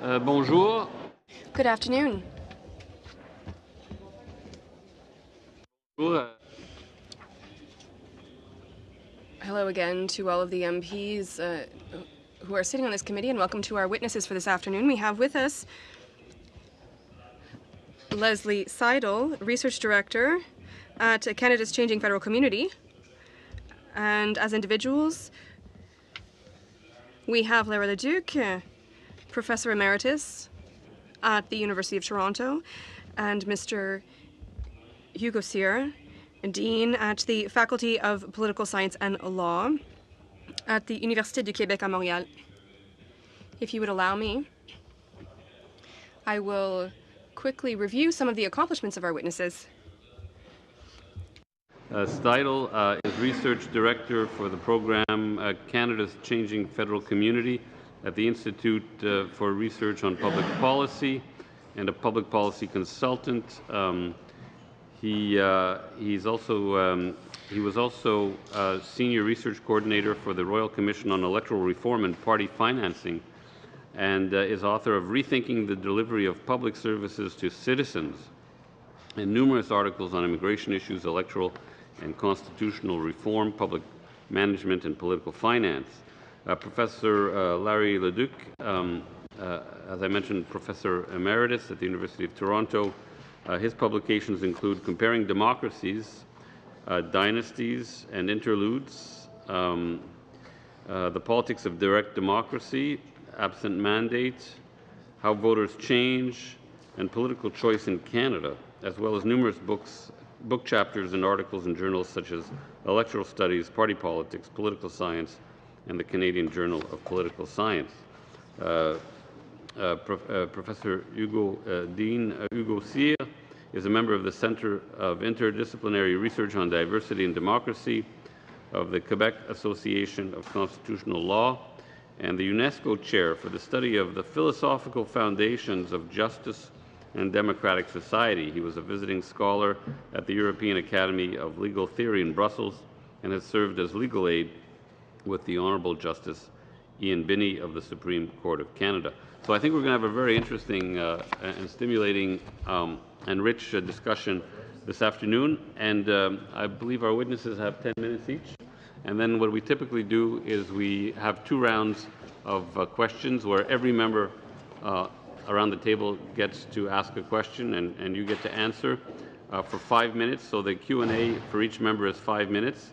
Bonjour. Good afternoon. Bonjour. Hello again to all of the MPs who are sitting on this committee, and welcome to our witnesses for this afternoon. We have with us Leslie Seidel, Research Director at Canada's Changing Federal Community. And as individuals, we have Lara Leduc, Professor Emeritus at the University of Toronto, and Mr. Hugo Cyr, Dean at the Faculty of Political Science and Law at the Université du Québec à Montréal. If you would allow me, I will quickly review some of the accomplishments of our witnesses. Steidel is Research Director for the program Canada's Changing Federal Community at the Institute for Research on Public Policy, and a public policy consultant. He was also Senior Research Coordinator for the Royal Commission on Electoral Reform and Party Financing, and is author of Rethinking the Delivery of Public Services to Citizens, and numerous articles on immigration issues, electoral and constitutional reform, public management, and political finance. Professor Larry Leduc, as I mentioned, Professor Emeritus at the University of Toronto. His publications include Comparing Democracies, Dynasties and Interludes, The Politics of Direct Democracy, Absent Mandate, How Voters Change, and Political Choice in Canada, as well as numerous book chapters and articles in journals such as Electoral Studies, Party Politics, Political Science, and the Canadian Journal of Political Science. Professor Hugo Cyr is a member of the Centre of Interdisciplinary Research on Diversity and Democracy of the Quebec Association of Constitutional Law, and the UNESCO Chair for the Study of the Philosophical Foundations of Justice and Democratic Society. He was a visiting scholar at the European Academy of Legal Theory in Brussels and has served as legal aid with the Honourable Justice Ian Binney of the Supreme Court of Canada. So I think we're going to have a very interesting and stimulating and rich discussion this afternoon, and I believe our witnesses have 10 minutes each. And then what we typically do is we have 2 rounds of questions where every member around the table gets to ask a question, and you get to answer for 5 minutes. So the Q&A for each member is 5 minutes.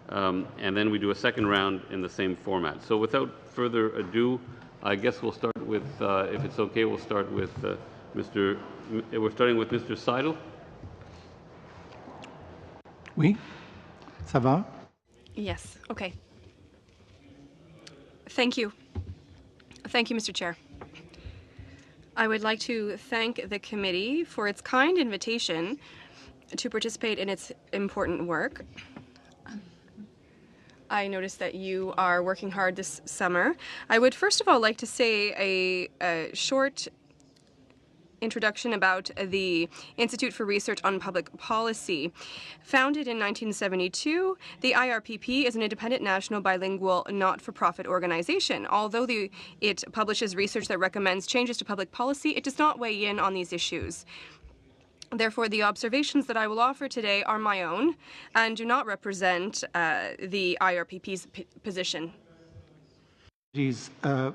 And then we do a second round in the same format. So without further ado, I guess we'll start with, if it's okay, we'll start with we're starting with Mr. Seidel. Oui, ça va? Yes, okay. Thank you. Thank you, Mr. Chair. I would like to thank the committee for its kind invitation to participate in its important work. I noticed that you are working hard this summer. I would first of all like to say a short introduction about the Institute for Research on Public Policy. Founded in 1972, the IRPP is an independent national bilingual not-for-profit organization. Although it publishes research that recommends changes to public policy, it does not weigh in on these issues. Therefore, the observations that I will offer today are my own and do not represent the IRPP's position.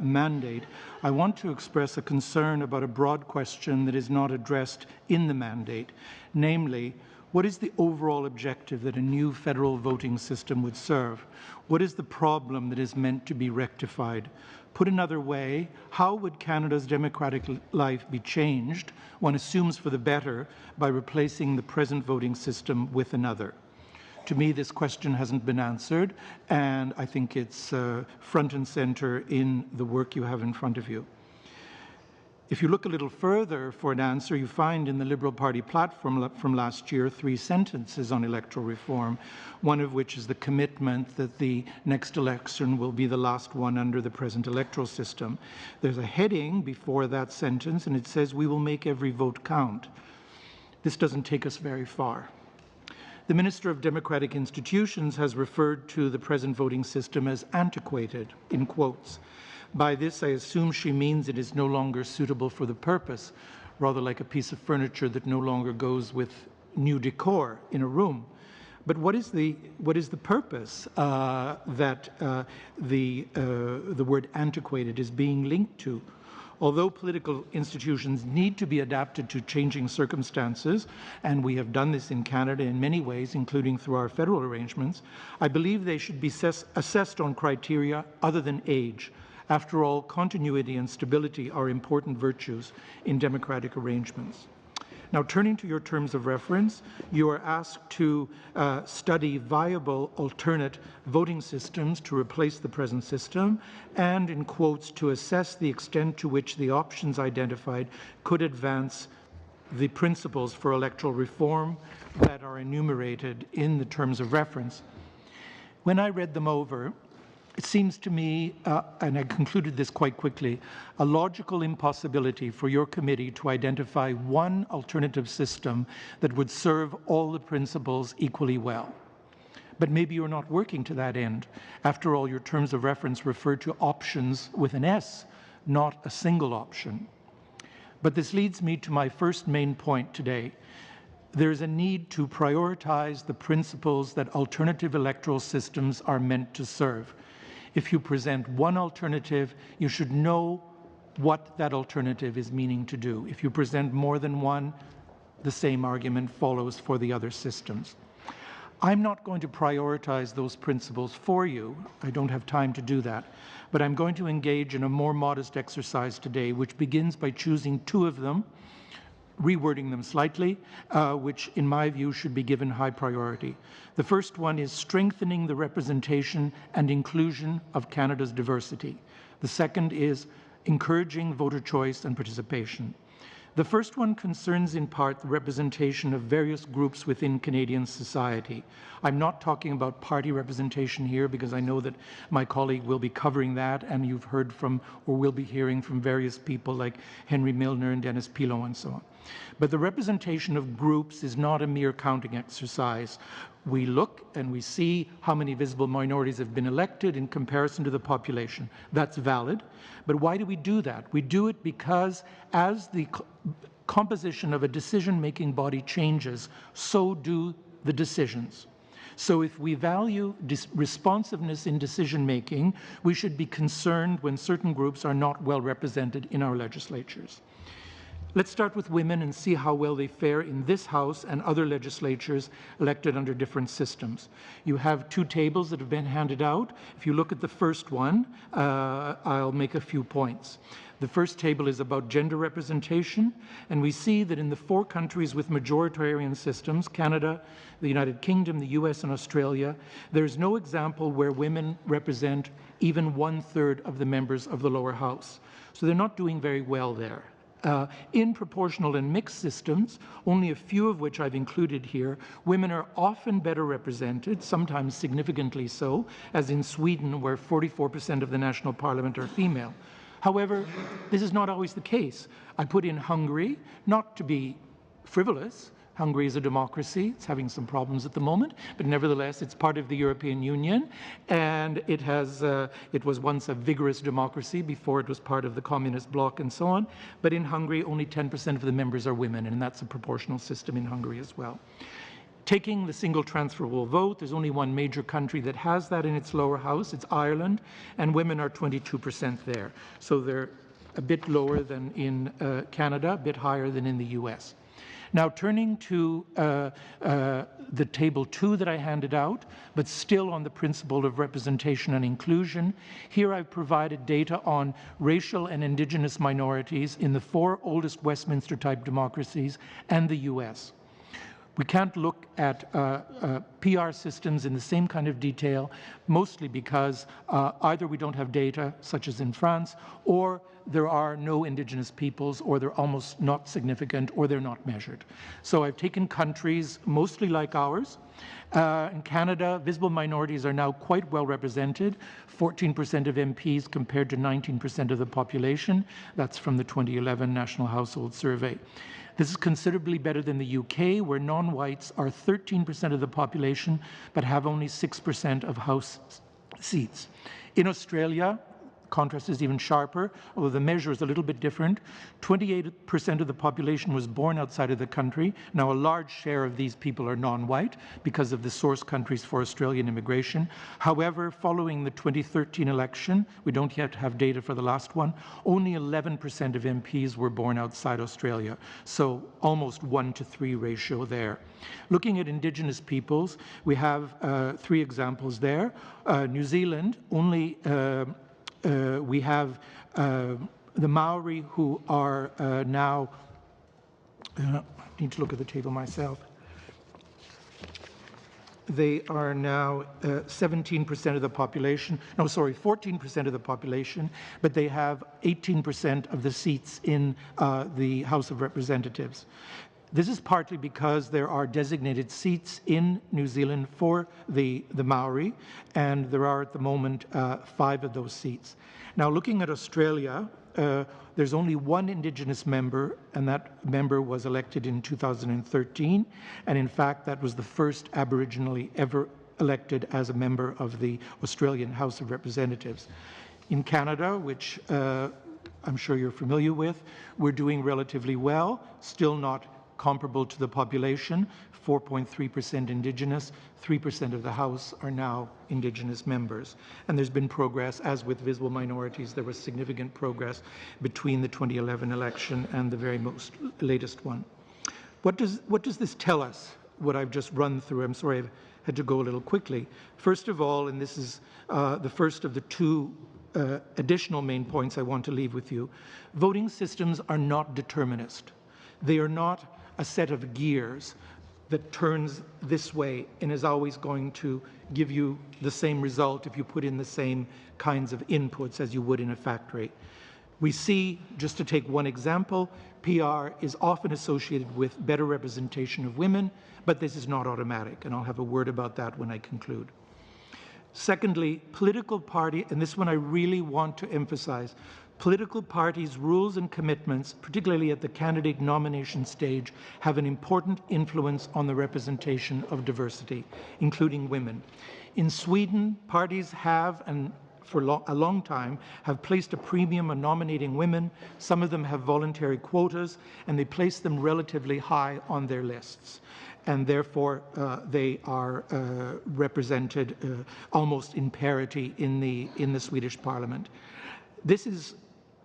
Mandate, I want to express a concern about a broad question that is not addressed in the mandate, namely, what is the overall objective that a new federal voting system would serve? What is the problem that is meant to be rectified? Put another way, how would Canada's democratic life be changed, one assumes for the better, by replacing the present voting system with another? To me, this question hasn't been answered, and I think it's front and center in the work you have in front of you. If you look a little further for an answer, you find in the Liberal Party platform from last year 3 sentences on electoral reform, one of which is the commitment that the next election will be the last one under the present electoral system. There's a heading before that sentence, and it says, "We will make every vote count." This doesn't take us very far. The Minister of Democratic Institutions has referred to the present voting system as antiquated, in quotes. By this, I assume she means it is no longer suitable for the purpose, rather like a piece of furniture that no longer goes with new decor in a room. But what is the purpose that the word antiquated is being linked to? Although political institutions need to be adapted to changing circumstances, and we have done this in Canada in many ways, including through our federal arrangements, I believe they should be assessed on criteria other than age. After all, continuity and stability are important virtues in democratic arrangements. Now, turning to your terms of reference, you are asked to study viable alternate voting systems to replace the present system and, in quotes, to assess the extent to which the options identified could advance the principles for electoral reform that are enumerated in the terms of reference. When I read them over, it seems to me, and I concluded this quite quickly, a logical impossibility for your committee to identify one alternative system that would serve all the principles equally well. But maybe you're not working to that end. After all, your terms of reference refer to options with an S, not a single option. But this leads me to my first main point today. There is a need to prioritize the principles that alternative electoral systems are meant to serve. If you present one alternative, you should know what that alternative is meaning to do. If you present more than one, the same argument follows for the other systems. I'm not going to prioritize those principles for you. I don't have time to do that. But I'm going to engage in a more modest exercise today, which begins by choosing two of them, rewording them slightly, which in my view should be given high priority. The first one is strengthening the representation and inclusion of Canada's diversity. The second is encouraging voter choice and participation. The first one concerns in part the representation of various groups within Canadian society. I'm not talking about party representation here because I know that my colleague will be covering that, and you've heard from or will be hearing from various people like Henry Milner and Dennis Pilon and so on. But the representation of groups is not a mere counting exercise. We look and we see how many visible minorities have been elected in comparison to the population. That's valid. But why do we do that? We do it because as the composition of a decision-making body changes, so do the decisions. So if we value responsiveness in decision-making, we should be concerned when certain groups are not well represented in our legislatures. Let's start with women and see how well they fare in this House and other legislatures elected under different systems. You have two tables that have been handed out. If you look at the first one, I'll make a few points. The first table is about gender representation, and we see that in the 4 countries with majoritarian systems, Canada, the United Kingdom, the US, and Australia, there's no example where women represent even 1/3 of the members of the lower house. So they're not doing very well there. In proportional and mixed systems, only a few of which I've included here, women are often better represented, sometimes significantly so, as in Sweden, where 44% of the national parliament are female. However, this is not always the case. I put in Hungary, not to be frivolous. Hungary is a democracy. It's having some problems at the moment, but nevertheless, it's part of the European Union, and it was once a vigorous democracy before it was part of the communist bloc and so on. But in Hungary, only 10% of the members are women, and that's a proportional system in Hungary as well. Taking the single transferable vote, there's only one major country that has that in its lower house. It's Ireland, and women are 22% there. So they're a bit lower than in Canada, a bit higher than in the US. Now, turning to the table 2 that I handed out, but still on the principle of representation and inclusion, here I've provided data on racial and Indigenous minorities in the 4 oldest Westminster-type democracies and the US. We can't look at PR systems in the same kind of detail, mostly because either we don't have data, such as in France, or there are no Indigenous peoples, or they're almost not significant, or they're not measured. So I've taken countries mostly like ours. In Canada, visible minorities are now quite well represented, 14% of MPs compared to 19% of the population. That's from the 2011 National Household Survey. This is considerably better than the UK, where non-whites are 13% of the population, but have only 6% of House seats. In Australia, contrast is even sharper, although the measure is a little bit different. 28% of the population was born outside of the country. Now, a large share of these people are non-white because of the source countries for Australian immigration. However, following the 2013 election, we don't yet have data for the last one, only 11% of MPs were born outside Australia, so almost 1-to-3 ratio there. Looking at Indigenous peoples, we have 3 examples there. New Zealand, only we have the Maori who are now, I need to look at the table myself. They are now 17% of the population, no, sorry, 14% of the population, but they have 18% of the seats in the House of Representatives. This is partly because there are designated seats in New Zealand for the Maori, and there are at the moment 5 of those seats. Now, looking at Australia, there's only one Indigenous member, and that member was elected in 2013, and in fact that was the first Aboriginally ever elected as a member of the Australian House of Representatives. In Canada, which I'm sure you're familiar with, we're doing relatively well, still not comparable to the population, 4.3% Indigenous, 3% of the House are now Indigenous members. And there's been progress, as with visible minorities, there was significant progress between the 2011 election and the very latest one. What does this tell us, what I've just run through? I'm sorry, I've had to go a little quickly. First of all, and this is the first of the 2 additional main points I want to leave with you, voting systems are not determinist. They are not a set of gears that turns this way and is always going to give you the same result if you put in the same kinds of inputs as you would in a factory. We see, just to take one example, PR is often associated with better representation of women, but this is not automatic, and I'll have a word about that when I conclude. Secondly, political party, and this one I really want to emphasize, political parties' rules and commitments, particularly at the candidate nomination stage, have an important influence on the representation of diversity, including women. In Sweden, parties have, and for a long time, have placed a premium on nominating women. Some of them have voluntary quotas, and they place them relatively high on their lists. And therefore, they are represented almost in parity in the Swedish Parliament. This is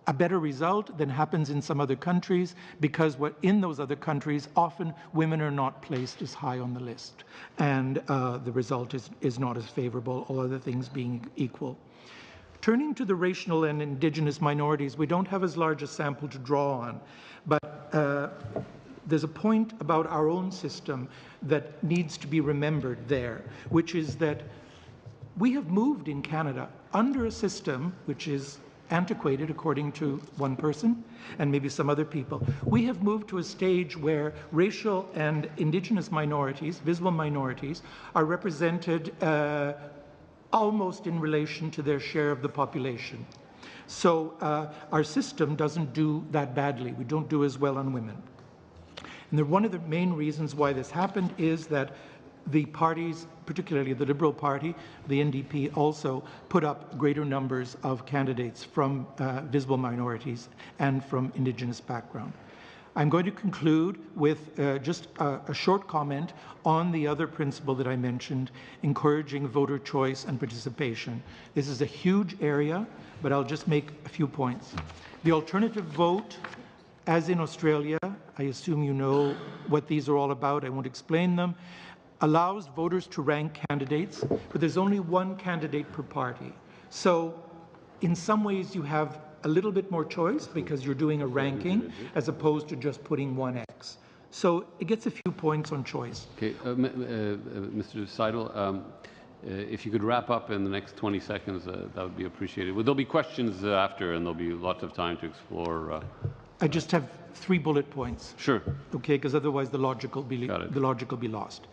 a better result than happens in some other countries, because in those other countries, often women are not placed as high on the list, and the result is not as favorable, all other things being equal. Turning to the racial and Indigenous minorities, we don't have as large a sample to draw on, but there's a point about our own system that needs to be remembered there, which is that we have moved in Canada under a system which is antiquated, according to one person and maybe some other people. We have moved to a stage where racial and Indigenous minorities, visible minorities, are represented almost in relation to their share of the population. So our system doesn't do that badly. We don't do as well on women. And one of the main reasons why this happened is that the parties, particularly the Liberal Party, the NDP, also put up greater numbers of candidates from visible minorities and from Indigenous background. I'm going to conclude with just a short comment on the other principle that I mentioned, encouraging voter choice and participation. This is a huge area, but I'll just make a few points. The alternative vote, as in Australia, I assume you know what these are all about, I won't explain them, allows voters to rank candidates, but there's only one candidate per party. So in some ways you have a little bit more choice because you're doing a ranking as opposed to just putting one X. So it gets a few points on choice. Okay, Mr. Seidel, if you could wrap up in the next 20 seconds, that would be appreciated. Well, there'll be questions after, and there'll be lots of time to explore. I just have 3 bullet points. Sure. Okay, because otherwise the logic will be lost.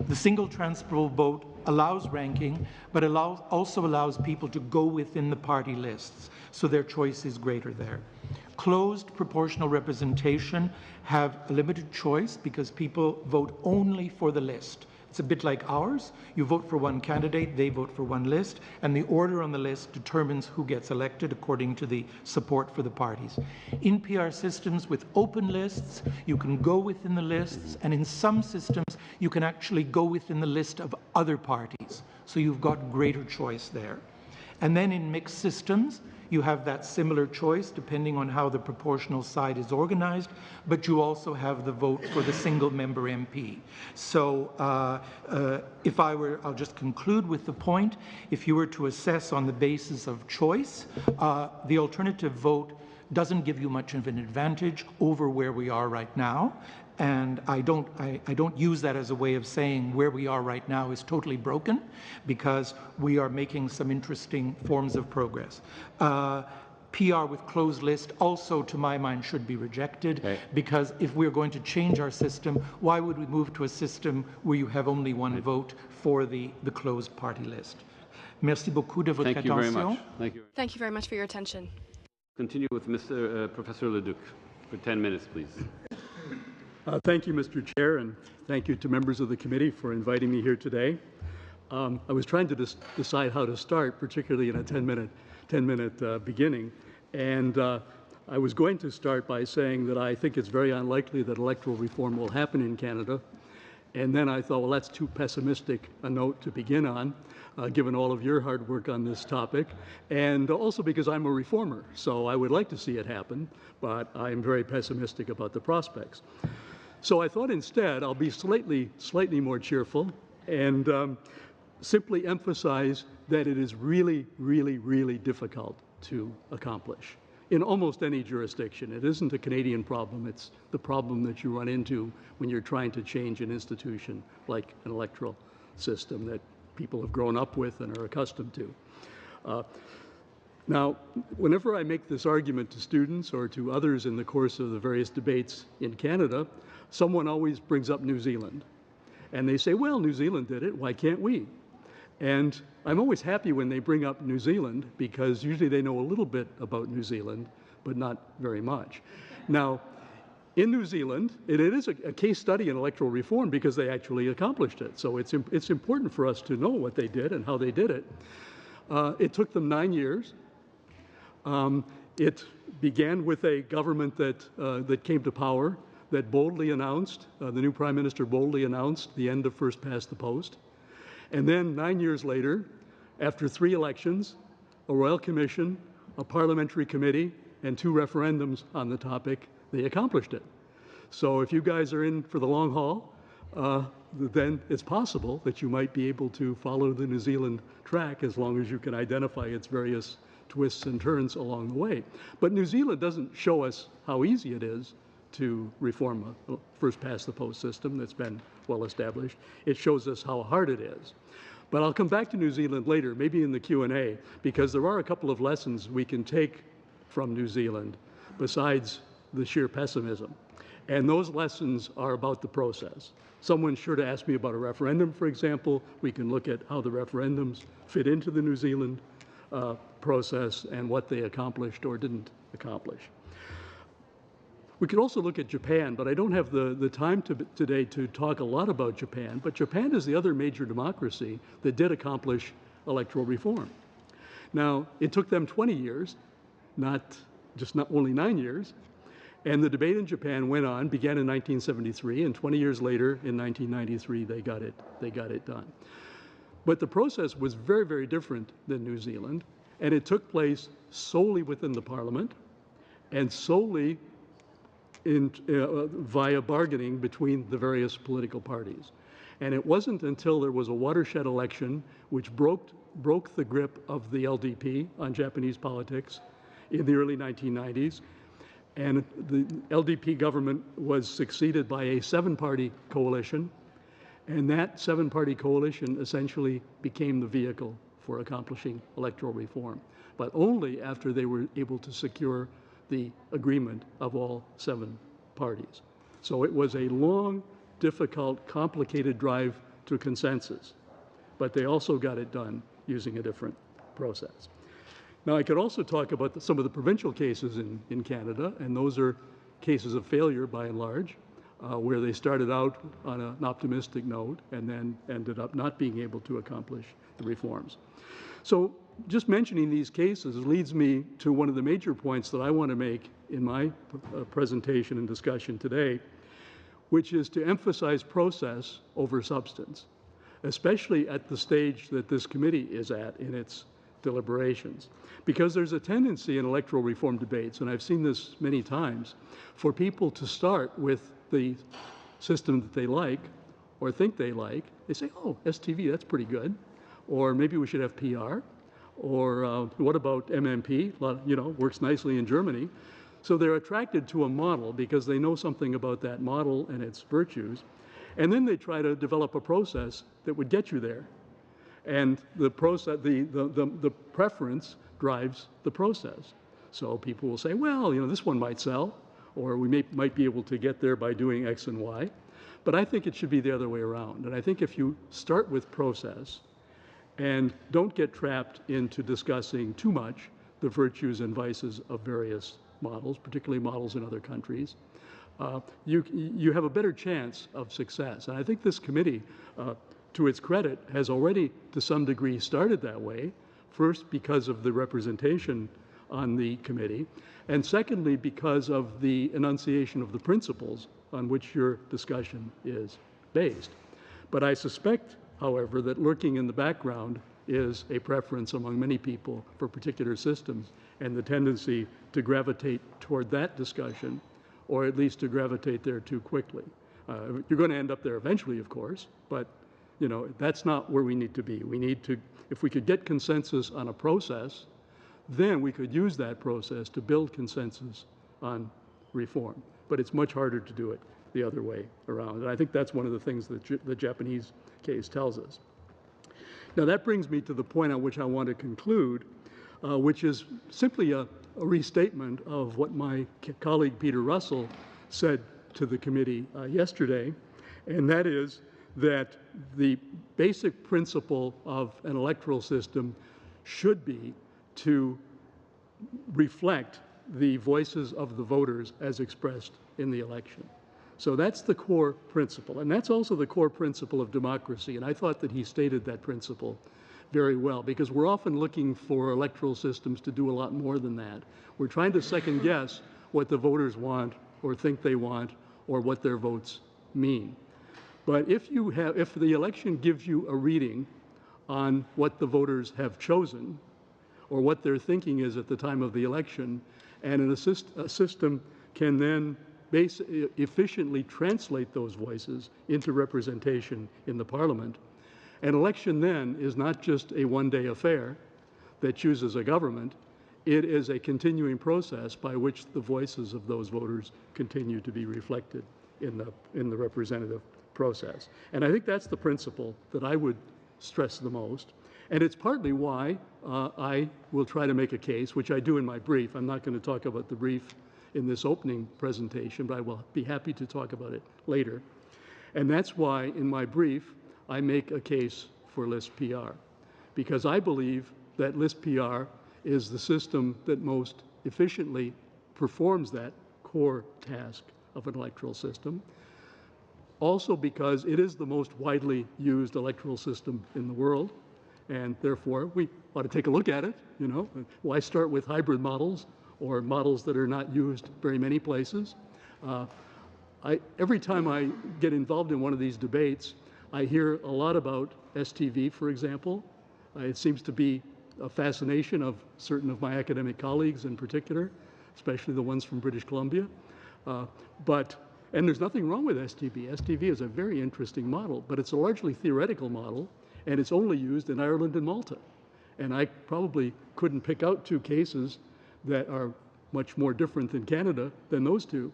The single transferable vote allows ranking, but also allows people to go within the party lists, so their choice is greater there. Closed proportional representation have a limited choice because people vote only for the list. It's a bit like ours. You vote for one candidate, they vote for one list, and the order on the list determines who gets elected according to the support for the parties. In PR systems with open lists, you can go within the lists, and in some systems, you can actually go within the list of other parties. So you've got greater choice there. And then in mixed systems, you have that similar choice depending on how the proportional side is organized, but you also have the vote for the single member MP. So I'll just conclude with the point, if you were to assess on the basis of choice, the alternative vote doesn't give you much of an advantage over where we are right now. And I don't use that as a way of saying where we are right now is totally broken, because we are making some interesting forms of progress. PR with closed list also, to my mind, should be rejected, because if we're going to change our system, why would we move to a system where you have only one vote for the closed party list? Merci beaucoup de votre attention. Thank you very much. Thank you. Thank you very much for your attention. Continue with Professor Leduc for 10 minutes, please. Thank you, Mr. Chair, and thank you to members of the committee for inviting me here today. I was trying to decide how to start, particularly in a 10-minute beginning, and I was going to start by saying that I think it's very unlikely that electoral reform will happen in Canada, and then I thought, well, that's too pessimistic a note to begin on, given all of your hard work on this topic, and also because I'm a reformer, so I would like to see it happen, but I'm very pessimistic about the prospects. So I thought instead I'll be slightly more cheerful and simply emphasize that it is really, really, really difficult to accomplish in almost any jurisdiction. It isn't a Canadian problem. It's the problem that you run into when you're trying to change an institution like an electoral system that people have grown up with and are accustomed to. Now, whenever I make this argument to students or to others in the course of the various debates in Canada, someone always brings up New Zealand. And they say, well, New Zealand did it, why can't we? And I'm always happy when they bring up New Zealand, because usually they know a little bit about New Zealand, but not very much. Now, in New Zealand, it is a case study in electoral reform because they actually accomplished it. So it's important for us to know what they did and how they did it. It took them 9 years. It began with a government that came to power that boldly announced, the new Prime Minister boldly announced the end of first past the post. And then 9 years later, after 3 elections, a Royal Commission, a parliamentary committee, and 2 referendums on the topic, they accomplished it. So if you guys are in for the long haul, then it's possible that you might be able to follow the New Zealand track as long as you can identify its various twists and turns along the way. But New Zealand doesn't show us how easy it is to reform a first past the post system that's been well established. It shows us how hard it is. But I'll come back to New Zealand later, maybe in the Q&A, because there are a couple of lessons we can take from New Zealand besides the sheer pessimism. And those lessons are about the process. Someone's sure to ask me about a referendum, for example. We can look at how the referendums fit into the New Zealand process and what they accomplished or didn't accomplish. We could also look at Japan, but I don't have the time today to talk a lot about Japan. But Japan is the other major democracy that did accomplish electoral reform. Now, it took them 20 years, not only 9 years. And the debate in Japan went on, began in 1973, and 20 years later, in 1993, they got it done. But the process was very, very different than New Zealand, and it took place solely within the parliament and solely via bargaining between the various political parties. And it wasn't until there was a watershed election which broke the grip of the LDP on Japanese politics in the early 1990s, and the LDP government was succeeded by a 7-party coalition, and that 7-party coalition essentially became the vehicle for accomplishing electoral reform, but only after they were able to secure the agreement of all 7 parties. So it was a long, difficult, complicated drive to consensus, but they also got it done using a different process. Now, I could also talk about some of the provincial cases in Canada, and those are cases of failure by and large. where they started out on an optimistic note and then ended up not being able to accomplish the reforms. So just mentioning these cases leads me to one of the major points that I want to make in my presentation and discussion today, which is to emphasize process over substance, especially at the stage that this committee is at in its deliberations. Because there's a tendency in electoral reform debates, and I've seen this many times, for people to start with the system that they like or think they like. They say, oh, STV, that's pretty good. Or maybe we should have PR. Or what about MMP? Works nicely in Germany. So they're attracted to a model because they know something about that model and its virtues. And then they try to develop a process that would get you there. And the process, the preference drives the process. So people will say, well, this one might sell, or we might be able to get there by doing X and Y. But I think it should be the other way around. And I think if you start with process and don't get trapped into discussing too much the virtues and vices of various models, particularly models in other countries, you have a better chance of success. And I think this committee, to its credit, has already to some degree started that way, first because of the representation on the committee, and secondly because of the enunciation of the principles on which your discussion is based. But I suspect, however, that lurking in the background is a preference among many people for particular systems and the tendency to gravitate toward that discussion, or at least to gravitate there too quickly. You're going to end up there eventually, of course, but that's not where we need to be. We need to, if we could get consensus on a process, then we could use that process to build consensus on reform. But it's much harder to do it the other way around. And I think that's one of the things that the Japanese case tells us. Now that brings me to the point on which I want to conclude, which is simply a restatement of what my colleague Peter Russell said to the committee yesterday, and that is that the basic principle of an electoral system should be to reflect the voices of the voters as expressed in the election. So that's the core principle, and that's also the core principle of democracy, and I thought that he stated that principle very well, because we're often looking for electoral systems to do a lot more than that. We're trying to second guess what the voters want or think they want or what their votes mean. But if the election gives you a reading on what the voters have chosen or what their thinking is at the time of the election, and a system can then efficiently translate those voices into representation in the parliament, an election then is not just a one-day affair that chooses a government. It is a continuing process by which the voices of those voters continue to be reflected in the representative process. And I think that's the principle that I would stress the most. And it's partly why I will try to make a case, which I do in my brief. I'm not going to talk about the brief in this opening presentation, but I will be happy to talk about it later. And that's why in my brief, I make a case for list PR, because I believe that list PR is the system that most efficiently performs that core task of an electoral system. Also because it is the most widely used electoral system in the world, and therefore we ought to take a look at it. Why start with hybrid models or models that are not used very many places? Every time I get involved in one of these debates, I hear a lot about STV, for example. It seems to be a fascination of certain of my academic colleagues in particular, especially the ones from British Columbia. And there's nothing wrong with STV. STV is a very interesting model, but it's a largely theoretical model, and it's only used in Ireland and Malta. And I probably couldn't pick out two cases that are much more different than Canada than those two.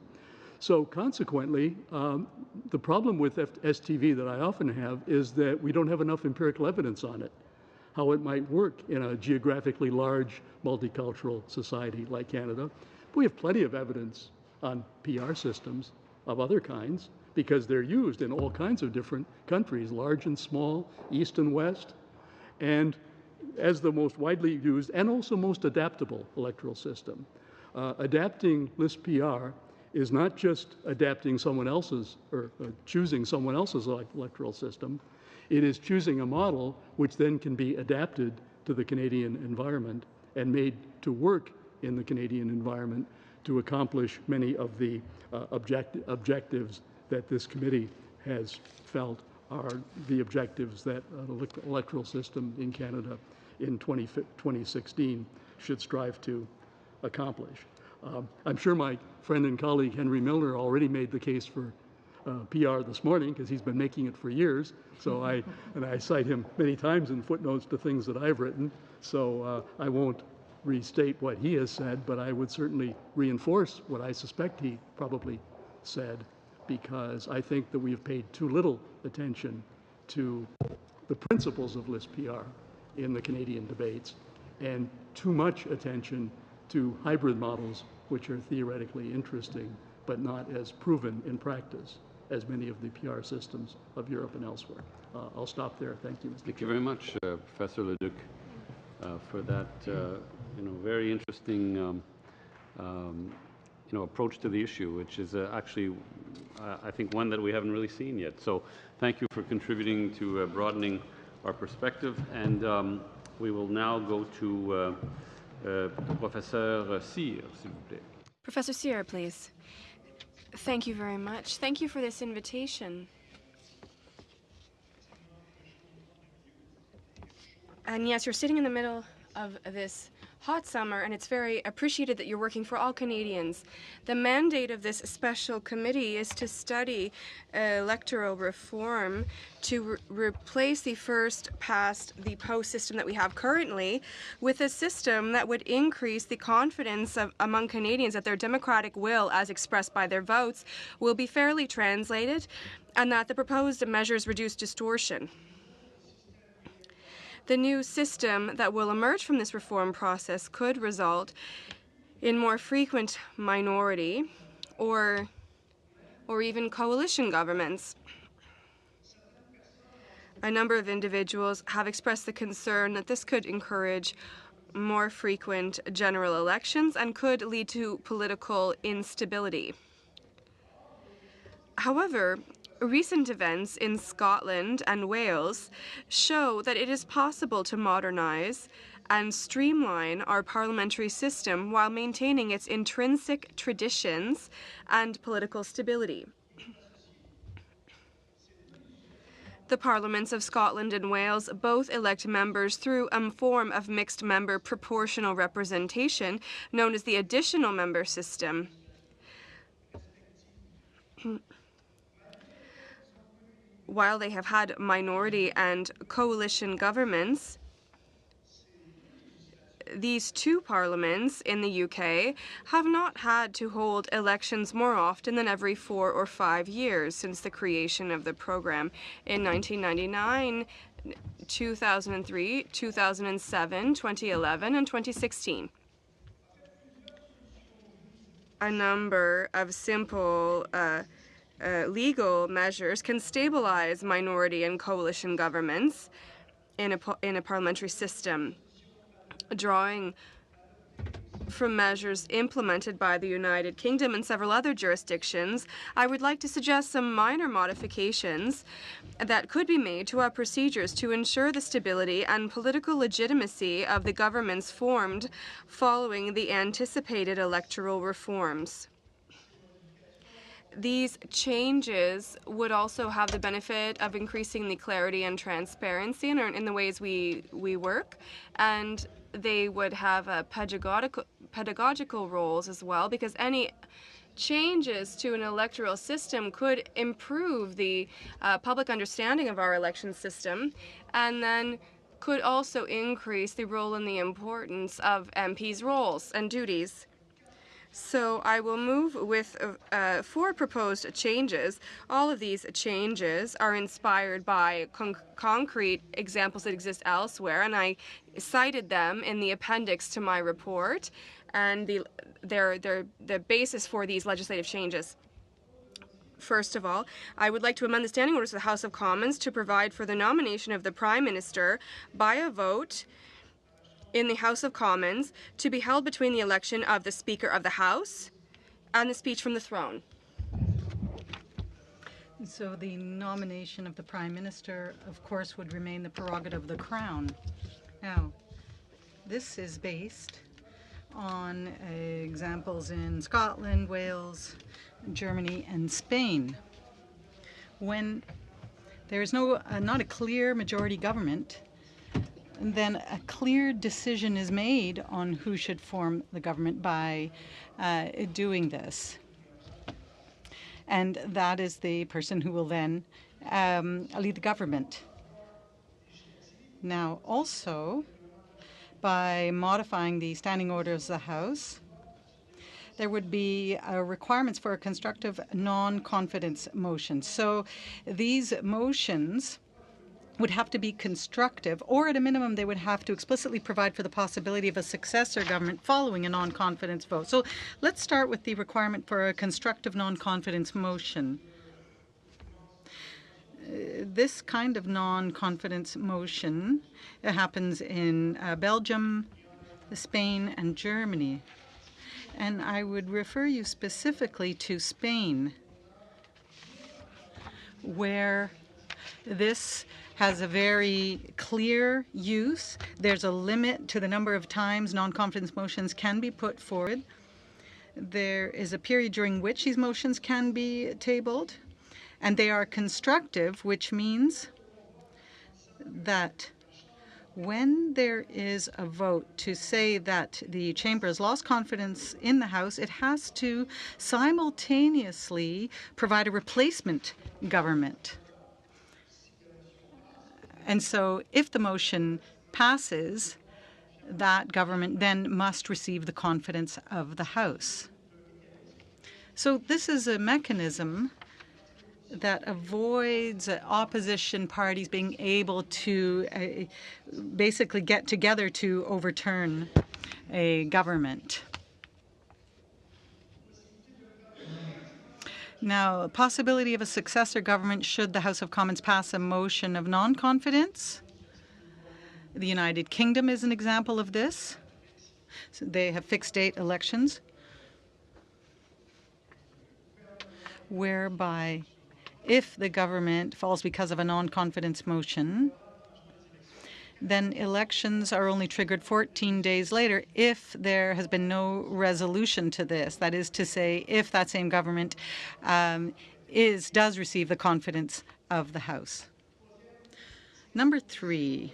So consequently, the problem with STV that I often have is that we don't have enough empirical evidence on it, how it might work in a geographically large multicultural society like Canada. But we have plenty of evidence on PR systems of other kinds because they're used in all kinds of different countries, large and small, east and west, and as the most widely used and also most adaptable electoral system. Adapting list PR is not just adapting someone else's or choosing someone else's electoral system. It is choosing a model which then can be adapted to the Canadian environment and made to work in the Canadian environment to accomplish many of the objectives that this committee has felt are the objectives that an electoral system in Canada in 2016 should strive to accomplish. I'm sure my friend and colleague Henry Milner already made the case for PR this morning because he's been making it for years. So I cite him many times in footnotes to things that I've written. So I won't restate what he has said, but I would certainly reinforce what I suspect he probably said, because I think that we have paid too little attention to the principles of list PR in the Canadian debates and too much attention to hybrid models, which are theoretically interesting, but not as proven in practice as many of the PR systems of Europe and elsewhere. I'll stop there. Thank you, Mr. Thank you very much, Professor Leduc, for that very interesting approach to the issue, which is actually, I think, one that we haven't really seen yet. So thank you for contributing to broadening our perspective. And we will now go to Professor Cyr, s'il vous plaît. Professor Cyr, please. Thank you very much. Thank you for this invitation. And yes, you're sitting in the middle of this hot summer, and it's very appreciated that you're working for all Canadians. The mandate of this special committee is to study electoral reform to replace the first past the post system that we have currently with a system that would increase the confidence among Canadians that their democratic will, as expressed by their votes, will be fairly translated, and that the proposed measures reduce distortion. The new system that will emerge from this reform process could result in more frequent minority or even coalition governments. A number of individuals have expressed the concern that this could encourage more frequent general elections and could lead to political instability. However, recent events in Scotland and Wales show that it is possible to modernize and streamline our parliamentary system while maintaining its intrinsic traditions and political stability. The parliaments of Scotland and Wales both elect members through a form of mixed member proportional representation known as the additional member system. While they have had minority and coalition governments, these two parliaments in the UK have not had to hold elections more often than every 4 or 5 years since the creation of the program in 1999, 2003, 2007, 2011, and 2016. A number of simple legal measures can stabilize minority and coalition governments in a parliamentary system, drawing from measures implemented by the United Kingdom and several other jurisdictions. I would like to suggest some minor modifications that could be made to our procedures to ensure the stability and political legitimacy of the governments formed following the anticipated electoral reforms. These changes would also have the benefit of increasing the clarity and transparency in the ways we work, and they would have pedagogical roles as well, because any changes to an electoral system could improve the public understanding of our election system, and then could also increase the role and the importance of MPs' roles and duties. So I will move with 4 proposed changes. All of these changes are inspired by concrete examples that exist elsewhere, and I cited them in the appendix to my report, and they're the basis for these legislative changes. First of all, I would like to amend the standing orders of the House of Commons to provide for the nomination of the Prime Minister by a vote in the House of Commons to be held between the election of the Speaker of the House and the speech from the throne. So the nomination of the Prime Minister, of course, would remain the prerogative of the Crown. Now, this is based on examples in Scotland, Wales, Germany, and Spain. When there is not a clear majority government, then a clear decision is made on who should form the government by doing this. And that is the person who will then lead the government. Now, also, by modifying the standing orders of the House, there would be requirements for a constructive non-confidence motion. So these motions would have to be constructive, or at a minimum they would have to explicitly provide for the possibility of a successor government following a non-confidence vote. So let's start with the requirement for a constructive non-confidence motion. This kind of non-confidence motion happens in Belgium, Spain, and Germany. And I would refer you specifically to Spain, where this has a very clear use. There's a limit to the number of times non-confidence motions can be put forward. There is a period during which these motions can be tabled, and they are constructive, which means that when there is a vote to say that the Chamber has lost confidence in the House, it has to simultaneously provide a replacement government. And so if the motion passes, that government then must receive the confidence of the House. So this is a mechanism that avoids opposition parties being able to basically get together to overturn a government. Now, possibility of a successor government should the House of Commons pass a motion of non-confidence. The United Kingdom is an example of this. So they have fixed date elections whereby if the government falls because of a non-confidence motion, then elections are only triggered 14 days later if there has been no resolution to this. That is to say, if that same government does receive the confidence of the House. Number 3,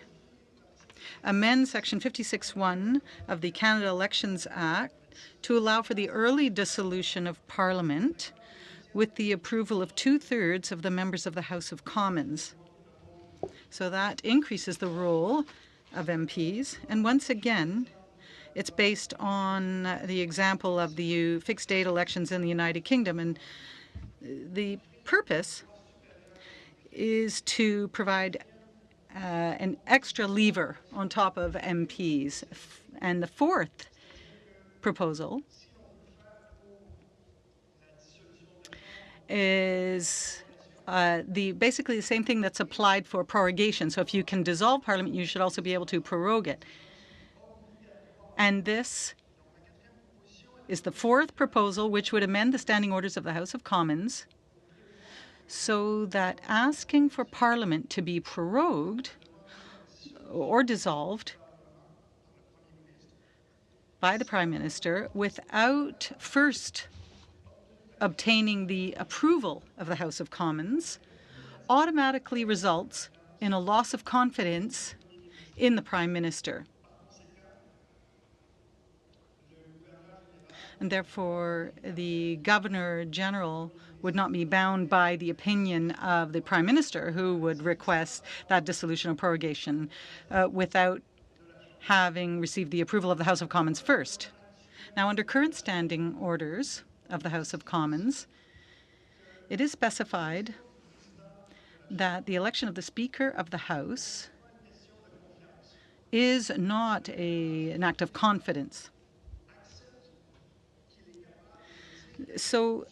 amend Section 56(1) of the Canada Elections Act to allow for the early dissolution of Parliament with the approval of 2/3 of the members of the House of Commons. So that increases the role of MPs. And once again, it's based on the example of the fixed date elections in the United Kingdom. And the purpose is to provide an extra lever on top of MPs. And the fourth proposal is basically the same thing that's applied for prorogation. So if you can dissolve Parliament, you should also be able to prorogue it. And this is the fourth proposal, which would amend the standing orders of the House of Commons so that asking for Parliament to be prorogued or dissolved by the Prime Minister without first obtaining the approval of the House of Commons automatically results in a loss of confidence in the Prime Minister. And therefore, the Governor-General would not be bound by the opinion of the Prime Minister, who would request that dissolution or prorogation without having received the approval of the House of Commons first. Now, under current standing orders of the House of Commons, it is specified that the election of the Speaker of the House is not an act of confidence. So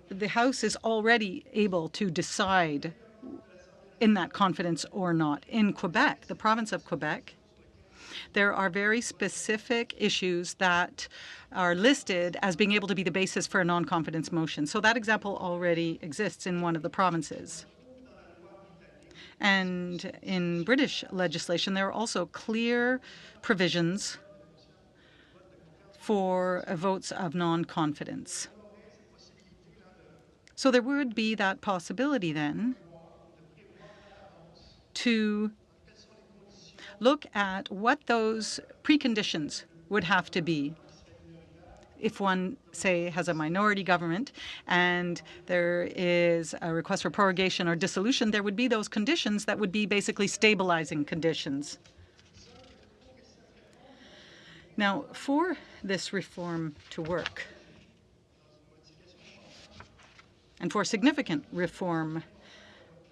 the House is already able to decide in that confidence or not. In Quebec, the province of Quebec, there are very specific issues that are listed as being able to be the basis for a non-confidence motion. So that example already exists in one of the provinces. And in British legislation, there are also clear provisions for votes of non-confidence. So there would be that possibility then to look at what those preconditions would have to be if one, say, has a minority government and there is a request for prorogation or dissolution. There would be those conditions that would be basically stabilizing conditions. Now, for this reform to work, and for significant reform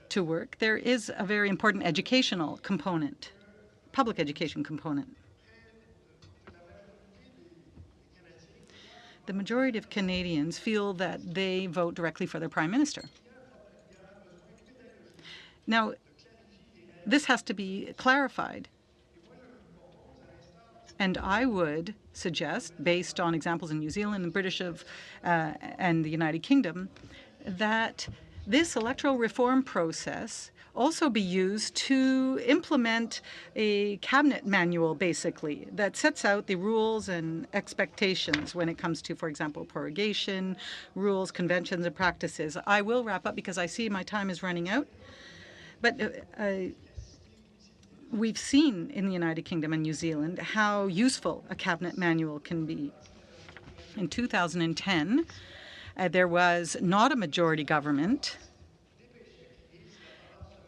to work, there is a very important educational component, public education component. The majority of Canadians feel that they vote directly for their Prime Minister. Now, this has to be clarified. And I would suggest, based on examples in New Zealand and British and the United Kingdom, that this electoral reform process also be used to implement a cabinet manual, basically, that sets out the rules and expectations when it comes to, for example, prorogation, rules, conventions, and practices. I will wrap up because I see my time is running out. But we've seen in the United Kingdom and New Zealand how useful a cabinet manual can be. In 2010, there was not a majority government,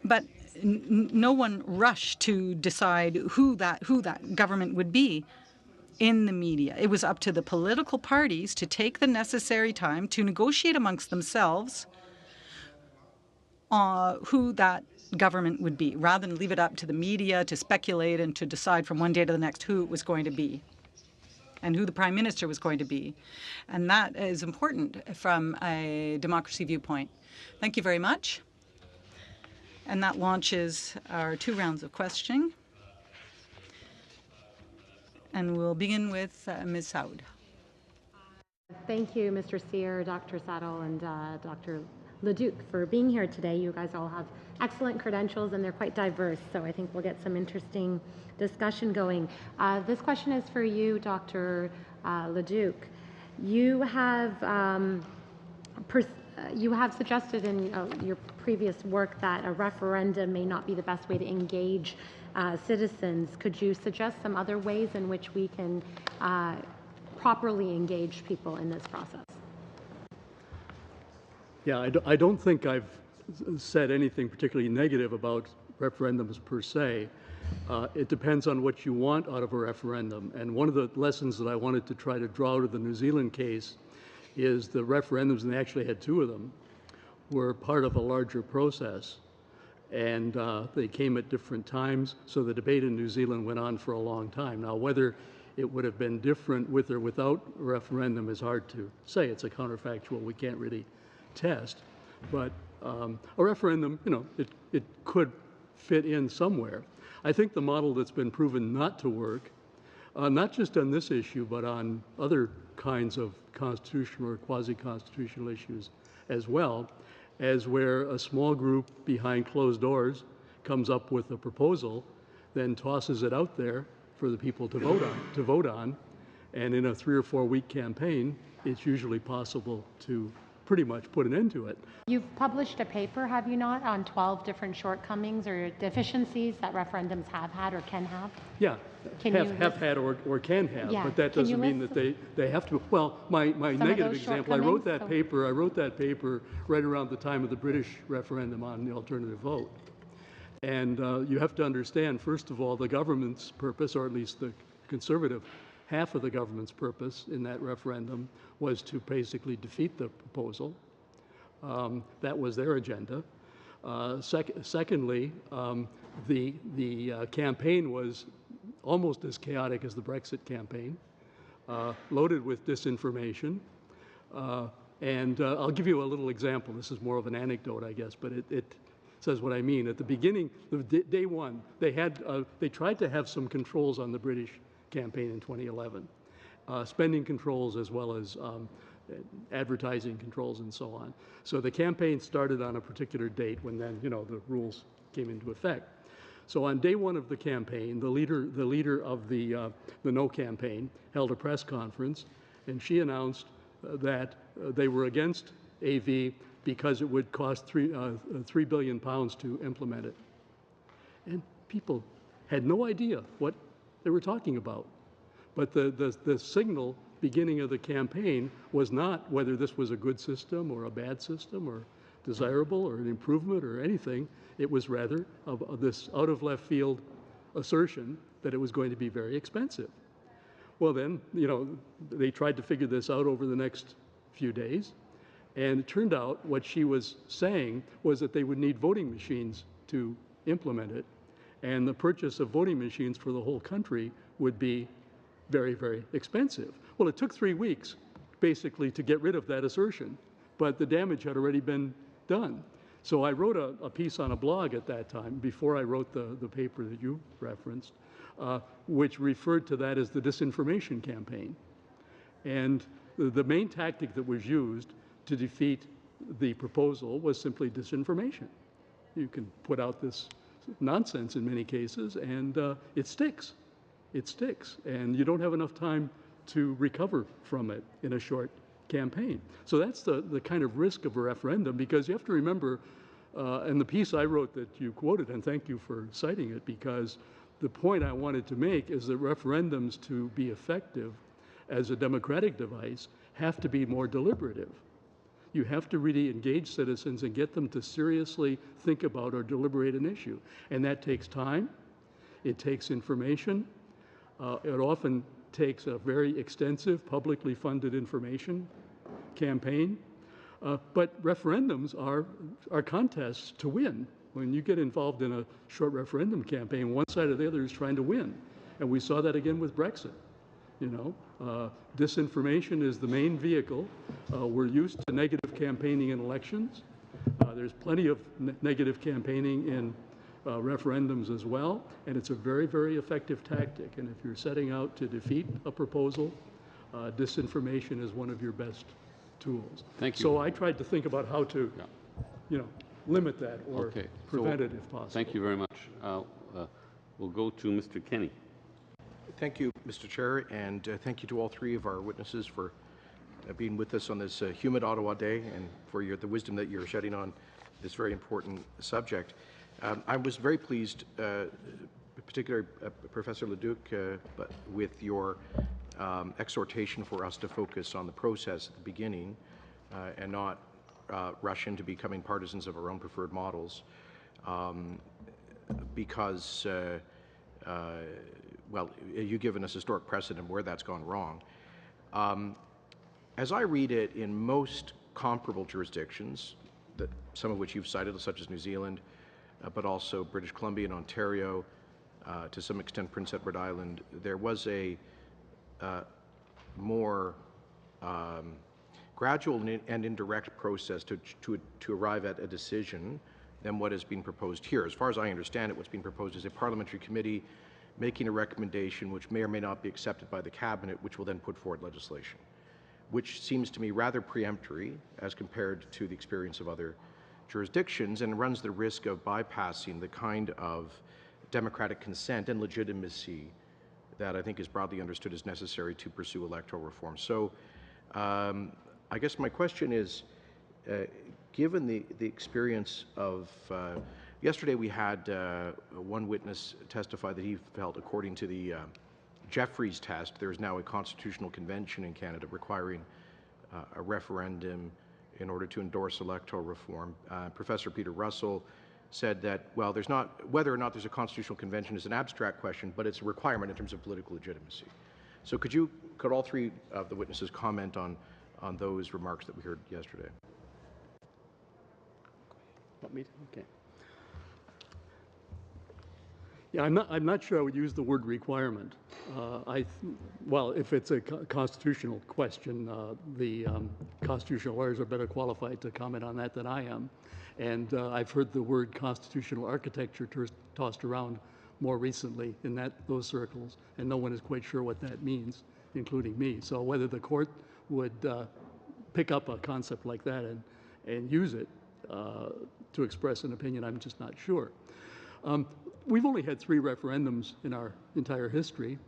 but no one rushed to decide who that government would be in the media. It was up to the political parties to take the necessary time to negotiate amongst themselves who that government would be, rather than leave it up to the media to speculate and to decide from one day to the next who it was going to be and who the Prime Minister was going to be. And that is important from a democracy viewpoint. Thank you very much. And that launches our 2 rounds of questioning. And we'll begin with Ms. Saud. Thank you, Mr. Sear, Dr. Saddle, and Dr. Leduc for being here today. You guys all have excellent credentials and they're quite diverse, so I think we'll get some interesting discussion going. This question is for you, Dr. Leduc. You have suggested in your previous work that a referendum may not be the best way to engage citizens. Could you suggest some other ways in which we can properly engage people in this process? Yeah, I don't think I've said anything particularly negative about referendums per se. It depends on what you want out of a referendum. And one of the lessons that I wanted to try to draw out of the New Zealand case is the referendums, and they actually had 2 of them, were part of a larger process. And they came at different times, so the debate in New Zealand went on for a long time. Now, whether it would have been different with or without a referendum is hard to say. It's a counterfactual we can't really test. But a referendum, it could fit in somewhere. I think the model that's been proven not to work, not just on this issue, but on other kinds of constitutional or quasi-constitutional issues as well, as where a small group behind closed doors comes up with a proposal, then tosses it out there for the people to vote on, and in a 3 or 4 week campaign, it's usually possible to pretty much put an end to it. You've published a paper, have you not, on 12 different shortcomings or deficiencies that referendums have had or can have? Yeah, have had or can have, yeah. But that doesn't mean that they have to. Well, my negative example, I wrote that paper right around the time of the British referendum on the alternative vote. And you have to understand, first of all, the government's purpose, or at least the Conservative half of the government's purpose in that referendum was to basically defeat the proposal. That was their agenda. Secondly, the campaign was almost as chaotic as the Brexit campaign, loaded with disinformation. And I'll give you a little example. This is more of an anecdote, I guess, but says what I mean. At the beginning, day one, they tried to have some controls on the British campaign in 2011, spending controls as well as advertising controls and so on. So the campaign started on a particular date when then, the rules came into effect. So on day one of the campaign, the leader of the No campaign held a press conference, and she announced that they were against AV because it would cost £3 billion to implement it. And people had no idea what they were talking about. But the signal beginning of the campaign was not whether this was a good system or a bad system or desirable or an improvement or anything. It was rather of this out of left field assertion that it was going to be very expensive. Well then, they tried to figure this out over the next few days, and it turned out what she was saying was that they would need voting machines to implement it, and the purchase of voting machines for the whole country would be very, very expensive. Well, it took 3 weeks basically to get rid of that assertion, but the damage had already been done. So I wrote a piece on a blog at that time, before I wrote the paper that you referenced, which referred to that as the disinformation campaign. And the main tactic that was used to defeat the proposal was simply disinformation. You can put out this nonsense in many cases, and it sticks. It sticks, and you don't have enough time to recover from it in a short campaign. So that's the kind of risk of a referendum, because you have to remember, and the piece I wrote that you quoted, and thank you for citing it, because the point I wanted to make is that referendums, to be effective as a democratic device, have to be more deliberative. You have to really engage citizens and get them to seriously think about or deliberate an issue. And that takes time, it takes information, it often takes a very extensive, publicly funded information campaign. But referendums are contests to win. When you get involved in a short referendum campaign, one side or the other is trying to win. And we saw that again with Brexit. Disinformation is the main vehicle. We're used to negative campaigning in elections. There's plenty of negative campaigning in referendums as well, and it's a very, very effective tactic. And if you're setting out to defeat a proposal, disinformation is one of your best tools. Thank you. So I tried to think about how to, limit that or prevent it if possible. Thank you very much. We'll go to Mr. Kenny. Thank you, Mr. Chair, and thank you to all three of our witnesses for being with us on this humid Ottawa day and for the wisdom that you're shedding on this very important subject. I was very pleased, particularly Professor Leduc, with your exhortation for us to focus on the process at the beginning and not rush into becoming partisans of our own preferred models, because you've given us historic precedent where that's gone wrong. As I read it, in most comparable jurisdictions, some of which you've cited, such as New Zealand, but also British Columbia and Ontario, to some extent Prince Edward Island, there was a more gradual and indirect process to arrive at a decision than what is being proposed here. As far as I understand it, what's being proposed is a parliamentary committee making a recommendation which may or may not be accepted by the cabinet, which will then put forward legislation, which seems to me rather preemptory as compared to the experience of other jurisdictions, and runs the risk of bypassing the kind of democratic consent and legitimacy that I think is broadly understood as necessary to pursue electoral reform. So I guess my question is, given the experience of yesterday, we had one witness testify that he felt, according to the Jeffreys test, there is now a constitutional convention in Canada requiring a referendum in order to endorse electoral reform. Professor Peter Russell said that, well, there's not, whether or not there's a constitutional convention is an abstract question, but it's a requirement in terms of political legitimacy. So could all three of the witnesses comment on those remarks that we heard yesterday? Want me to? Okay. Yeah, I'm not sure I would use the word requirement. Well, if it's a constitutional question, the constitutional lawyers are better qualified to comment on that than I am. And I've heard the word constitutional architecture tossed around more recently in those circles, and no one is quite sure what that means, including me. So whether the court would pick up a concept like that and use it to express an opinion, I'm just not sure. We've only had 3 referendums in our entire history.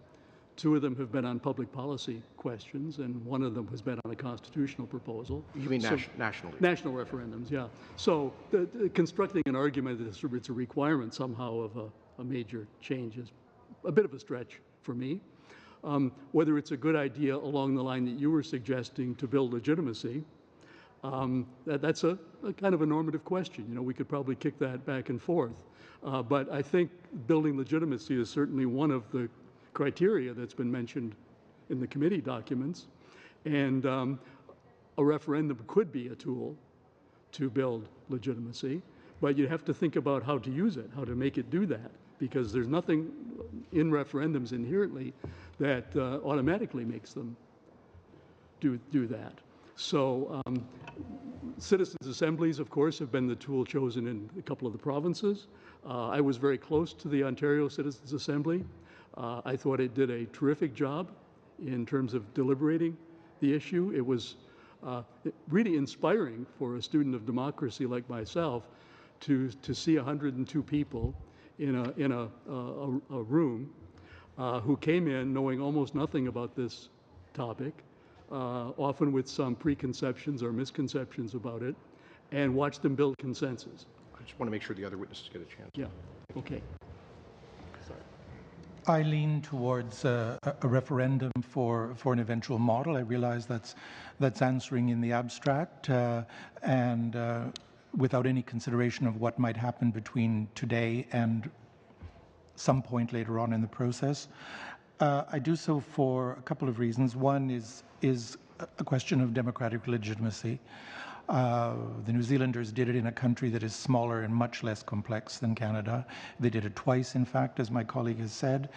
2 of them have been on public policy questions, and 1 of them has been on a constitutional proposal. You mean nationally? National referendums, yeah. So constructing an argument that it's a requirement somehow of a major change is a bit of a stretch for me. Whether it's a good idea along the line that you were suggesting to build legitimacy, that's a kind of a normative question. You know, we could probably kick that back and forth. But I think building legitimacy is certainly one of the criteria that's been mentioned in the committee documents. And a referendum could be a tool to build legitimacy, but you have to think about how to use it, how to make it do that, because there's nothing in referendums inherently that automatically makes them do that. So citizens' assemblies, of course, have been the tool chosen in a couple of the provinces. I was very close to the Ontario Citizens' Assembly. I thought it did a terrific job in terms of deliberating the issue. It was really inspiring for a student of democracy like myself to see 102 people in a room who came in knowing almost nothing about this topic, often with some preconceptions or misconceptions about it, and watch them build consensus. I just want to make sure the other witnesses get a chance. Yeah, okay. I lean towards a referendum for an eventual model. I realize that's answering in the abstract and without any consideration of what might happen between today and some point later on in the process. I do so for a couple of reasons. One is a question of democratic legitimacy. The New Zealanders did it in a country that is smaller and much less complex than Canada. They did it twice, in fact, as my colleague has said.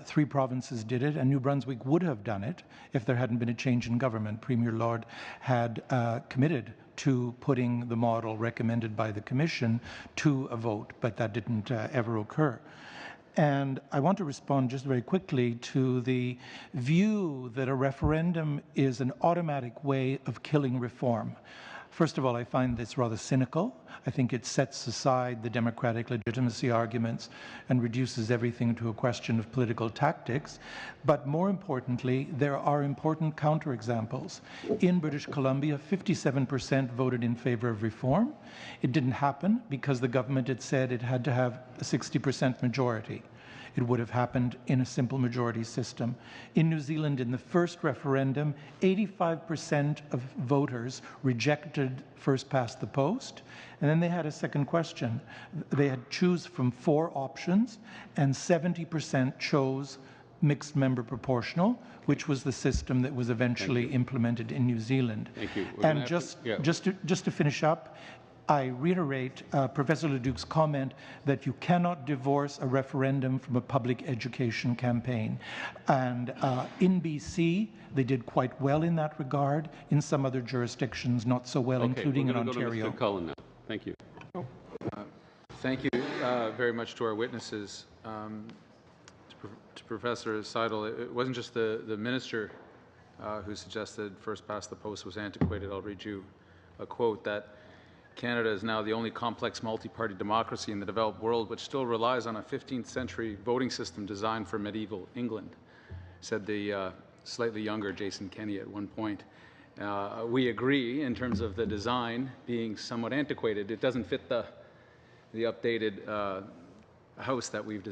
3 provinces did it, and New Brunswick would have done it if there hadn't been a change in government. Premier Lord had committed to putting the model recommended by the Commission to a vote, but that didn't ever occur. And I want to respond just very quickly to the view that a referendum is an automatic way of killing reform. First of all, I find this rather cynical. I think it sets aside the democratic legitimacy arguments and reduces everything to a question of political tactics. But more importantly, there are important counterexamples. In British Columbia, 57% voted in favor of reform. It didn't happen because the government had said it had to have a 60% majority. It would have happened in a simple majority system. In New Zealand, in the first referendum, 85% of voters rejected first past the post, and then they had a second question. They had to choose from 4 options, and 70% chose mixed member proportional, which was the system that was eventually implemented in New Zealand. Thank you. And just to finish up, I reiterate Professor Leduc's comment that you cannot divorce a referendum from a public education campaign. And in BC, they did quite well in that regard. In some other jurisdictions, not so well, including in Ontario. Go to Mr. Cullen now. Thank you. Thank you very much to our witnesses. To Professor Seidel, it wasn't just the minister who suggested first past the post was antiquated. I'll read you a quote that Canada is now the only complex multi-party democracy in the developed world which still relies on a 15th century voting system designed for medieval England, said the slightly younger Jason Kenney at one point. We agree in terms of the design being somewhat antiquated. It doesn't fit the updated house that we've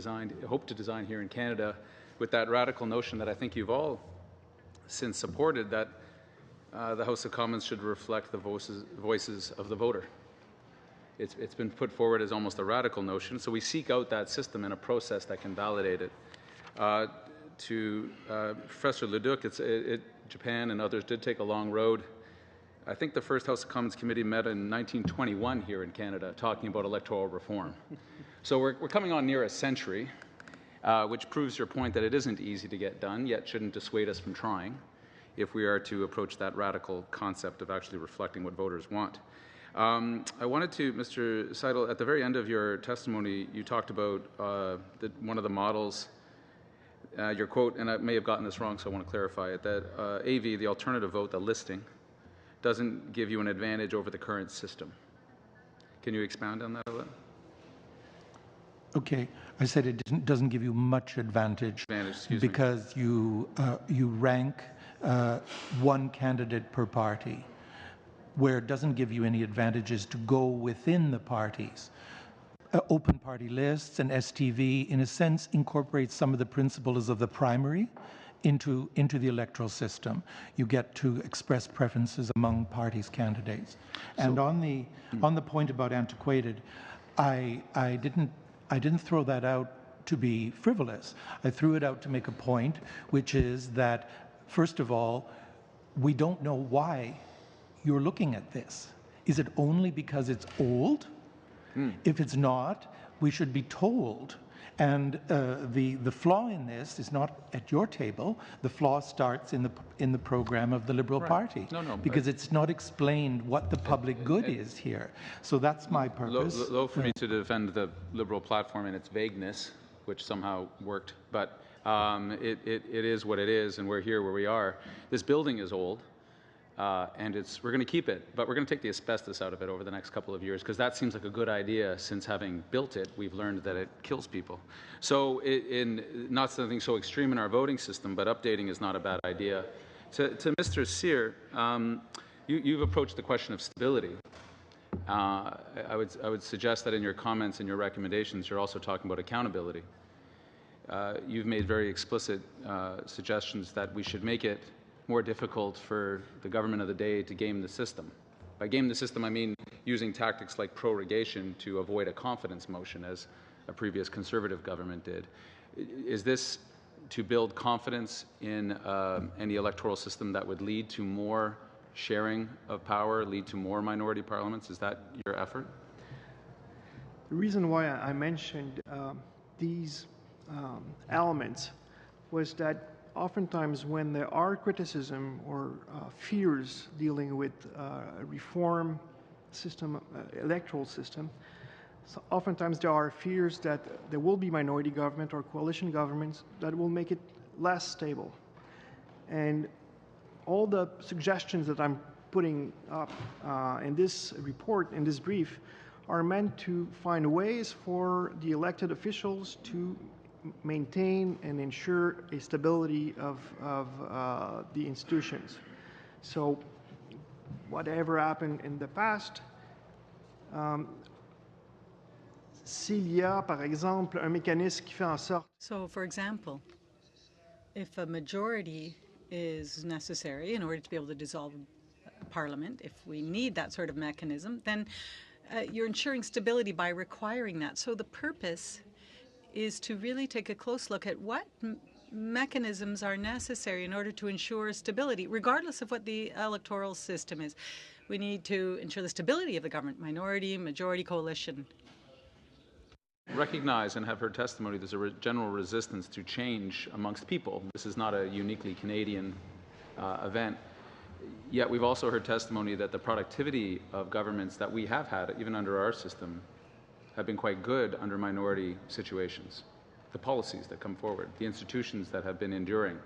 hope to design here in Canada, with that radical notion that I think you've all since supported, that the House of Commons should reflect the voices of the voter. It's been put forward as almost a radical notion, so we seek out that system and a process that can validate it. To Professor Leduc, Japan and others did take a long road. I think the first House of Commons committee met in 1921 here in Canada, talking about electoral reform. So we're coming on near a century, which proves your point that it isn't easy to get done, yet shouldn't dissuade us from trying if we are to approach that radical concept of actually reflecting what voters want. I wanted to, Mr. Seidel, at the very end of your testimony, you talked about one of the models, your quote, and I may have gotten this wrong, so I want to clarify it, that AV, the alternative vote, the listing, doesn't give you an advantage over the current system. Can you expound on that a little? Okay, I said it doesn't give you much advantage because you rank one candidate per party. Where it doesn't give you any advantages to go within the parties. Open party lists and STV, in a sense, incorporates some of the principles of the primary into the electoral system. You get to express preferences among parties' candidates. And on the point about antiquated, I didn't throw that out to be frivolous. I threw it out to make a point, which is that, first of all, we don't know why you're looking at this. Is it only because it's old? If it's not, we should be told. And the flaw in this is not at your table. The flaw starts in the program of the Liberal Party, because it's not explained what the public good is here. So that's my purpose. Low for me to defend the Liberal platform and its vagueness, which somehow worked, but it is what it is, and we're here where we are. This building is old. And we're going to keep it, but we're going to take the asbestos out of it over the next couple of years, because that seems like a good idea. Since having built it, we've learned that it kills people. So in not something so extreme in our voting system, but updating is not a bad idea. To Mr. Cyr, you've approached the question of stability. I would suggest that in your comments and your recommendations, you're also talking about accountability. You've made very explicit suggestions that we should make it more difficult for the government of the day to game the system. By game the system, I mean using tactics like prorogation to avoid a confidence motion, as a previous Conservative government did. Is this to build confidence in any electoral system that would lead to more sharing of power, lead to more minority parliaments? Is that your effort? The reason why I mentioned these elements was that oftentimes when there are criticism or fears dealing with a reform system, electoral system, so oftentimes there are fears that there will be minority government or coalition governments that will make it less stable. And all the suggestions that I'm putting up in this report, in this brief, are meant to find ways for the elected officials to maintain and ensure a stability of the institutions. So whatever happened in the past, s'il y a, par exemple, un mécanisme qui fait en sorte... So, for example, if a majority is necessary in order to be able to dissolve Parliament, if we need that sort of mechanism, then you're ensuring stability by requiring that. So the purpose is to really take a close look at what mechanisms are necessary in order to ensure stability, regardless of what the electoral system is. We need to ensure the stability of the government, minority, majority, coalition. Recognize and have heard testimony there's a general resistance to change amongst people. This is not a uniquely Canadian event. Yet we've also heard testimony that the productivity of governments that we have had, even under our system, have been quite good under minority situations. The policies that come forward, the institutions that have been enduring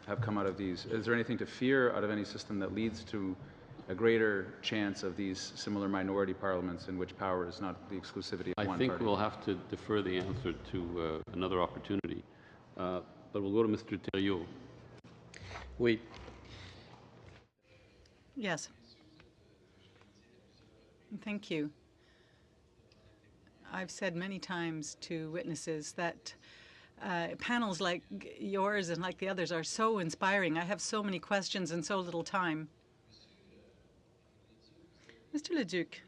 have come out of these. Is there anything to fear out of any system that leads to a greater chance of these similar minority parliaments in which power is not the exclusivity of one party? I think we'll have to defer the answer to another opportunity. But we'll go to Mr. Thériault. Oui. Yes. Thank you. I've said many times to witnesses that panels like yours and like the others are so inspiring. I have so many questions and so little time. Mr. Leduc,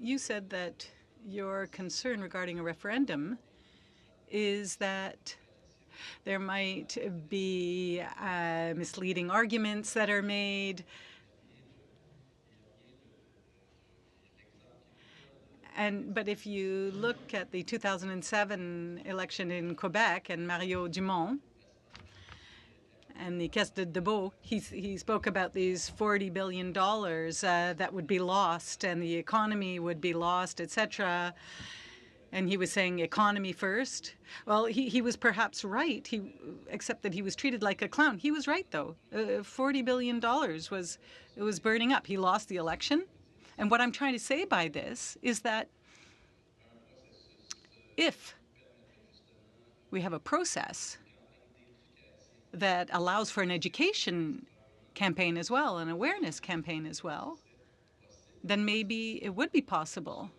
you said that your concern regarding a referendum is that there might be misleading arguments that are made, But if you look at the 2007 election in Quebec and Mario Dumont and the Caisse de dépôt, he spoke about these $40 billion that would be lost and the economy would be lost, etc. And he was saying economy first. Well, he was perhaps right, except that he was treated like a clown. He was right, though. $40 billion was burning up. He lost the election. And what I'm trying to say by this is that if we have a process that allows for an education campaign as well, an awareness campaign as well, then maybe it would be possible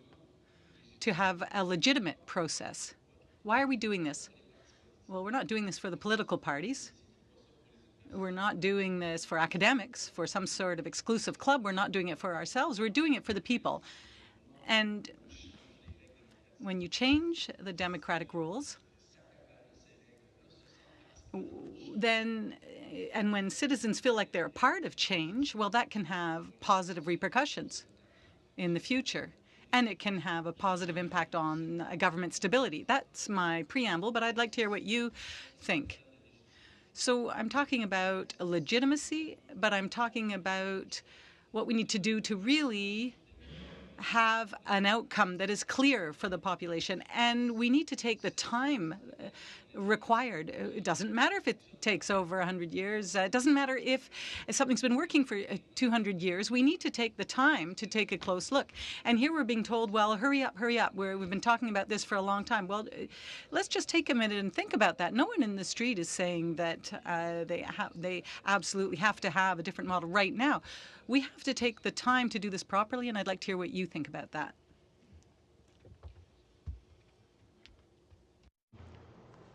to have a legitimate process. Why are we doing this? Well, we're not doing this for the political parties. We're not doing this for academics, for some sort of exclusive club. We're not doing it for ourselves. We're doing it for the people. And when you change the democratic rules, then, and when citizens feel like they're a part of change, well, that can have positive repercussions in the future. And it can have a positive impact on government stability. That's my preamble, but I'd like to hear what you think. So I'm talking about legitimacy, but I'm talking about what we need to do to really have an outcome that is clear for the population. And we need to take the time required. It doesn't matter if it takes over 100 years. It doesn't matter if something's been working for 200 years. We need to take the time to take a close look. And here we're being told, well, hurry up, hurry up. We've been talking about this for a long time. Well, let's just take a minute and think about that. No one in the street is saying that they absolutely have to have a different model right now. We have to take the time to do this properly, and I'd like to hear what you think about that.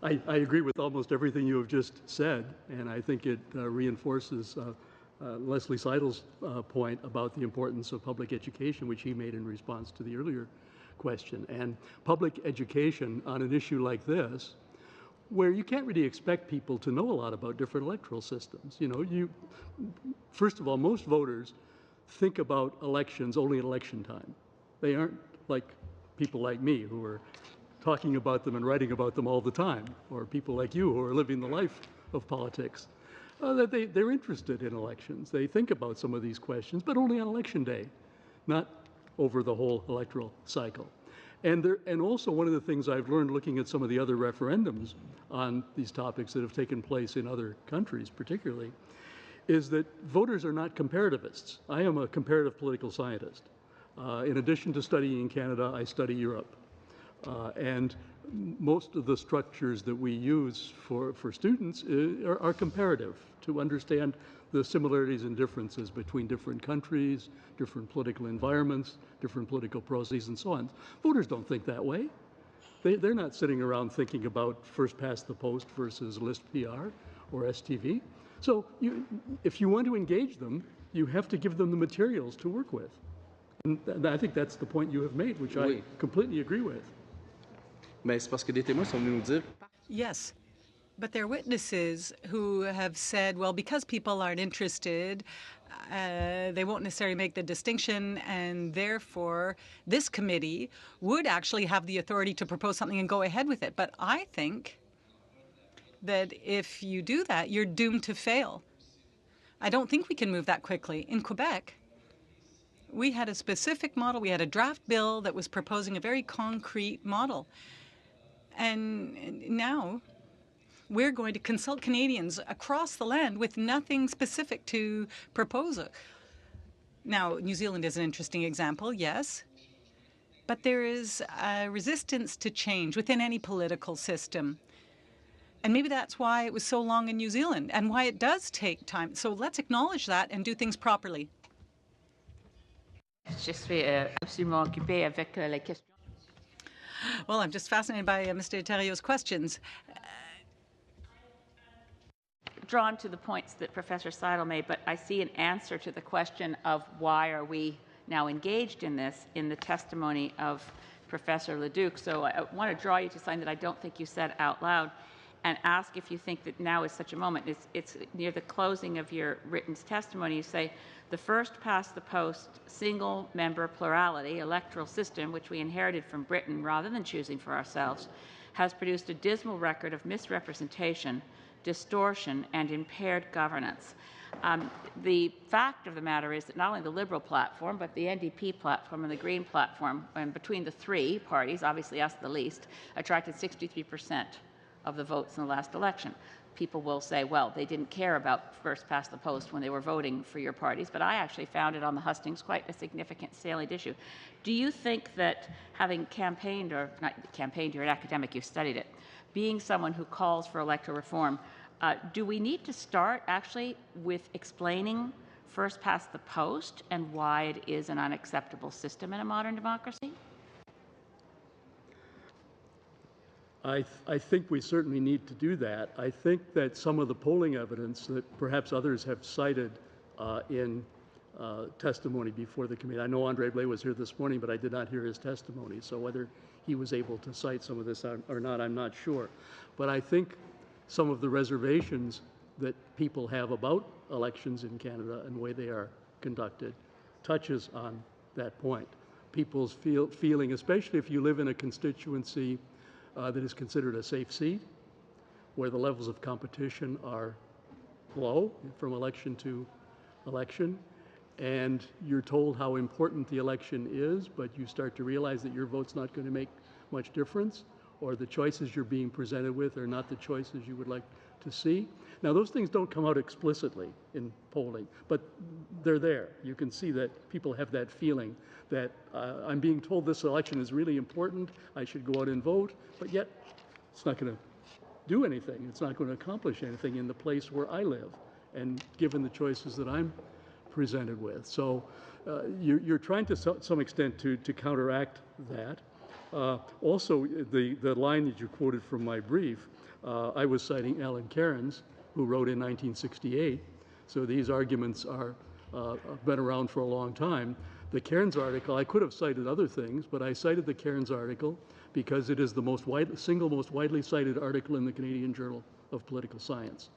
I agree with almost everything you have just said, and I think it reinforces Leslie Seidel's point about the importance of public education, which he made in response to the earlier question. And public education on an issue like this, where you can't really expect people to know a lot about different electoral systems. You know, first of all, most voters think about elections only at election time. They aren't like people like me who are talking about them and writing about them all the time, or people like you who are living the life of politics. That they're interested in elections. They think about some of these questions, but only on election day, not over the whole electoral cycle. And also one of the things I've learned looking at some of the other referendums on these topics that have taken place in other countries particularly, is that voters are not comparativists. I am a comparative political scientist. In addition to studying in Canada, I study Europe. And most of the structures that we use for students are comparative to understand the similarities and differences between different countries, different political environments, different political processes, and so on. Voters don't think that way. They're not sitting around thinking about first past the post versus list PR or STV. So if you want to engage them, you have to give them the materials to work with. And I think that's the point you have made, which I completely agree with. Mais c'est parce que des témoins sont venus nous dire. Yes, but there are witnesses who have said, well, because people aren't interested, they won't necessarily make the distinction, and therefore this committee would actually have the authority to propose something and go ahead with it. But I think that if you do that, you're doomed to fail. I don't think we can move that quickly. In Quebec, we had a specific model. We had a draft bill that was proposing a very concrete model. And now we're going to consult Canadians across the land with nothing specific to propose. Now, New Zealand is an interesting example, yes, but there is a resistance to change within any political system. And maybe that's why it was so long in New Zealand and why it does take time. So let's acknowledge that and do things properly. Je suis absolument occupée avec la question. Well, I'm just fascinated by Mr. Thériault's questions. Drawn to the points that Professor Seidel made, but I see an answer to the question of why are we now engaged in this in the testimony of Professor Leduc. So I want to draw you to something that I don't think you said out loud, and ask if you think that now is such a moment. It's near the closing of your written testimony. You say, the first past the post single member plurality electoral system, which we inherited from Britain rather than choosing for ourselves, has produced a dismal record of misrepresentation, distortion, and impaired governance. The fact of the matter is that not only the Liberal platform, but the NDP platform and the Green platform, and between the three parties, obviously us the least, attracted 63% of the votes in the last election. People will say, well, they didn't care about first past the post when they were voting for your parties, but I actually found it on the hustings quite a significant salient issue. Do you think that having campaigned, or not campaigned, you're an academic, you've studied it, being someone who calls for electoral reform, do we need to start actually with explaining first past the post and why it is an unacceptable system in a modern democracy? I think we certainly need to do that. I think that some of the polling evidence that perhaps others have cited in testimony before the committee. I know Andre Blais was here this morning, but I did not hear his testimony. So whether he was able to cite some of this or not, I'm not sure. But I think some of the reservations that people have about elections in Canada and the way they are conducted touches on that point. People's feeling, especially if you live in a constituency that is considered a safe seat, where the levels of competition are low from election to election, and you're told how important the election is, but you start to realize that your vote's not going to make much difference, or the choices you're being presented with are not the choices you would like to see. Now, those things don't come out explicitly in polling, but they're there. You can see that people have that feeling that I'm being told this election is really important, I should go out and vote, but yet it's not going to do anything. It's not going to accomplish anything in the place where I live and given the choices that I'm presented with. So you're trying to some extent to counteract that. Also, the line that you quoted from my brief, I was citing Alan Cairns, who wrote in 1968. So these arguments are been around for a long time. The Cairns article, I could have cited other things, but I cited the Cairns article because it is the single most widely cited article in the Canadian Journal of Political Science.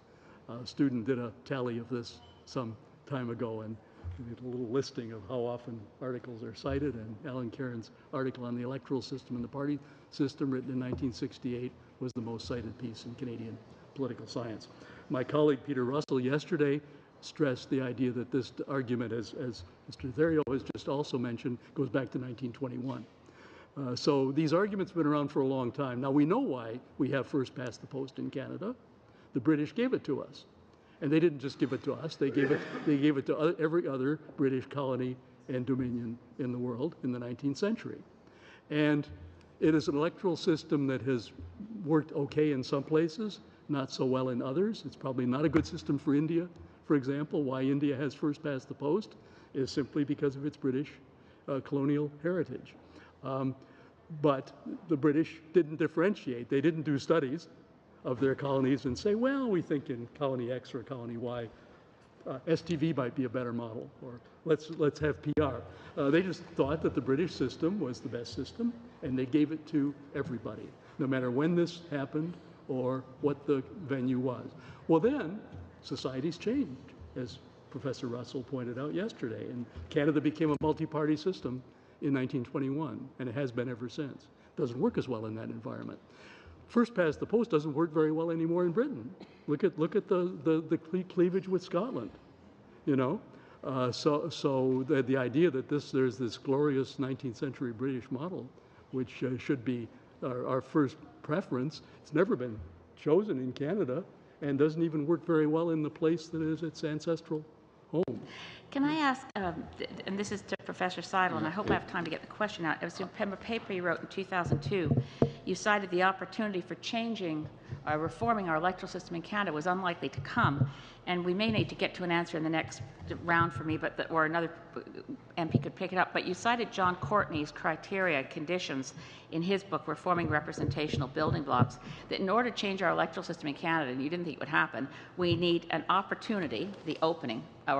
A student did a tally of this some time ago, and did a little listing of how often articles are cited, and Alan Cairns' article on the electoral system and the party system, written in 1968, was the most cited piece in Canadian political science. My colleague Peter Russell yesterday stressed the idea that this argument, as Mr. Therio has just also mentioned, goes back to 1921. So these arguments have been around for a long time. Now we know why we have first past the post in Canada. The British gave it to us. And they didn't just give it to us, they gave it to every other British colony and dominion in the world in the 19th century. And it is an electoral system that has worked okay in some places, not so well in others. It's probably not a good system for India, for example. Why India has first past the post is simply because of its British colonial heritage. But the British didn't differentiate. They didn't do studies of their colonies and say, well, we think in colony X or colony Y, STV might be a better model, or let's have PR. They just thought that the British system was the best system, and they gave it to everybody, no matter when this happened or what the venue was. Well, then societies changed, as Professor Russell pointed out yesterday, and Canada became a multi-party system in 1921, and it has been ever since. It doesn't work as well in that environment. First past the post doesn't work very well anymore in Britain. Look at the cleavage with Scotland, you know. So the idea that there's this glorious 19th century British model, which should be our first preference, it's never been chosen in Canada and doesn't even work very well in the place that is its ancestral home. Can I ask, and this is to Professor Seidel, and I hope I have time to get the question out. It was in a paper you wrote in 2002. You cited the opportunity for changing, reforming our electoral system in Canada was unlikely to come, and we may need to get to an answer in the next round for me, or another MP could pick it up. But you cited John Courtney's criteria, conditions, in his book, Reforming Representational Building Blocks, that in order to change our electoral system in Canada, and you didn't think it would happen, we need an opportunity, the opening of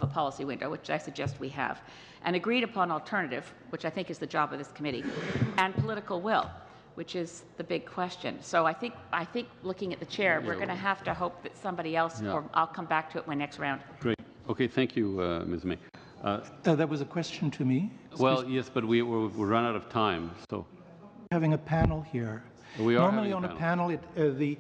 a policy window, which I suggest we have, an agreed upon alternative, which I think is the job of this committee, and political will. which is the big question. So I think looking at the chair, we're going to have to hope that somebody else, or I'll come back to it my next round. Great. Okay, thank you, Ms. May. That was a question to me. Well, yes, but we're run out of time, so. Having a panel here. We are normally on a panel, the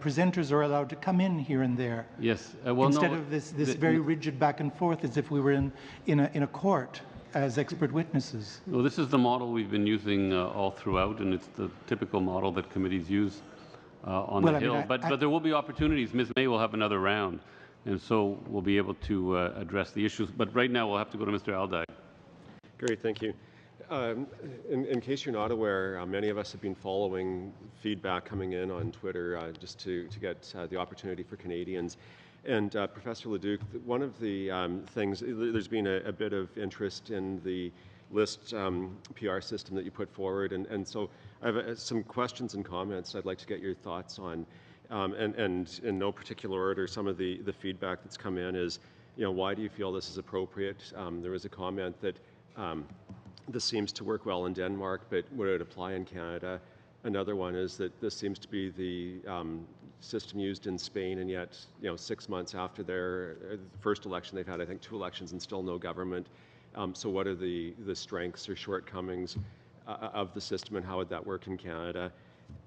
presenters are allowed to come in here and there. Yes. Well, instead no, of this very rigid back and forth, as if we were in a court as expert witnesses. Well, this is the model we've been using all throughout, and it's the typical model that committees use on the Hill. But there will be opportunities. Ms. May will have another round, and so we'll be able to address the issues. But right now, we'll have to go to Mr. Aldag. Great, thank you. In case you're not aware, many of us have been following feedback coming in on Twitter just to get the opportunity for Canadians. And Professor Leduc, one of the things, there's been a bit of interest in the list PR system that you put forward. And so I have some questions and comments I'd like to get your thoughts on. And in no particular order, some of the feedback that's come in is, why do you feel this is appropriate? There was a comment that this seems to work well in Denmark, but would it apply in Canada? Another one is that this seems to be the system used in Spain, and yet, 6 months after their first election, they've had, I think, 2 elections and still no government. So what are the strengths or shortcomings of the system, and how would that work in Canada?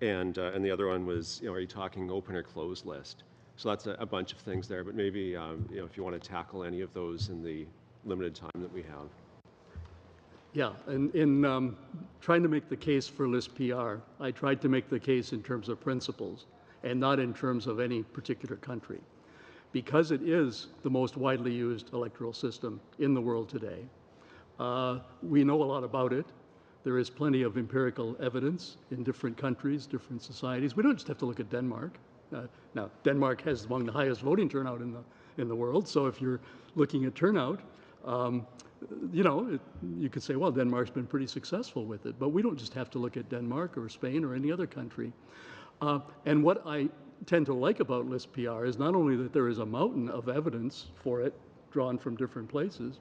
And the other one was, are you talking open or closed list? So that's a bunch of things there, but maybe, if you want to tackle any of those in the limited time that we have. Yeah, and in trying to make the case for list PR, I tried to make the case in terms of principles and not in terms of any particular country. Because it is the most widely used electoral system in the world today, we know a lot about it. There is plenty of empirical evidence in different countries, different societies. We don't just have to look at Denmark. Now, Denmark has among the highest voting turnout in the world, so if you're looking at turnout, you could say, well, Denmark's been pretty successful with it, but we don't just have to look at Denmark or Spain or any other country. And what I tend to like about list PR is not only that there is a mountain of evidence for it drawn from different places,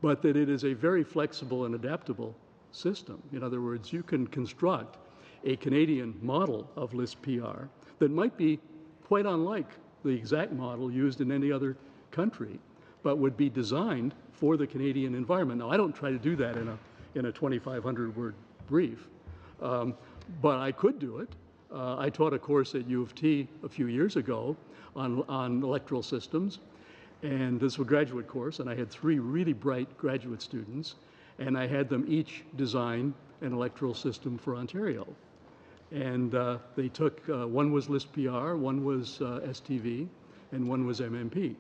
but that it is a very flexible and adaptable system. In other words, you can construct a Canadian model of list PR that might be quite unlike the exact model used in any other country, but would be designed for the Canadian environment. Now, I don't try to do that in a 2,500-word brief, but I could do it. I taught a course at U of T a few years ago on electoral systems, and this was a graduate course, and I had 3 really bright graduate students, and I had them each design an electoral system for Ontario. And they took, one was list PR, one was STV, and one was MMP.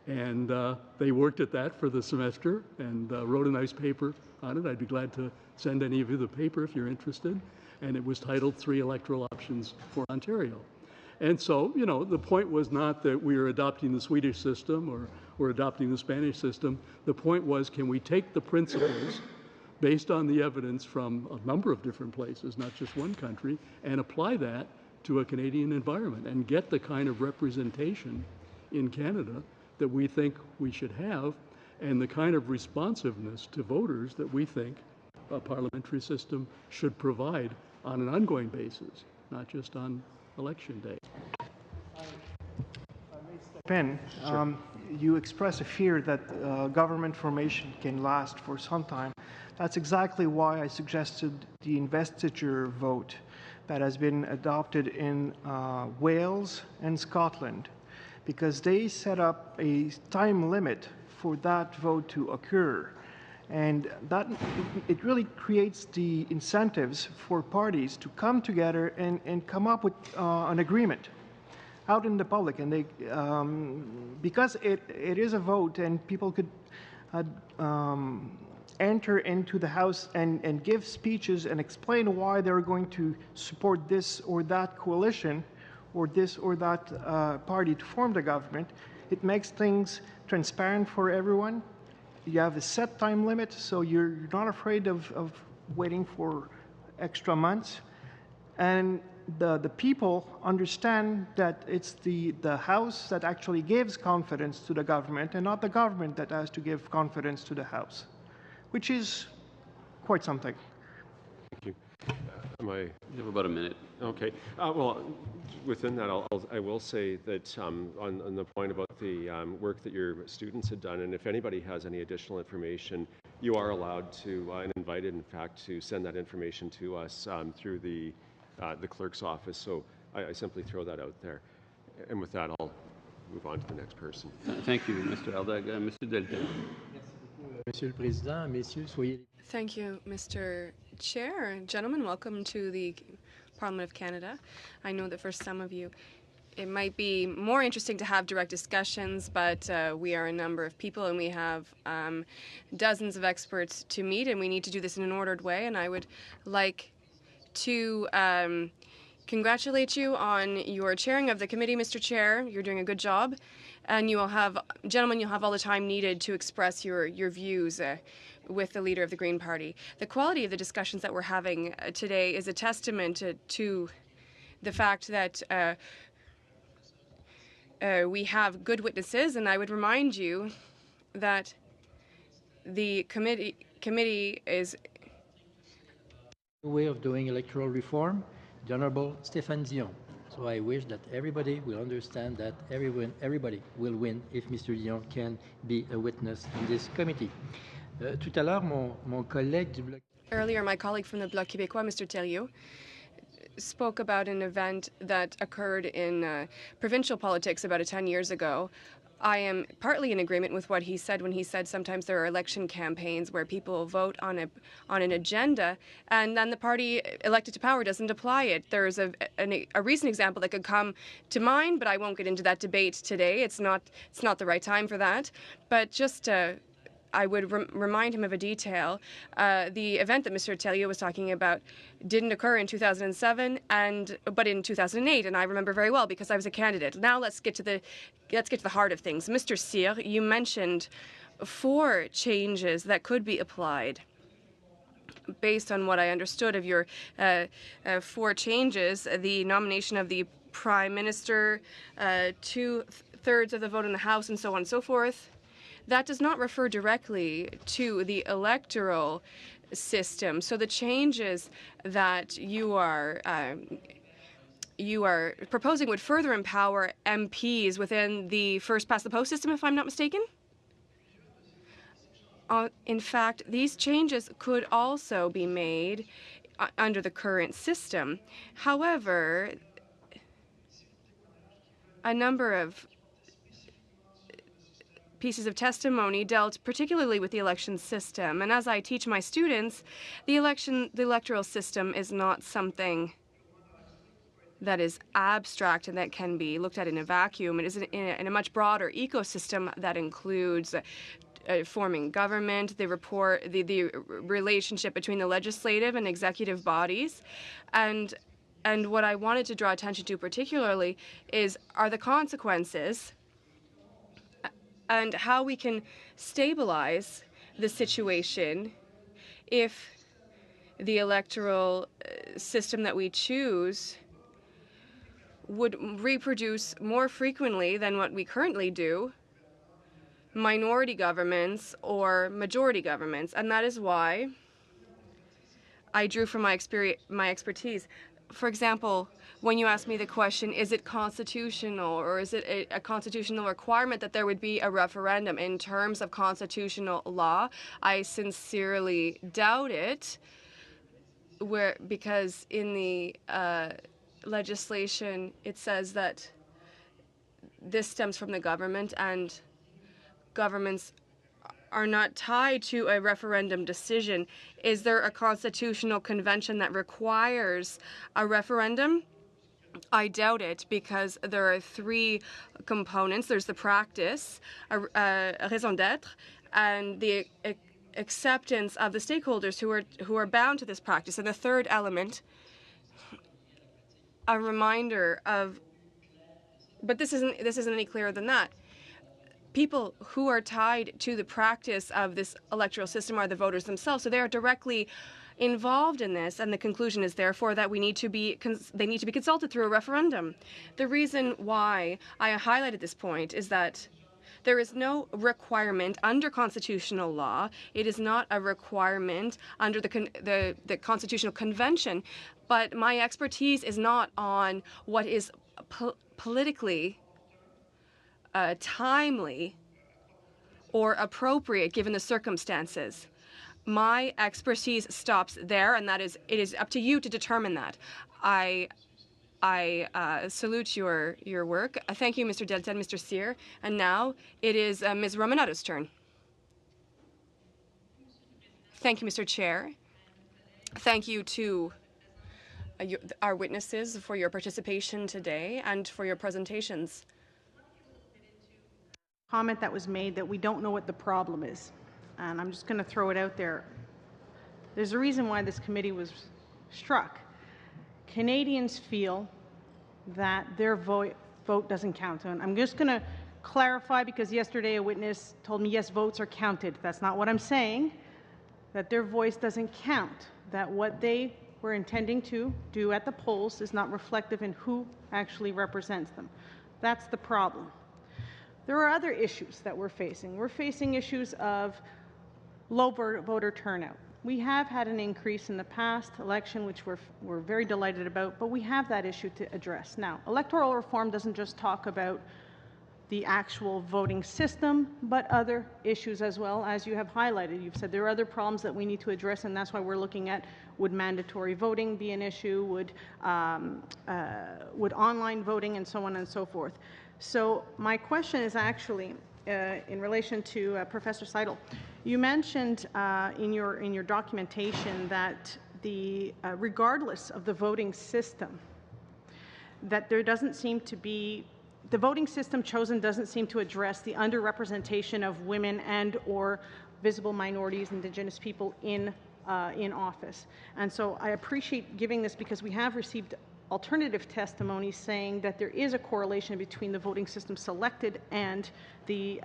And they worked at that for the semester and wrote a nice paper on it. I'd be glad to send any of you the paper if you're interested. And it was titled 3 Electoral Options for Ontario. And so, the point was not that we are adopting the Swedish system or we're adopting the Spanish system. The point was, can we take the principles based on the evidence from a number of different places, not just one country, and apply that to a Canadian environment and get the kind of representation in Canada that we think we should have, and the kind of responsiveness to voters that we think a parliamentary system should provide on an ongoing basis, not just on election day. Ben, sure. You express a fear that government formation can last for some time. That's exactly why I suggested the investiture vote that has been adopted in Wales and Scotland, because they set up a time limit for that vote to occur. And that it really creates the incentives for parties to come together and come up with an agreement out in the public. And they, because it is a vote and people could enter into the House and give speeches and explain why they're going to support this or that coalition or this or that party to form the government, it makes things transparent for everyone. You have a set time limit, so you're not afraid of waiting for extra months. And the people understand that it's the House that actually gives confidence to the government and not the government that has to give confidence to the House, which is quite something. Thank you. I? You have about a minute. Okay. Well, within that, I will say that on the point about the work that your students had done, and if anybody has any additional information, you are allowed to and invited, in fact, to send that information to us through the clerk's office. So I simply throw that out there. And with that, I'll move on to the next person. Thank you, Mr. Aldag. Mr. Delta. Monsieur le Président, messieurs, soyez. Thank you, Mr. Chair. Gentlemen, welcome to the Parliament of Canada. I know that for some of you, it might be more interesting to have direct discussions, but we are a number of people and we have dozens of experts to meet, and we need to do this in an ordered way. And I would like to congratulate you on your chairing of the committee, Mr. Chair. You're doing a good job. And you will have, gentlemen, you'll have all the time needed to express your views with the leader of the Green Party. The quality of the discussions that we're having today is a testament to the fact that we have good witnesses, and I would remind you that the committee is Way of doing electoral reform, the Honourable Stéphane Dion. So I wish that everybody will understand that everybody will win if Mr. Dion can be a witness in this committee. Tout à l'heure, mon collègue du Bloc... Earlier, my colleague from the Bloc Québécois, Mr. Thériault, spoke about an event that occurred in provincial politics about 10 years ago. I am partly in agreement with what he said when he said sometimes there are election campaigns where people vote on an agenda and then the party elected to power doesn't apply it. There is a recent example that could come to mind, but I won't get into that debate today. It's not the right time for that. But just I would remind him of a detail. The event that Mr. Thériault was talking about didn't occur in 2007, but in 2008, and I remember very well because I was a candidate. Now let's get to the heart of things. Mr. Cyr, you mentioned 4 changes that could be applied. Based on what I understood of your 4 changes, the nomination of the Prime Minister, 2/3 of the vote in the House, and so on and so forth. That does not refer directly to the electoral system. So the changes that you are proposing would further empower MPs within the first-past-the-post system, if I'm not mistaken? In fact, these changes could also be made under the current system. However, a number of pieces of testimony dealt particularly with the election system. And as I teach my students, the electoral system is not something that is abstract and that can be looked at in a vacuum. It is in a much broader ecosystem that includes forming government, the relationship between the legislative and executive bodies, and what I wanted to draw attention to particularly are the consequences and how we can stabilize the situation if the electoral system that we choose would reproduce more frequently than what we currently do minority governments or majority governments. And that is why I drew from my expertise. For example, when you ask me the question, is it constitutional or is it a constitutional requirement that there would be a referendum in terms of constitutional law, I sincerely doubt it, because in the legislation it says that this stems from the government and governments are not tied to a referendum decision. Is there a constitutional convention that requires a referendum? I doubt it, because there are 3 components. There's the practice, a raison d'être, and the acceptance of the stakeholders who are bound to this practice. And the third element, a reminder of, but this isn't any clearer than that. People who are tied to the practice of this electoral system are the voters themselves, so they are directly involved in this, and the conclusion is therefore that they need to be consulted through a referendum. The reason why I highlighted this point is that There is no requirement under constitutional law. It is not a requirement under the Constitutional Convention. But my expertise is not on what is politically timely or appropriate given the circumstances. My expertise stops there, and it is up to you to determine that. I salute your work. Thank you, Mr. Delta and Mr. Cyr. And now it is Ms. Romanato's turn. Thank you, Mr. Chair. Thank you to our witnesses for your participation today and for your presentations. Comment that was made that we don't know what the problem is. And I'm just going to throw it out there. There's a reason why this committee was struck. Canadians feel that their vote doesn't count. And I'm just going to clarify, because yesterday a witness told me, yes, votes are counted. That's not what I'm saying, that their voice doesn't count, that what they were intending to do at the polls is not reflective in who actually represents them. That's the problem. There are other issues that we're facing. We're facing issues of low voter turnout. We have had an increase in the past election, which we're very delighted about, but we have that issue to address. Now, electoral reform doesn't just talk about the actual voting system, but other issues as well, as you have highlighted. You've said there are other problems that we need to address, and that's why we're looking at, would mandatory voting be an issue, would online voting, and so on and so forth. So my question is actually in relation to Professor Seidel. You mentioned in your documentation that regardless of the voting system, that there doesn't seem to be, the voting system chosen doesn't seem to address the underrepresentation of women and or visible minorities, Indigenous people in office. And so I appreciate giving this, because we have received alternative testimony saying that there is a correlation between the voting system selected and the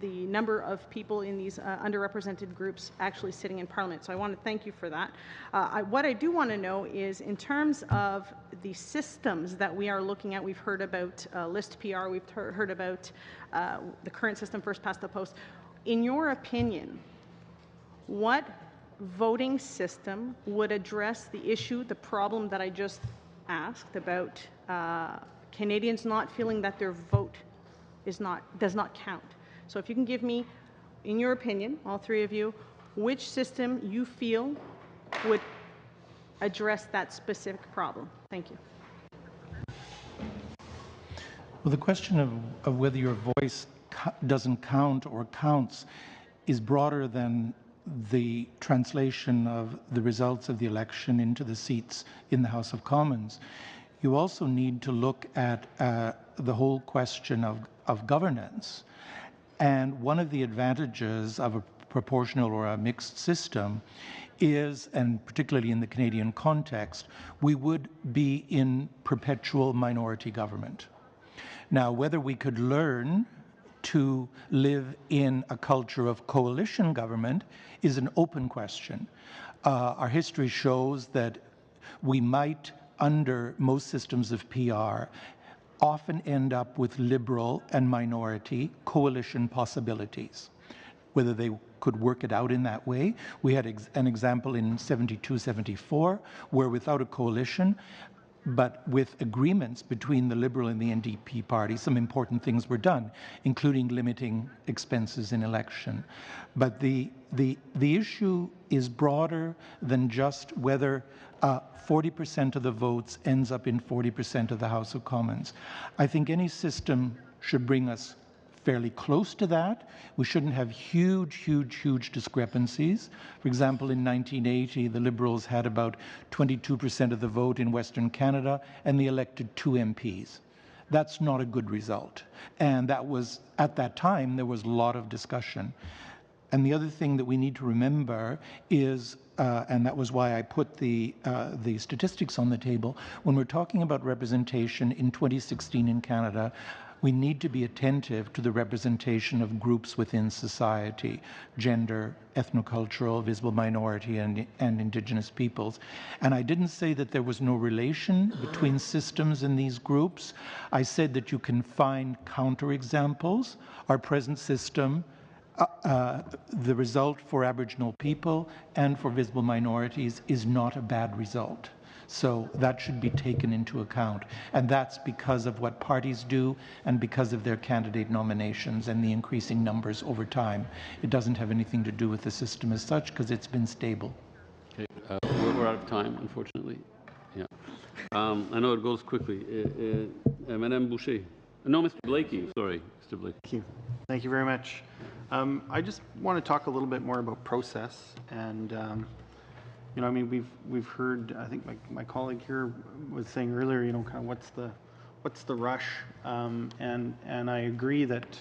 number of people in these underrepresented groups actually sitting in Parliament. So I want to thank you for that. What I do want to know is, in terms of the systems that we are looking at, we've heard about list PR, we've heard about the current system, first past the post. In your opinion, what voting system would address the issue, the problem that I just asked about Canadians not feeling that their vote does not count? So if you can give me, in your opinion, all three of you, which system you feel would address that specific problem. Thank you. Well, the question of whether your voice doesn't count or counts is broader than the translation of the results of the election into the seats in the House of Commons. You also need to look at the whole question of governance. And one of the advantages of a proportional or a mixed system is, and particularly in the Canadian context, we would be in perpetual minority government. Now, whether we could learn to live in a culture of coalition government is an open question. Our history shows that we might, under most systems of PR, often end up with liberal and minority coalition possibilities. Whether they could work it out in that way. We had an example in 72-74 where, without a coalition, but with agreements between the Liberal and the NDP party, some important things were done, including limiting expenses in election. But the issue is broader than just whether 40% of the votes ends up in 40% of the House of Commons. I think any system should bring us fairly close to that. We shouldn't have huge discrepancies. For example, in 1980, the Liberals had about 22% of the vote in Western Canada, and they elected 2 MPs. That's not a good result. And that was, at that time, there was a lot of discussion. And the other thing that we need to remember is, and that was why I put the statistics on the table, when we're talking about representation in 2016 in Canada, We need to be attentive to the representation of groups within society, gender, ethnocultural, visible minority, and Indigenous peoples. And I didn't say that there was no relation between systems in these groups. I said that you can find counterexamples. Our present system, the result for Aboriginal people and for visible minorities is not a bad result. So that should be taken into account. And that's because of what parties do and because of their candidate nominations and the increasing numbers over time. It doesn't have anything to do with the system as such because it's been stable. Okay, we're out of time, unfortunately. Yeah. I know it goes quickly. Madame Boucher. No, Mr. Blakey, sorry. Mr. Blakey. Thank you. Thank you very much. I just want to talk a little bit more about process and you know, I mean, we've heard. I think my colleague here was saying earlier. You know, kind of what's the rush? And I agree that,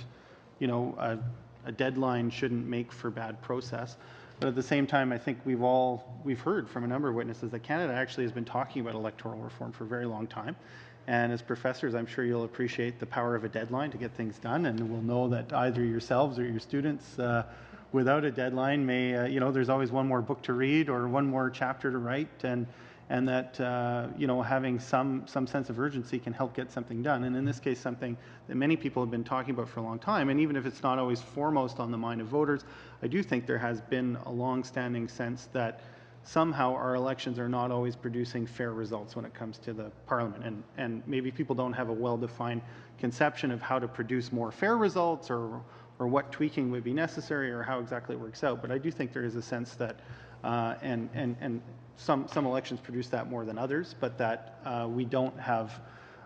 you know, a deadline shouldn't make for bad process. But at the same time, I think we've heard from a number of witnesses that Canada actually has been talking about electoral reform for a very long time. And as professors, I'm sure you'll appreciate the power of a deadline to get things done. And we'll know that either yourselves or your students, without a deadline, may you know, there's always one more book to read or one more chapter to write, and that you know, having some sense of urgency can help get something done. And in this case, something that many people have been talking about for a long time. And even if it's not always foremost on the mind of voters, I do think there has been a long-standing sense that somehow our elections are not always producing fair results when it comes to the Parliament. And maybe people don't have a well-defined conception of how to produce more fair results or what tweaking would be necessary or how exactly it works out. But I do think there is a sense that, and some elections produce that more than others, but that we don't have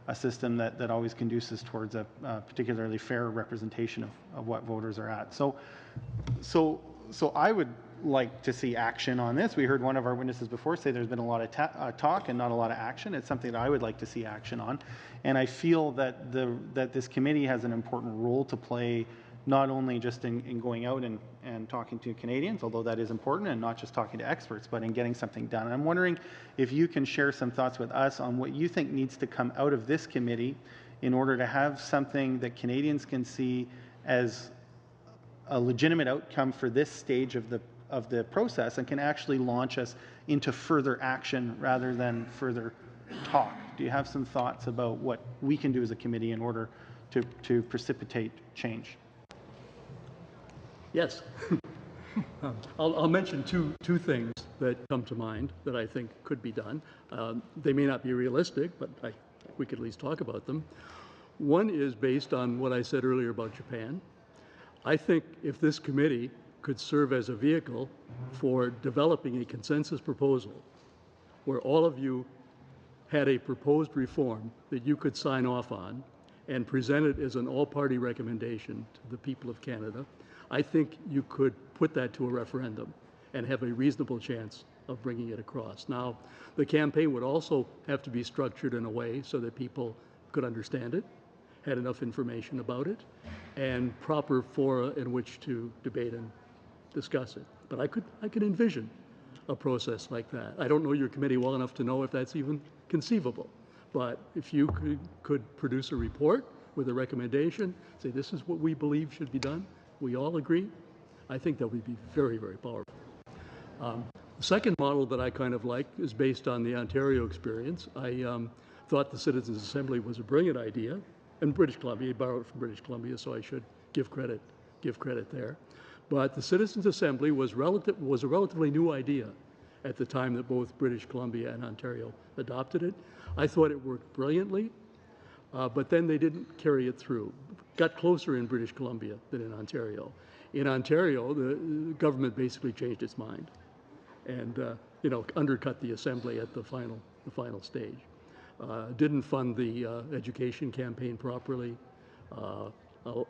a system that always conduces towards a particularly fair representation of what voters are at. So I would like to see action on this. We heard one of our witnesses before say there's been a lot of talk and not a lot of action. It's something that I would like to see action on. And I feel that this committee has an important role to play, not only just in going out and talking to Canadians, although that is important, and not just talking to experts, but in getting something done. And I'm wondering if you can share some thoughts with us on what you think needs to come out of this committee in order to have something that Canadians can see as a legitimate outcome for this stage of the process and can actually launch us into further action rather than further talk. Do you have some thoughts about what we can do as a committee in order to precipitate change? Yes. I'll mention two things that come to mind that I think could be done. They may not be realistic, but we could at least talk about them. One is based on what I said earlier about Japan. I think if this committee could serve as a vehicle for developing a consensus proposal where all of you had a proposed reform that you could sign off on and present it as an all-party recommendation to the people of Canada, I think you could put that to a referendum and have a reasonable chance of bringing it across. Now, the campaign would also have to be structured in a way so that people could understand it, had enough information about it, and proper fora in which to debate and discuss it. But I could envision a process like that. I don't know your committee well enough to know if that's even conceivable. But if you could produce a report with a recommendation, say this is what we believe should be done, we all agree, I think that would be very, very powerful. The second model that I kind of like is based on the Ontario experience. I thought the Citizens Assembly was a brilliant idea, and British Columbia, borrowed from British Columbia, so I should give credit there. But the Citizens Assembly was a relatively new idea at the time that both British Columbia and Ontario adopted it. I thought it worked brilliantly, but then they didn't carry it through. Got closer in British Columbia than in Ontario. In Ontario, the government basically changed its mind and undercut the Assembly at the final stage. Didn't fund the education campaign properly.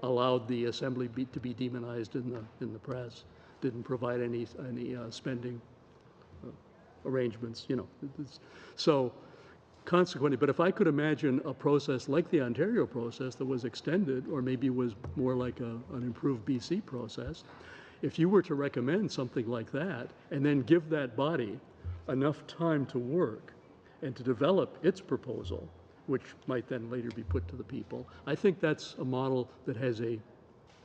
Allowed the Assembly to be demonized in the press. Didn't provide any spending arrangements. So consequently, but if I could imagine a process like the Ontario process that was extended, or maybe was more like an improved BC process, if you were to recommend something like that and then give that body enough time to work and to develop its proposal, which might then later be put to the people. I think that's a model that has a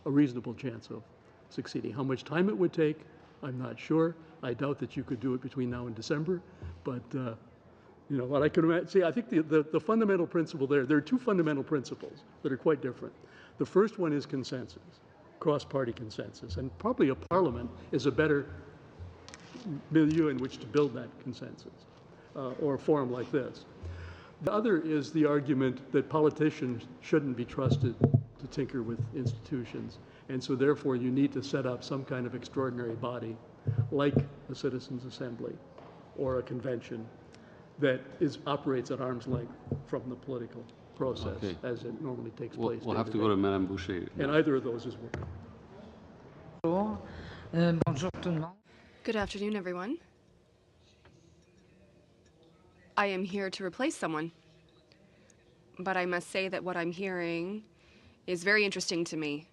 reasonable chance of succeeding. How much time it would take, I'm not sure. I doubt that you could do it between now and December, but you know, what I could imagine, see, I think the fundamental principle there are two fundamental principles that are quite different. The first one is consensus, cross-party consensus, and probably a parliament is a better milieu in which to build that consensus, or a forum like this. The other is the argument that politicians shouldn't be trusted to tinker with institutions, and so therefore you need to set up some kind of extraordinary body, like a citizens' assembly or a convention, that operates at arm's length from the political process as it normally takes place. We'll have to go to Madame Boucher. And either of those is working. Good afternoon, everyone. I am here to replace someone, but I must say that what I'm hearing is very interesting to me.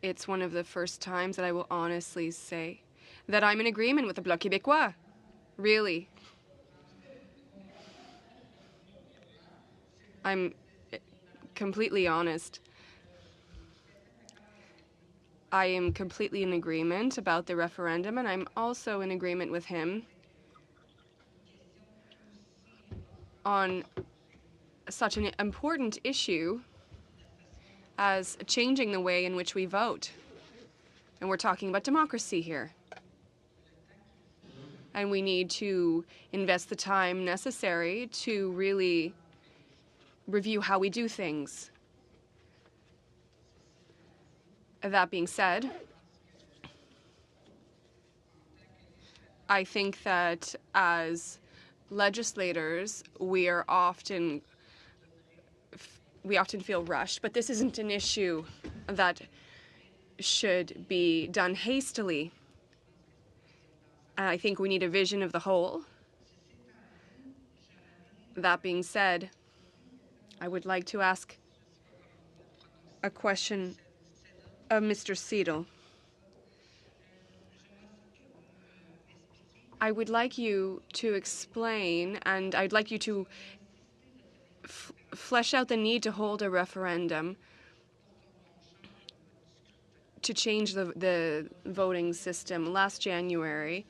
It's one of the first times that I will honestly say that I'm in agreement with the Bloc Québécois. Really. I'm completely honest. I am completely in agreement about the referendum, and I'm also in agreement with him on such an important issue as changing the way in which we vote. And we're talking about democracy here. And we need to invest the time necessary to really review how we do things. That being said, I think that as legislators, we often feel rushed, but this isn't an issue that should be done hastily. I think we need a vision of the whole. That being said, I would like to ask a question of Mr. Seidel. I would like you to explain, and I'd like you to flesh out the need to hold a referendum to change the voting system. Last January,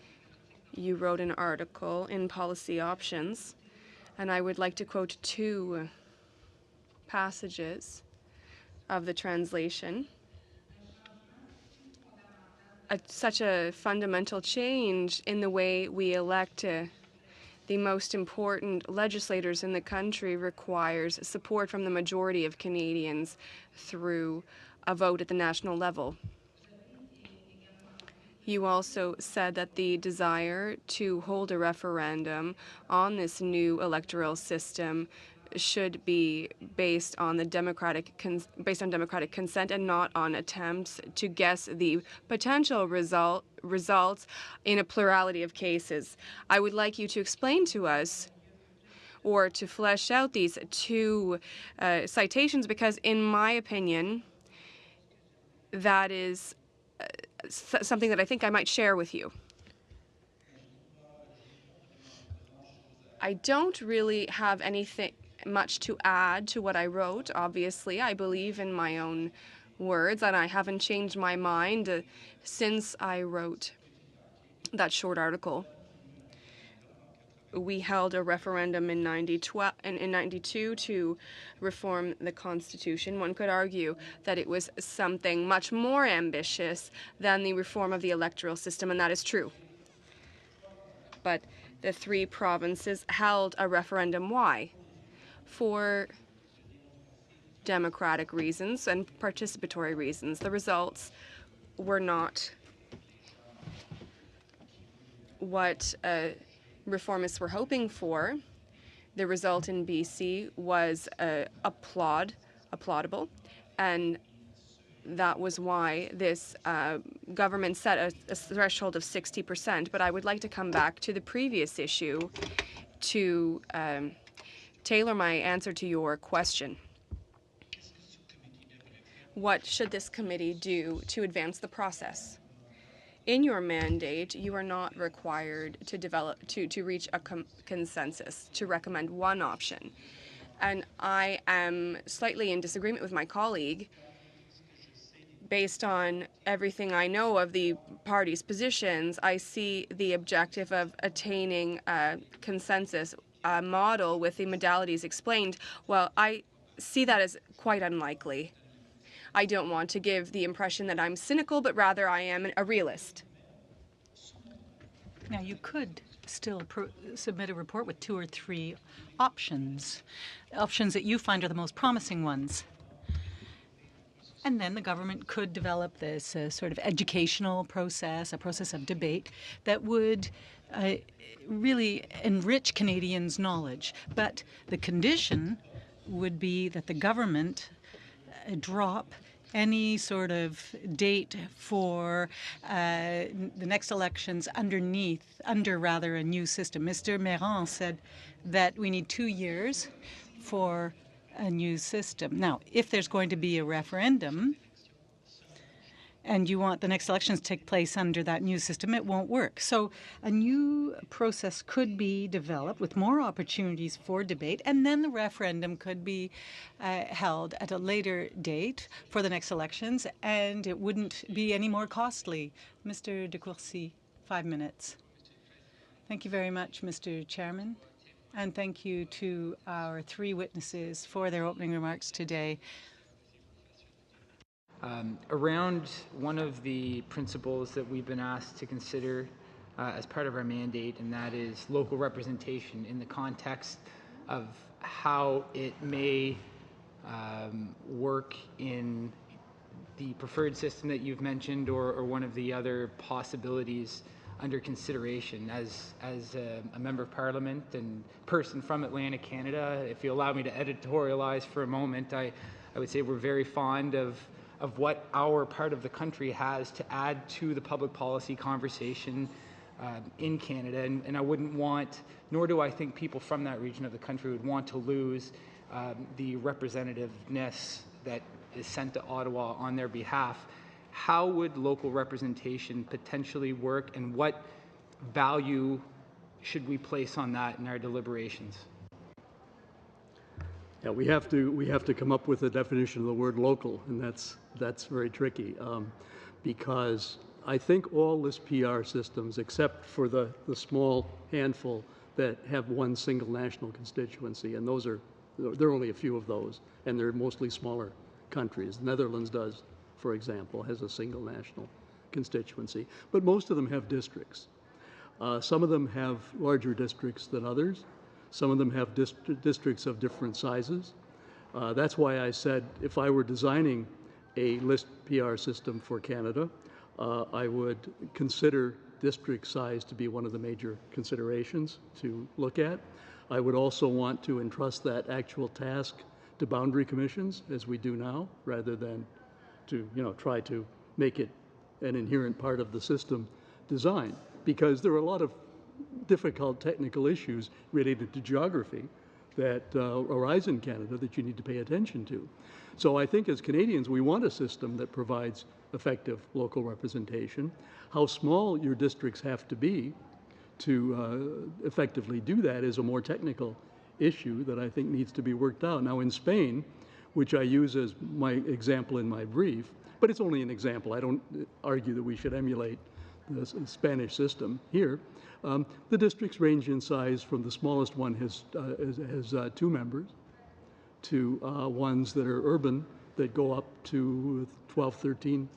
you wrote an article in Policy Options, and I would like to quote two passages of the translation. Such a fundamental change in the way we elect the most important legislators in the country requires support from the majority of Canadians through a vote at the national level. You also said that the desire to hold a referendum on this new electoral system should be based on democratic consent and not on attempts to guess the potential results in a plurality of cases. I would like you to explain to us or to flesh out these two citations, because in my opinion, that is something that I think I might share with you. I don't really have anything much to add to what I wrote. Obviously, I believe in my own words, and I haven't changed my mind since I wrote that short article. We held a referendum in 92 to reform the Constitution. One could argue that it was something much more ambitious than the reform of the electoral system, and that is true. But the three provinces held a referendum. Why? For democratic reasons and participatory reasons. The results were not what reformists were hoping for. The result in BC was applaudable, and that was why this government set a threshold of 60%. But I would like to come back to the previous issue to tailor my answer to your question. What should this committee do to advance the process? In your mandate, you are not required to reach a consensus, to recommend one option. and I am slightly in disagreement with my colleague based on everything I know of the party's positions. I see the objective of attaining a consensus model with the modalities explained. Well, I see that as quite unlikely. I don't want to give the impression that I'm cynical, but rather I am a realist. Now, you could still submit a report with 2 or 3 options that you find are the most promising ones. And then the government could develop this sort of educational process, a process of debate that would really enrich Canadians' knowledge. But the condition would be that the government drop any sort of date for the next elections under a new system. Mr. Méran said that we need 2 years for a new system. Now, if there's going to be a referendum and you want the next elections to take place under that new system, it won't work. So a new process could be developed with more opportunities for debate, and then the referendum could be held at a later date for the next elections, and it wouldn't be any more costly. Mr. de Courcy, 5 minutes. Thank you very much, Mr. Chairman. And thank you to our 3 witnesses for their opening remarks today. Around one of the principles that we've been asked to consider as part of our mandate, and that is local representation in the context of how it may work in the preferred system that you've mentioned, or one of the other possibilities under consideration. As a member of Parliament and person from Atlantic Canada, if you allow me to editorialize for a moment, I would say we're very fond of what our part of the country has to add to the public policy conversation in Canada. And I wouldn't want, nor do I think people from that region of the country would want to lose the representativeness that is sent to Ottawa on their behalf. How would local representation potentially work, and what value should we place on that in our deliberations? Yeah, we have to come up with a definition of the word local, and that's very tricky because I think all list PR systems, except for the small handful that have one single national constituency, and there are only a few of those, and they're mostly smaller countries. The Netherlands does, for example, has a single national constituency, but most of them have districts. Some of them have larger districts than others. Some of them have districts of different sizes. That's why I said if I were designing a list PR system for Canada, I would consider district size to be one of the major considerations to look at. I would also want to entrust that actual task to boundary commissions, as we do now, rather than to try to make it an inherent part of the system design, because there are a lot of difficult technical issues related to geography that arise in Canada that you need to pay attention to. So I think as Canadians, we want a system that provides effective local representation. How small your districts have to be to effectively do that is a more technical issue that I think needs to be worked out. Now in Spain, which I use as my example in my brief, but it's only an example. I don't argue that we should emulate the Spanish system here. The districts range in size from the smallest one has 2 members to ones that are urban that go up to 12, 13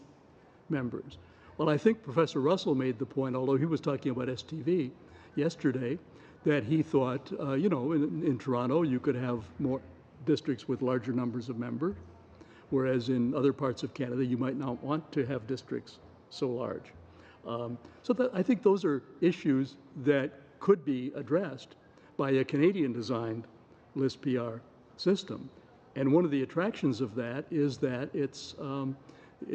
members. Well, I think Professor Russell made the point, although he was talking about STV yesterday, that he thought, in Toronto you could have more districts with larger numbers of members, whereas in other parts of Canada you might not want to have districts so large. I think those are issues that could be addressed by a Canadian-designed list PR system. And one of the attractions of that is that it's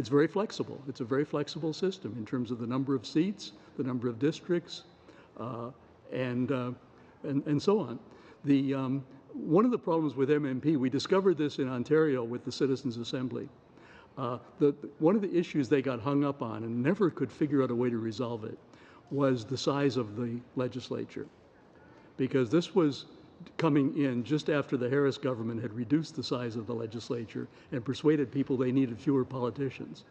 very flexible. It's a very flexible system in terms of the number of seats, the number of districts, and so on. One of the problems with MMP, we discovered this in Ontario with the Citizens' Assembly. One of the issues they got hung up on and never could figure out a way to resolve it was the size of the legislature, because this was coming in just after the Harris government had reduced the size of the legislature and persuaded people they needed fewer politicians.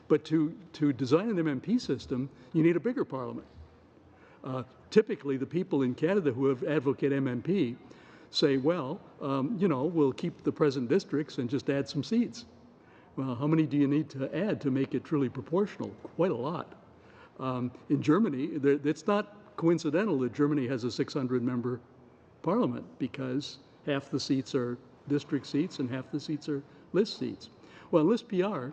But to design an MMP system, you need a bigger parliament. Typically, the people in Canada who have advocate MMP say, well, we'll keep the present districts and just add some seats. Well, how many do you need to add to make it truly proportional? Quite a lot. In Germany, it's not coincidental that Germany has a 600-member parliament, because half the seats are district seats and half the seats are list seats. Well, in list PR,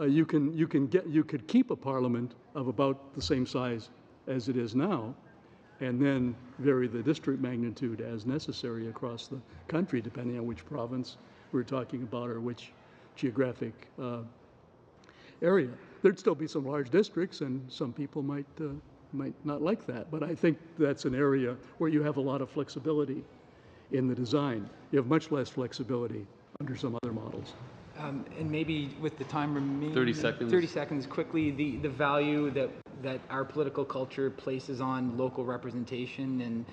you could keep a parliament of about the same size as it is now, and then vary the district magnitude as necessary across the country, depending on which province we're talking about or which geographic area. There'd still be some large districts, and some people might not like that. But I think that's an area where you have a lot of flexibility in the design. You have much less flexibility under some other models. And maybe with the time remaining, 30 seconds. 30 seconds quickly, the value that our political culture places on local representation and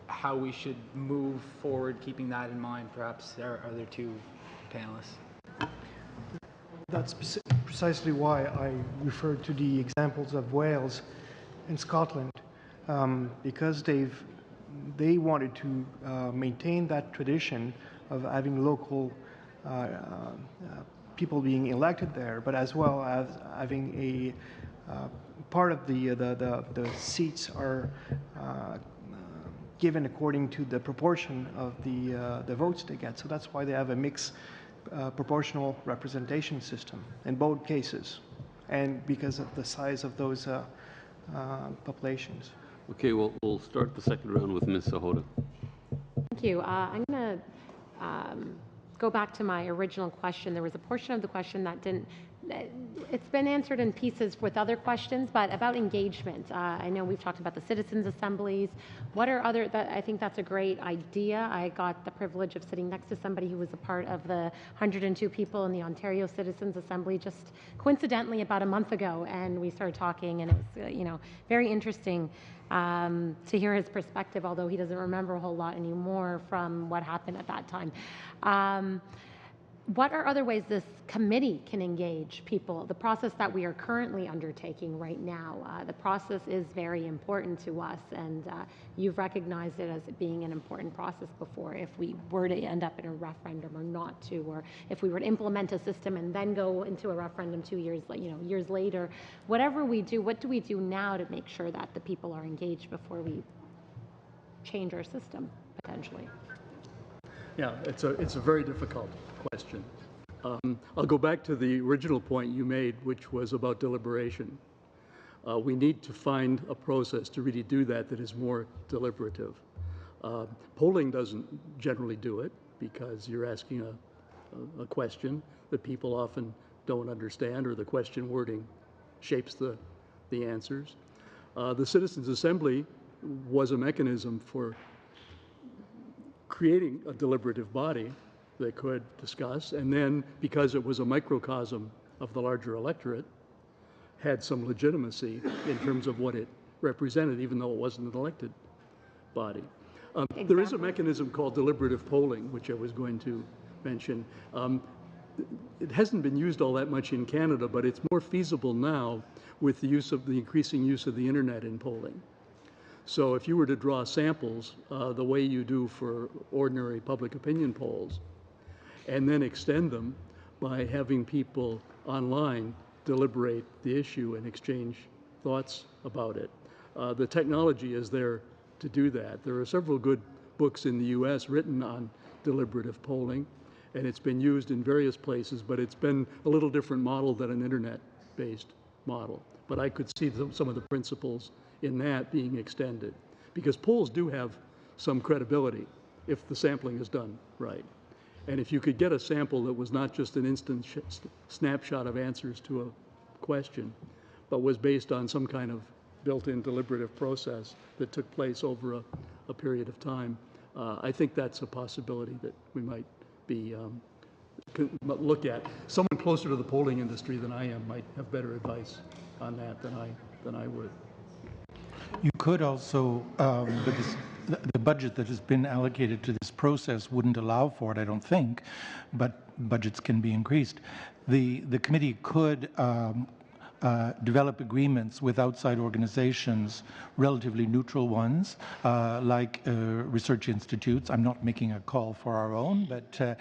how we should move forward, keeping that in mind, perhaps our other two panelists. That's precisely why I referred to the examples of Wales and Scotland, because they wanted to maintain that tradition of having local people being elected there, but as well as having a part of the seats are given according to the proportion of the votes they get. So that's why they have a mixed proportional representation system in both cases, and because of the size of those populations. Okay, well, we'll start the second round with Ms. Sahota. Thank you. I'm going to go back to my original question. There was a portion of the question that didn't, it's been answered in pieces with other questions, but about engagement. I know we've talked about the citizens' assemblies. What are other, I think that's a great idea. I got the privilege of sitting next to somebody who was a part of the 102 people in the Ontario Citizens' Assembly just coincidentally about a month ago, and we started talking, and it was, very interesting to hear his perspective, although he doesn't remember a whole lot anymore from what happened at that time. What are other ways this committee can engage people? The process that we are currently undertaking right now, the process is very important to us, and you've recognized it as being an important process before. If we were to end up in a referendum or not to, or if we were to implement a system and then go into a referendum 2 years, years later, whatever we do, what do we do now to make sure that the people are engaged before we change our system potentially? Yeah, it's a very difficult question. I'll go back to the original point you made, which was about deliberation. We need to find a process to really do that is more deliberative. Polling doesn't generally do it because you're asking a question that people often don't understand, or the question wording shapes the answers. The Citizens' Assembly was a mechanism for creating a deliberative body that could discuss, and then, because it was a microcosm of the larger electorate, had some legitimacy in terms of what it represented, even though it wasn't an elected body. There is a mechanism called deliberative polling, which I was going to mention. It hasn't been used all that much in Canada, but it's more feasible now with the increasing use of the internet in polling. So if you were to draw samples the way you do for ordinary public opinion polls, and then extend them by having people online deliberate the issue and exchange thoughts about it, the technology is there to do that. There are several good books in the U.S. written on deliberative polling, and it's been used in various places, but it's been a little different model than an internet-based model. But I could see some of the principles in that being extended, because polls do have some credibility if the sampling is done right. And if you could get a sample that was not just an instant snapshot of answers to a question, but was based on some kind of built-in deliberative process that took place over a period of time, I think that's a possibility that we might be look at. Someone closer to the polling industry than I am might have better advice on that than I would. You could also, but this the budget that has been allocated to this process wouldn't allow for it, I don't think, but budgets can be increased. The committee could develop agreements with outside organizations, relatively neutral ones, like research institutes. I'm not making a call for our own, but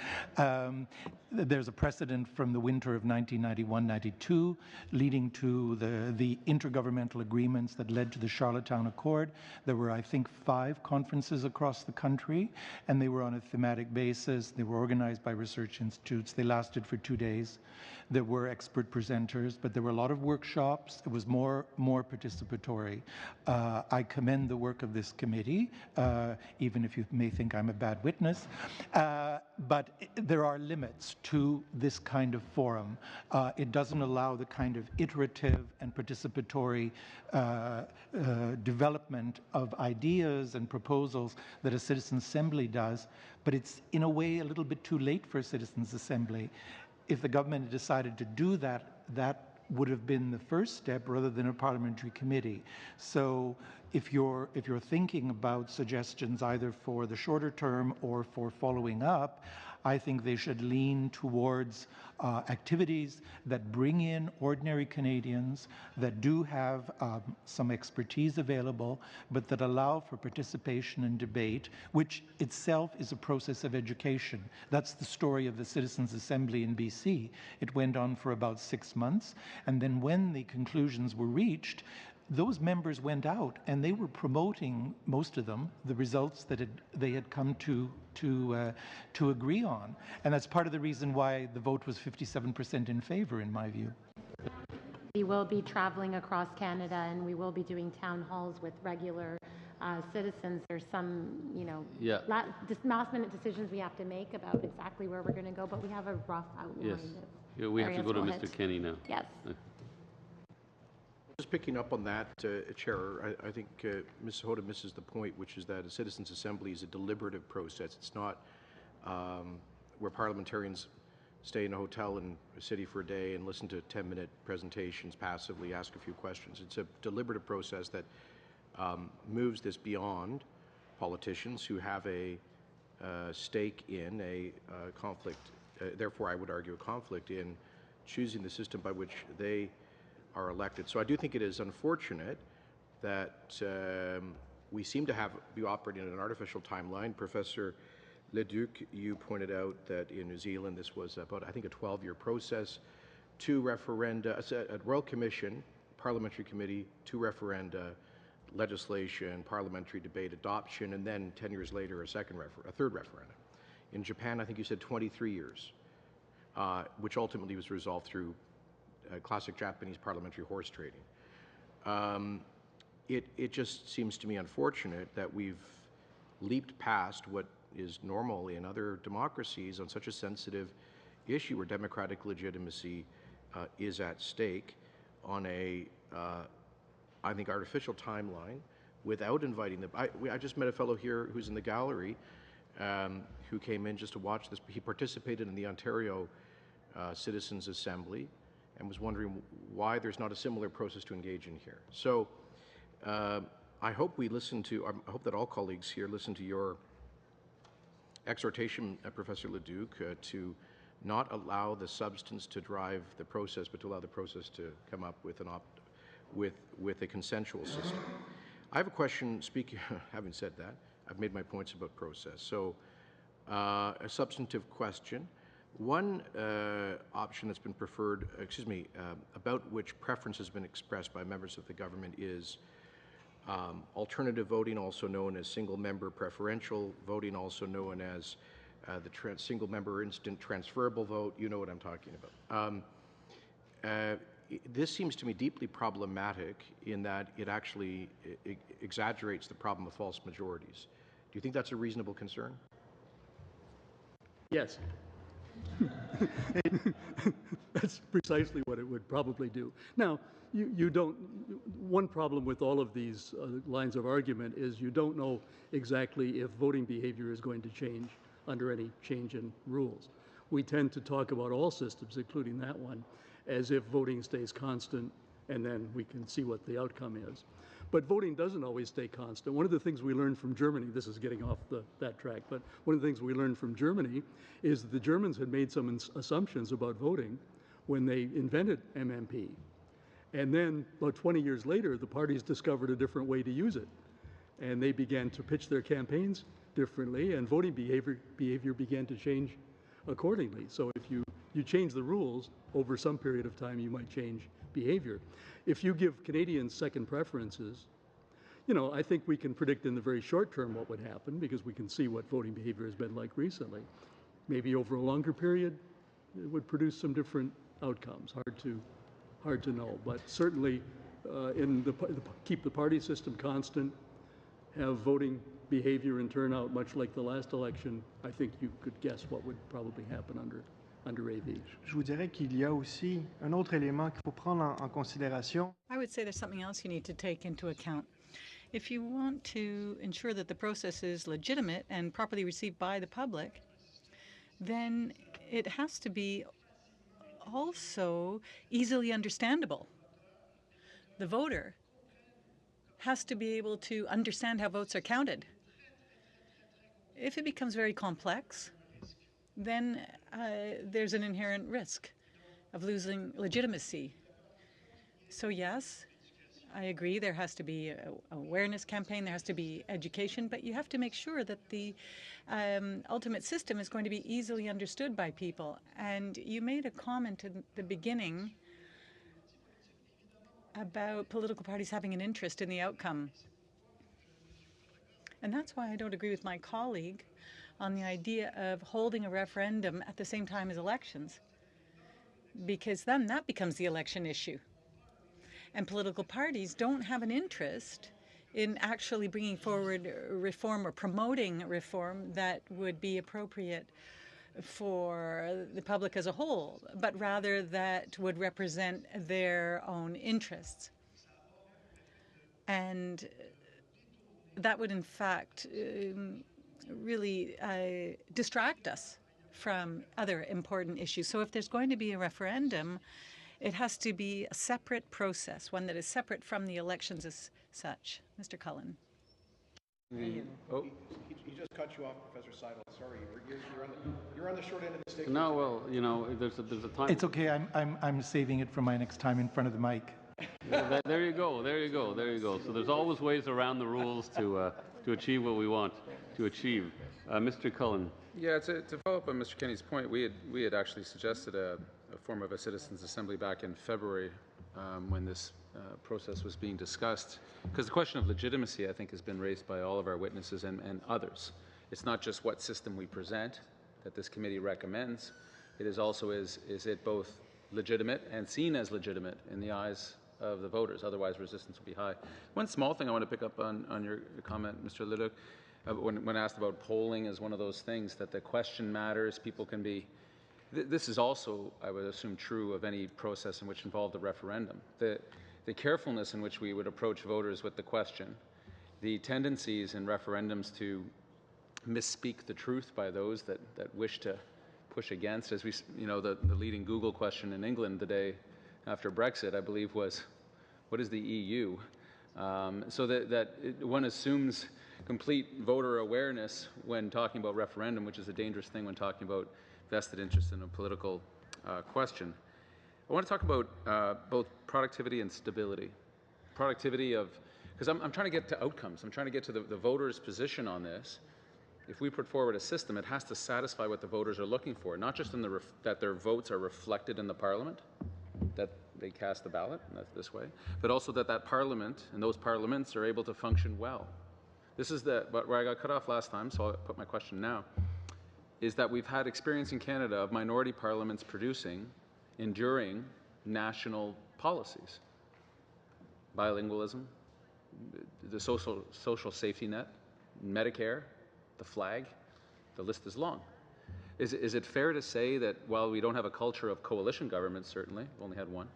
there's a precedent from the winter of 1991-92 leading to the intergovernmental agreements that led to the Charlottetown Accord. There were, I think, 5 conferences across the country, and they were on a thematic basis. They were organized by research institutes. They lasted for 2 days. There were expert presenters, but there were a lot of workshops. It was more participatory. I commend the work of this committee, even if you may think I'm a bad witness. But there are limits to this kind of forum. It doesn't allow the kind of iterative and participatory development of ideas and proposals that a citizens' assembly does, but it's in a way a little bit too late for a citizens' assembly. If the government had decided to do that, that would have been the first step rather than a parliamentary committee. So if you're thinking about suggestions either for the shorter term or for following up, I think they should lean towards activities that bring in ordinary Canadians that do have some expertise available, but that allow for participation and debate, which itself is a process of education. That's the story of the Citizens' Assembly in BC. It went on for about 6 months, and then when the conclusions were reached, those members went out and they were promoting, most of them, the results that they had come to agree on. And that's part of the reason why the vote was 57% in favor, in my view. We will be traveling across Canada, and we will be doing town halls with regular citizens. There's some, last-minute decisions we have to make about exactly where we're going to go, but we have a rough outline. Yes. Yeah, we have to go to Mr. Kenny now. Yes. Just picking up on that, Chair, I think Ms. Hoda misses the point, which is that a citizens' assembly is a deliberative process. It's not where parliamentarians stay in a hotel in a city for a day and listen to 10-minute presentations passively, ask a few questions. It's a deliberative process that moves this beyond politicians who have a stake in a conflict, therefore I would argue a conflict in choosing the system by which they are elected. So I do think it is unfortunate that we seem to be operating in an artificial timeline. Professor Leduc, you pointed out that in New Zealand this was about, I think, a 12-year process, 2 referenda, a Royal Commission, Parliamentary Committee, 2 referenda, legislation, parliamentary debate, adoption, and then 10 years later a third referendum. In Japan, I think you said 23 years, which ultimately was resolved through classic Japanese parliamentary horse trading. It just seems to me unfortunate that we've leaped past what is normal in other democracies on such a sensitive issue where democratic legitimacy is at stake on a, I think, artificial timeline without inviting them. I just met a fellow here who's in the gallery who came in just to watch this. He participated in the Ontario Citizens' Assembly and was wondering why there's not a similar process to engage in here. So I hope I hope that all colleagues here listen to your exhortation, Professor Leduc, to not allow the substance to drive the process, but to allow the process to come up with with a consensual system. I have a question, having said that, I've made my points about process. So a substantive question. One option that's been preferred, about which preference has been expressed by members of the government is alternative voting, also known as single-member preferential voting, also known as the single-member instant transferable vote. You know what I'm talking about. This seems to me deeply problematic in that it actually exaggerates the problem of false majorities. Do you think that's a reasonable concern? Yes. That's precisely what it would probably do. Now, you don't, one problem with all of these lines of argument is you don't know exactly if voting behavior is going to change under any change in rules. We tend to talk about all systems, including that one, as if voting stays constant and then we can see what the outcome is. But voting doesn't always stay constant. One of the things we learned from Germany, this is getting off that track, but one of the things we learned from Germany is that the Germans had made some assumptions about voting when they invented MMP. And then about 20 years later, the parties discovered a different way to use it. And they began to pitch their campaigns differently, and voting behavior began to change accordingly. So if you change the rules over some period of time, you might change behavior. If you give Canadians second preferences, I think we can predict in the very short term what would happen because we can see what voting behavior has been like recently. Maybe over a longer period, it would produce some different outcomes. Hard to know, but certainly keep the party system constant, have voting behavior and turnout much like the last election. I think you could guess what would probably happen under AV. Je vous dirais qu'il y a aussi un autre élément qu'il faut prendre en considération. I would say there's something else you need to take into account. If you want to ensure that the process is legitimate and properly received by the public, then it has to be also easily understandable. The voter has to be able to understand how votes are counted. If it becomes very complex, then there's an inherent risk of losing legitimacy. So yes, I agree there has to be an awareness campaign, there has to be education, but you have to make sure that the ultimate system is going to be easily understood by people. And you made a comment in the beginning about political parties having an interest in the outcome. And that's why I don't agree with my colleague on the idea of holding a referendum at the same time as elections, because then that becomes the election issue. And political parties don't have an interest in actually bringing forward reform or promoting reform that would be appropriate for the public as a whole, but rather that would represent their own interests. And that would, in fact, really distract us from other important issues. So if there's going to be a referendum, it has to be a separate process, one that is separate from the elections as such. Mr. Cullen. He just cut you off, Professor Seidel. Sorry, you're on the short end of the stick. No, well, there's a time. It's okay. I'm saving it for my next time in front of the mic. There you go. So there's always ways around the rules to achieve what we want to achieve. Mr. Cullen. Yeah, to follow up on Mr. Kenny's point, we had actually suggested a form of a citizens' assembly back in February when this process was being discussed, because the question of legitimacy, I think, has been raised by all of our witnesses and others. It's not just what system we present that this committee recommends. It is also is it both legitimate and seen as legitimate in the eyes of the voters. Otherwise, resistance will be high. One small thing I want to pick up on your comment, Mr. Leduc, when asked about polling as one of those things, that the question matters, people can be... This is also, I would assume, true of any process in which involved a referendum. The carefulness in which we would approach voters with the question, the tendencies in referendums to misspeak the truth by those that wish to push against, as we, the leading Google question in England the day after Brexit, I believe, was, what is the EU? So that one assumes complete voter awareness when talking about referendum, which is a dangerous thing when talking about vested interest in a political question. I want to talk about both productivity and stability. Productivity of, because I'm trying to get to outcomes. I'm trying to get to the voters' position on this. If we put forward a system, it has to satisfy what the voters are looking for, not just in that their votes are reflected in the parliament, that they cast the ballot this way, but also that parliament and those parliaments are able to function well. This is where I got cut off last time, so I'll put my question now, is that we've had experience in Canada of minority parliaments producing enduring national policies. Bilingualism, the social safety net, Medicare, the flag, the list is long. Is it fair to say that while we don't have a culture of coalition governments, certainly, we've only had one,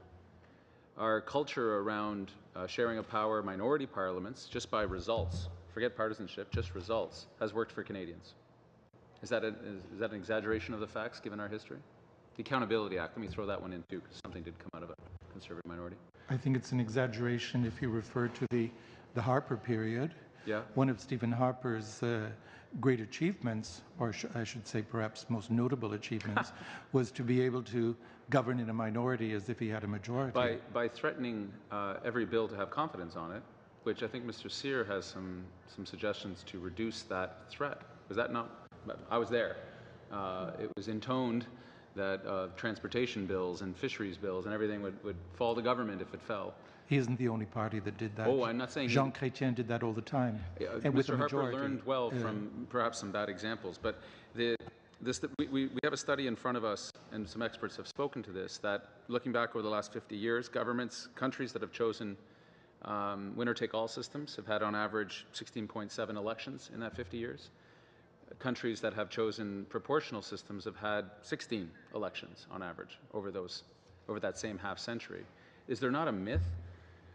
our culture around sharing of power, minority parliaments, just by results, forget partisanship, just results, has worked for Canadians? Is that an exaggeration of the facts given our history? The Accountability Act, let me throw that one in too, because something did come out of it. Conservative minority. I think it's an exaggeration if you refer to the Harper period. Yeah. One of Stephen Harper's great achievements, or I should say perhaps most notable achievements, was to be able to govern in a minority as if he had a majority. By threatening every bill to have confidence on it, which I think Mr. Cyr has some suggestions to reduce that threat. Was that not? I was there. It was intoned that transportation bills and fisheries bills and everything would fall to government if it fell. He isn't the only party that did that. Oh, I'm not saying Jean Chrétien did that all the time. And with Mr. Harper learned well from perhaps some bad examples, but we have a study in front of us, and some experts have spoken to this, that looking back over the last 50 years, countries that have chosen winner-take-all systems have had on average 16.7 elections in that 50 years. Countries that have chosen proportional systems have had 16 elections on average over that same half century. Is there not a myth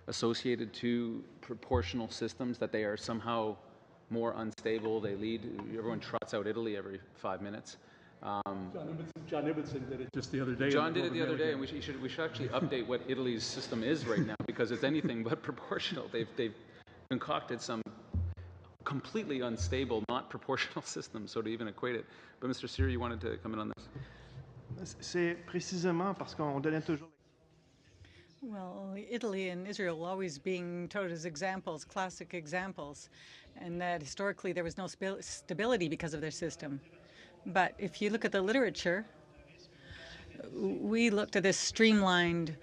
associated to proportional systems that they are somehow more unstable? They lead. Everyone trots out Italy every 5 minutes. John Ibbotson did it just the other day. John did it the other day, and we should actually update what Italy's system is right now, because it's anything but proportional. They've concocted some completely unstable, not proportional system, so to even equate it. But Mr. Cyr, you wanted to comment on this? C'est précisément parce qu'on donnait toujours. Well, Italy and Israel always being touted as examples, classic examples, and that historically there was no stability because of their system. But if you look at the literature, we looked at this streamlined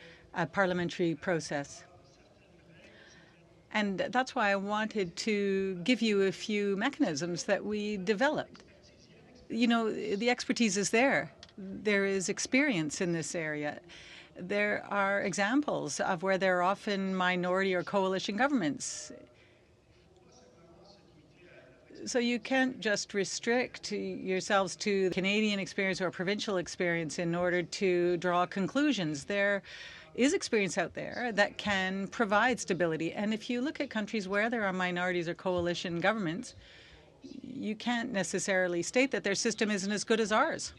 parliamentary process. And that's why I wanted to give you a few mechanisms that we developed. You know, the expertise is there. There is experience in this area. There are examples of where there are often minority or coalition governments. So you can't just restrict yourselves to the Canadian experience or provincial experience in order to draw conclusions. There is experience out there that can provide stability. And if you look at countries where there are minorities or coalition governments, you can't necessarily state that their system isn't as good as ours.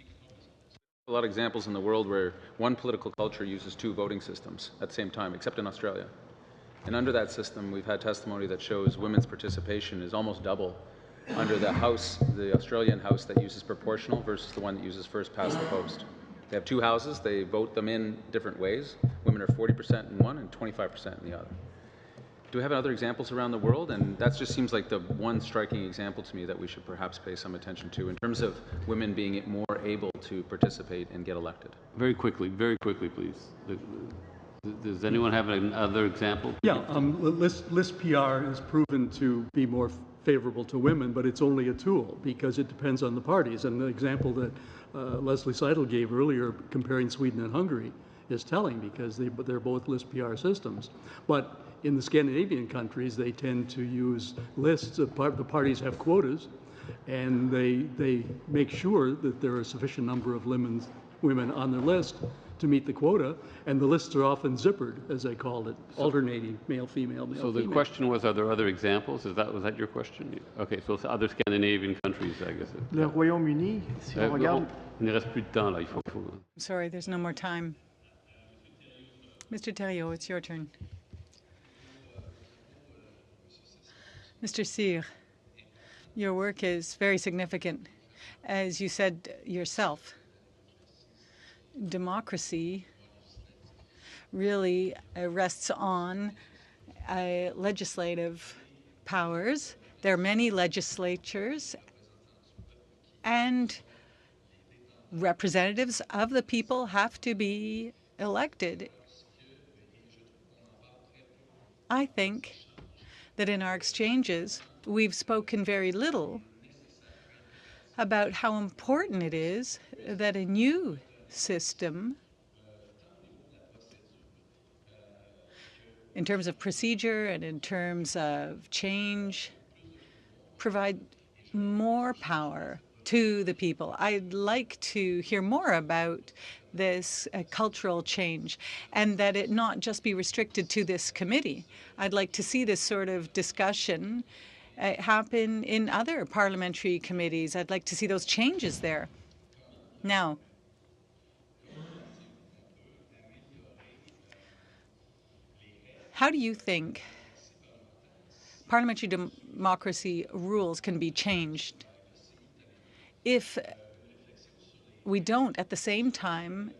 A lot of examples in the world where one political culture uses two voting systems at the same time, except in Australia. And under that system, we've had testimony that shows women's participation is almost double under the Australian House that uses proportional versus the one that uses first past the post. They have two houses, they vote them in different ways. Women are 40% in one and 25% in the other. Do we have other examples around the world? And that just seems like the one striking example to me that we should perhaps pay some attention to in terms of women being more able to participate and get elected. Very quickly, please. Does anyone have another example? Yeah, list PR is proven to be more favorable to women, but it's only a tool because it depends on the parties. And the example that Leslie Seidel gave earlier, comparing Sweden and Hungary, is telling because they're both list PR systems. But in the Scandinavian countries, they tend to use lists. The parties have quotas, and they make sure that there are a sufficient number of women on their list to meet the quota, and the lists are often zippered, as they called it, alternating male-female, male-female. So the question was, are there other examples? Was that your question? Okay, so it's other Scandinavian countries, I guess. Le Royaume-Uni, si on regarde... Il ne reste plus de temps, là. Sorry, there's no more time. Mr. Thériault, it's your turn. Mr. Cyr, your work is very significant. As you said yourself, democracy really rests on legislative powers. There are many legislatures, and representatives of the people have to be elected. I think that in our exchanges, we've spoken very little about how important it is that a new system, in terms of procedure and in terms of change, provide more power to the people. I'd like to hear more about this cultural change, and that it not just be restricted to this committee. I'd like to see this sort of discussion happen in other parliamentary committees. I'd like to see those changes there. Now, How do you think parliamentary democracy rules can be changed if we don't at the same time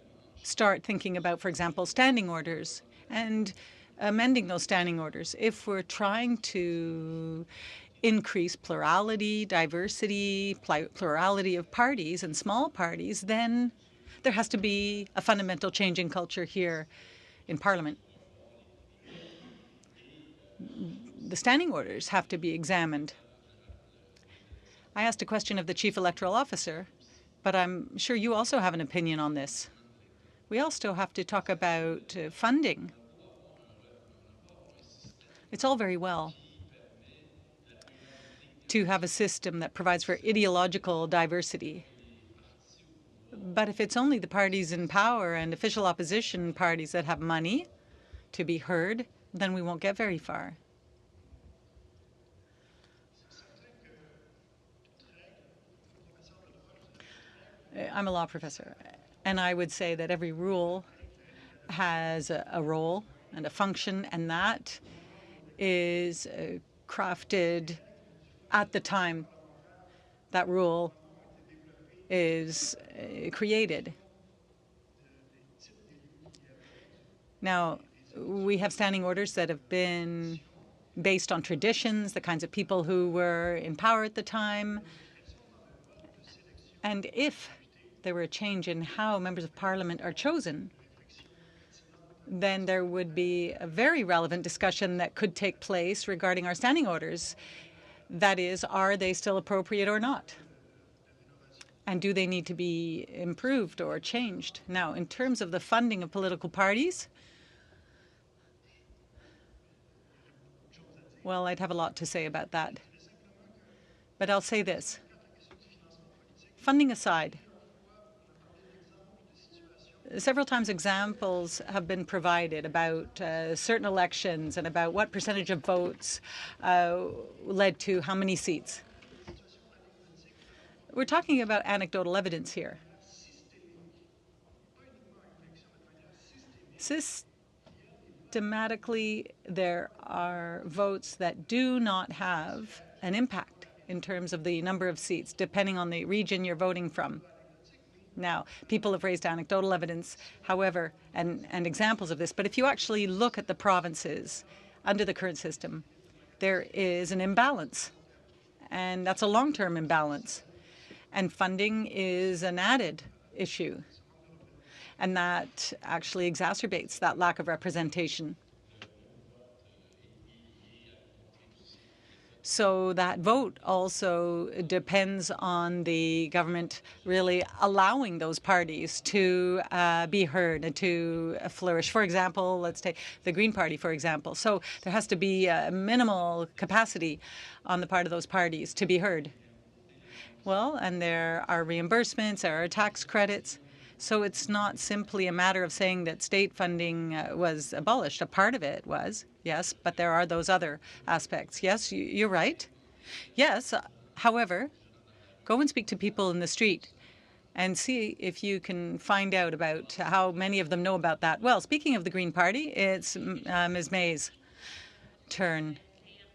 start thinking about, for example, standing orders and amending those standing orders? If we're trying to increase plurality, diversity, plurality of parties and small parties, then there has to be a fundamental change in culture here in Parliament. The standing orders have to be examined. I asked a question of the Chief Electoral Officer, but I'm sure you also have an opinion on this. We also have to talk about funding. It's all very well to have a system that provides for ideological diversity. But if it's only the parties in power and official opposition parties that have money to be heard, then we won't get very far. I'm a law professor, and I would say that every rule has a role and a function, and that is crafted at the time that rule is created. Now, we have standing orders that have been based on traditions, the kinds of people who were in power at the time. And if there were a change in how members of parliament are chosen, then there would be a very relevant discussion that could take place regarding our standing orders. That is, are they still appropriate or not? And do they need to be improved or changed? Now, in terms of the funding of political parties, well, I'd have a lot to say about that. But I'll say this. Funding aside, several times examples have been provided about certain elections and about what percentage of votes led to how many seats. We're talking about anecdotal evidence here. Systematically, there are votes that do not have an impact in terms of the number of seats, depending on the region you're voting from. Now, people have raised anecdotal evidence, however, and examples of this, but if you actually look at the provinces under the current system, there is an imbalance, and that's a long-term imbalance. And funding is an added issue, and that actually exacerbates that lack of representation. So that vote also depends on the government really allowing those parties to be heard and to flourish. For example, let's take the Green Party, for example. So there has to be a minimal capacity on the part of those parties to be heard. Well, and there are reimbursements, there are tax credits. So it's not simply a matter of saying that state funding was abolished. A part of it was, yes, but there are those other aspects. Yes, you're right. Yes, however, go and speak to people in the street and see if you can find out about how many of them know about that. Well, speaking of the Green Party, it's Ms. May's turn.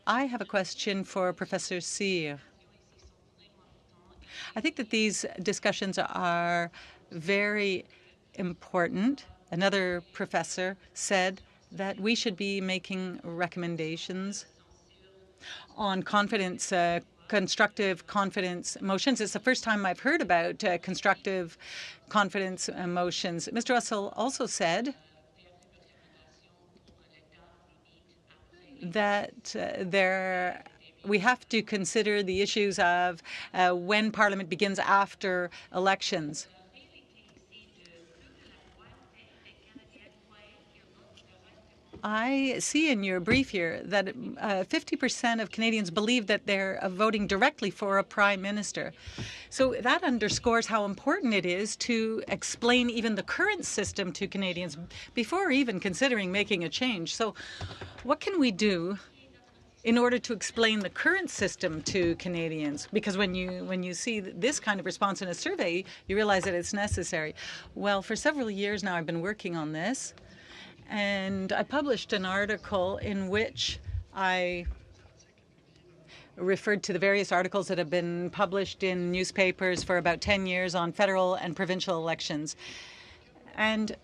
I have a question for Professor Cyr. I think that these discussions are very important. Another professor said that we should be making recommendations on confidence, constructive confidence motions. It's the first time I've heard about constructive confidence motions. Mr. Russell also said that we have to consider the issues of when Parliament begins after elections. I see in your brief here that 50% of Canadians believe that they're voting directly for a prime minister. So that underscores how important it is to explain even the current system to Canadians before even considering making a change. So what can we do in order to explain the current system to Canadians? Because when you see this kind of response in a survey, you realize that it's necessary. Well, for several years now, I've been working on this. And I published an article in which I referred to the various articles that have been published in newspapers for about 10 years on federal and provincial elections. And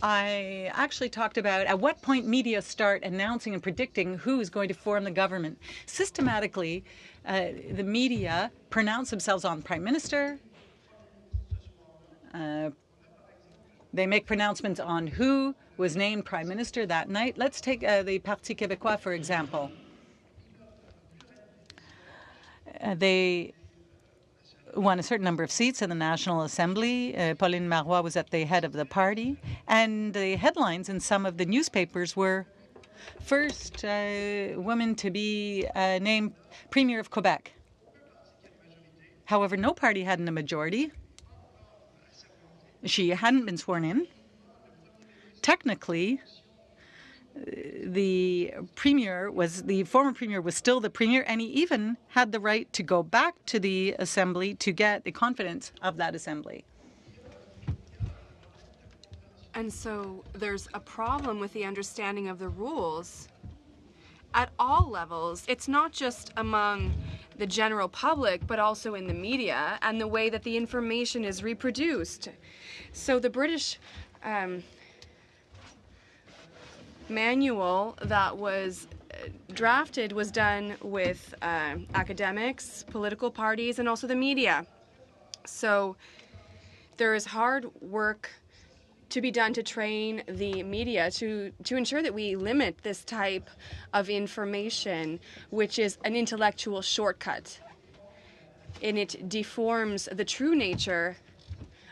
I actually talked about at what point media start announcing and predicting who is going to form the government. Systematically, the media pronounce themselves on Prime Minister. They make pronouncements on who was named Prime Minister that night. Let's take the Parti Québécois, for example. They won a certain number of seats in the National Assembly. Pauline Marois was at the head of the party. And the headlines in some of the newspapers were, first woman to be named Premier of Quebec. However, no party had a majority. She hadn't been sworn in. Technically, the former premier was still the premier, and he even had the right to go back to the assembly to get the confidence of that assembly. And so there's a problem with the understanding of the rules at all levels. It's not just among the general public, but also in the media and the way that the information is reproduced. So the British manual that was drafted was done with academics, political parties, and also the media. So there is hard work to be done to train the media to ensure that we limit this type of information, which is an intellectual shortcut, and it deforms the true nature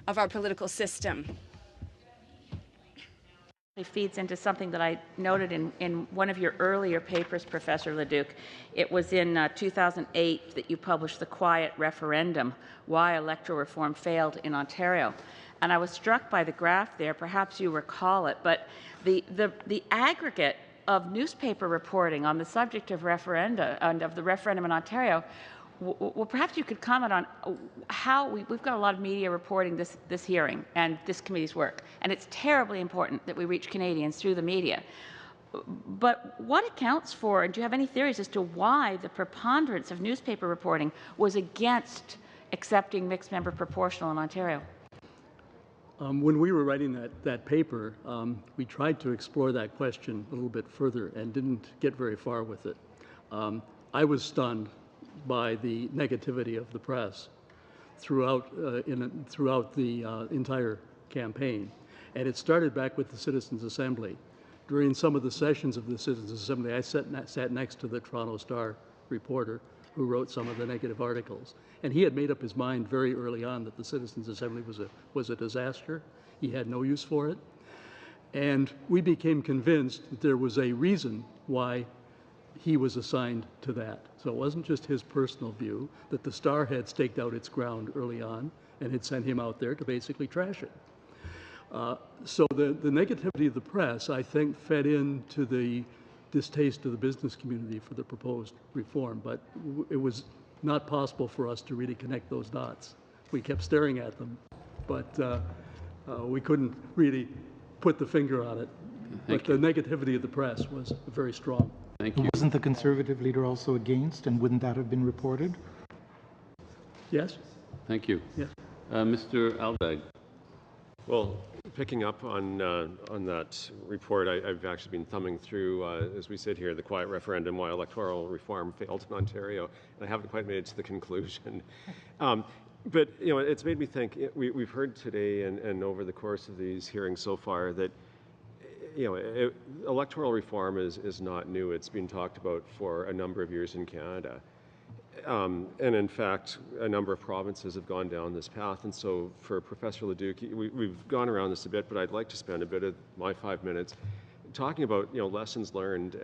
of our political system. It feeds into something that I noted in one of your earlier papers, Professor Leduc. It was in 2008 that you published The Quiet Referendum, Why Electoral Reform Failed in Ontario. And I was struck by the graph there, perhaps you recall it, but the aggregate of newspaper reporting on the subject of referenda and of the referendum in Ontario. Well, perhaps you could comment on how we've got a lot of media reporting this hearing and this committee's work, and it's terribly important that we reach Canadians through the media. But what accounts for, and do you have any theories as to why the preponderance of newspaper reporting was against accepting mixed member proportional in Ontario? When we were writing that paper, we tried to explore that question a little bit further and didn't get very far with it. I was stunned by the negativity of the press throughout the entire campaign. And it started back with the Citizens' Assembly. During some of the sessions of the Citizens' Assembly, I sat next to the Toronto Star reporter who wrote some of the negative articles. And he had made up his mind very early on that the Citizens' Assembly was a disaster. He had no use for it. And we became convinced that there was a reason why he was assigned to that. So it wasn't just his personal view, that the Star had staked out its ground early on and had sent him out there to basically trash it. So the negativity of the press, I think, fed into the distaste of the business community for the proposed reform, but it was not possible for us to really connect those dots. We kept staring at them, but we couldn't really put the finger on it. But the negativity of the press was very strong. Thank you. Wasn't the Conservative leader also against, and wouldn't that have been reported? Yes. Thank you. Yes. Mr. Aldag. Well, picking up on that report, I've actually been thumbing through, as we sit here, the Quiet Referendum, Why Electoral Reform Failed in Ontario, and I haven't quite made it to the conclusion. But, you know, it's made me think, we've heard today and over the course of these hearings so far that, you know, electoral reform is not new. It's been talked about for a number of years in Canada. And in fact, a number of provinces have gone down this path. And so for Professor Leduc, we've gone around this a bit, but I'd like to spend a bit of my 5 minutes talking about, you know, lessons learned.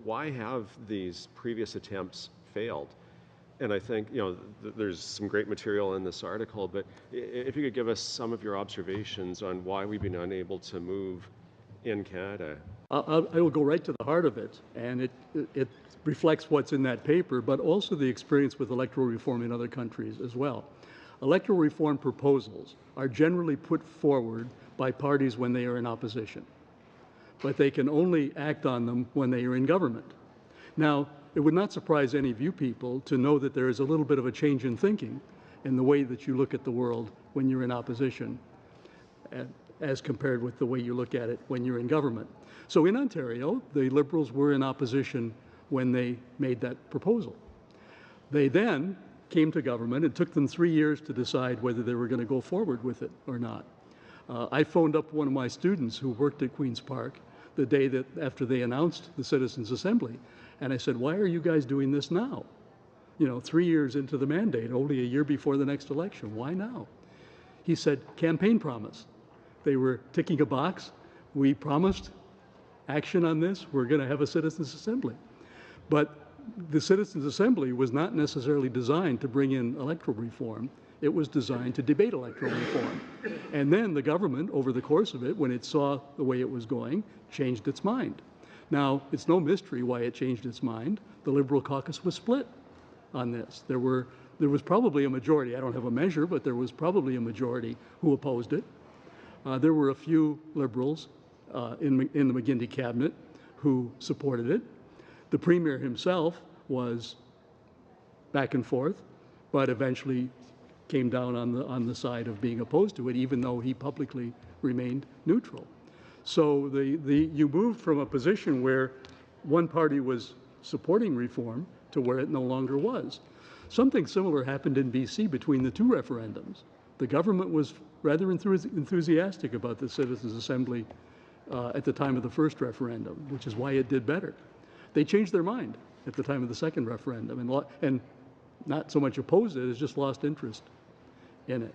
Why have these previous attempts failed? And I think, you know, there's some great material in this article, but if you could give us some of your observations on why we've been unable to move in Canada. I will go right to the heart of it, and it reflects what's in that paper, but also the experience with electoral reform in other countries as well. Electoral reform proposals are generally put forward by parties when they are in opposition, but they can only act on them when they are in government. Now, it would not surprise any of you people to know that there is a little bit of a change in thinking in the way that you look at the world when you're in opposition, as compared with the way you look at it when you're in government. So in Ontario, the Liberals were in opposition when they made that proposal. They then came to government. It took them 3 years to decide whether they were going to go forward with it or not. I phoned up one of my students who worked at Queen's Park the day that after they announced the Citizens' Assembly, and I said, why are you guys doing this now? You know, 3 years into the mandate, only a year before the next election. Why now? He said, campaign promise. They were ticking a box. We promised action on this. We're going to have a Citizens' Assembly. But the Citizens' Assembly was not necessarily designed to bring in electoral reform. It was designed to debate electoral reform. And then the government, over the course of it, when it saw the way it was going, changed its mind. Now, it's no mystery why it changed its mind. The Liberal caucus was split on this. There was probably a majority, I don't have a measure, but there was probably a majority who opposed it. There were a few Liberals in the McGuinty cabinet who supported it. The Premier himself was back and forth, but eventually came down on the side of being opposed to it, even though he publicly remained neutral. So you moved from a position where one party was supporting reform to where it no longer was. Something similar happened in BC between the two referendums. The government was rather enthusiastic about the Citizens' Assembly at the time of the first referendum, which is why it did better. They changed their mind at the time of the second referendum and not so much opposed it as just lost interest in it.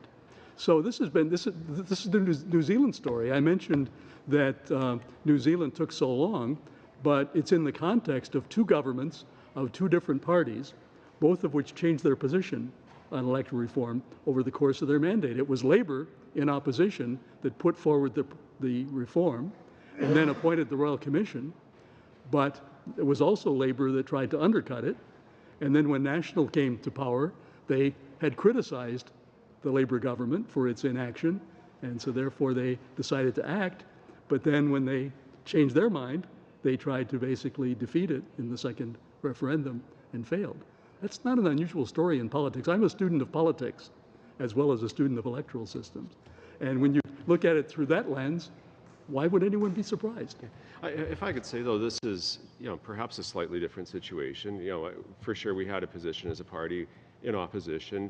So this is the New Zealand story. I mentioned that New Zealand took so long, but it's in the context of two governments of two different parties, both of which changed their position on electoral reform over the course of their mandate. It was Labour in opposition that put forward the reform and then appointed the Royal Commission, but it was also Labour that tried to undercut it. And then when National came to power, they had criticized the Labour government for its inaction, and so therefore they decided to act. But then when they changed their mind, they tried to basically defeat it in the second referendum and failed. That's not an unusual story in politics. I'm a student of politics as well as a student of electoral systems. And when you look at it through that lens, why would anyone be surprised? If I could say, though, this is, perhaps a slightly different situation. For sure we had a position as a party in opposition.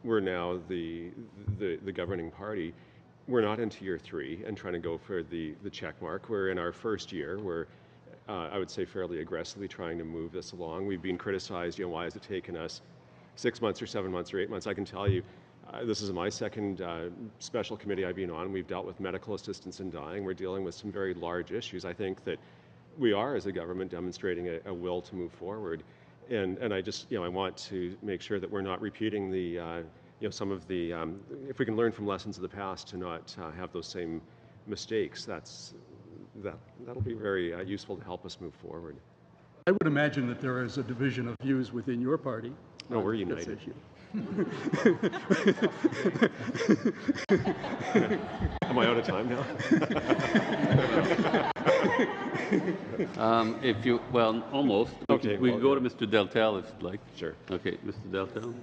We're now the governing party. We're not in tier 3 and trying to go for the check mark. We're in our first year. We're, I would say, fairly aggressively trying to move this along. We've been criticized, why has it taken us 6 months or 7 months or 8 months? I can tell you, this is my second special committee I've been on. We've dealt with medical assistance in dying. We're dealing with some very large issues. I think that we are, as a government, demonstrating a will to move forward. And I just, I want to make sure that we're not repeating the, some of the, if we can learn from lessons of the past to not have those same mistakes, that'll be very useful to help us move forward. I would imagine that there is a division of views within your party. No, we're united. Am I out of time now? Well, almost. Okay. We can go to Mr. Deltel if you'd like. Sure. Okay, Mr. Deltel.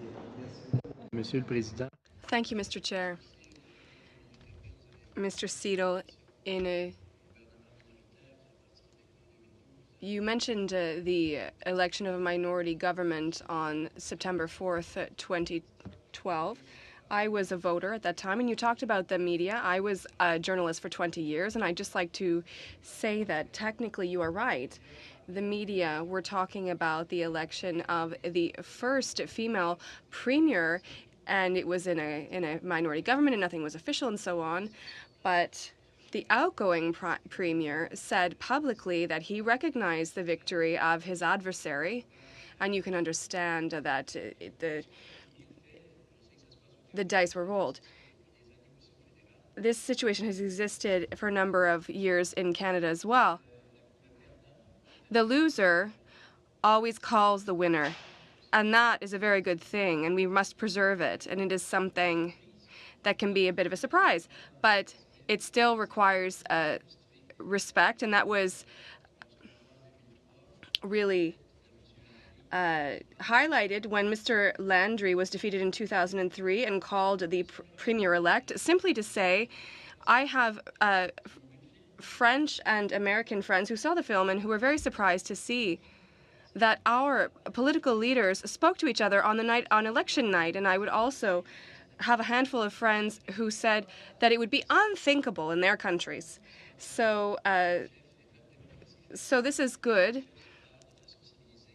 Monsieur le Président. Thank you, Mr. Chair. Mr. Seidel, you mentioned the election of a minority government on September 4th, 2012. I was a voter at that time, and you talked about the media. I was a journalist for 20 years, and I'd just like to say that technically you are right. The media were talking about the election of the first female premier, and it was in a minority government, and nothing was official and so on. But the outgoing premier said publicly that he recognized the victory of his adversary, and you can understand that the dice were rolled. This situation has existed for a number of years in Canada as well. The loser always calls the winner. And that is a very good thing, and we must preserve it. And it is something that can be a bit of a surprise, but it still requires respect, and that was really highlighted when Mr. Landry was defeated in 2003 and called the premier-elect, simply to say, I have French and American friends who saw the film and who were very surprised to see that our political leaders spoke to each other on election night, and I would also have a handful of friends who said that it would be unthinkable in their countries. So this is good.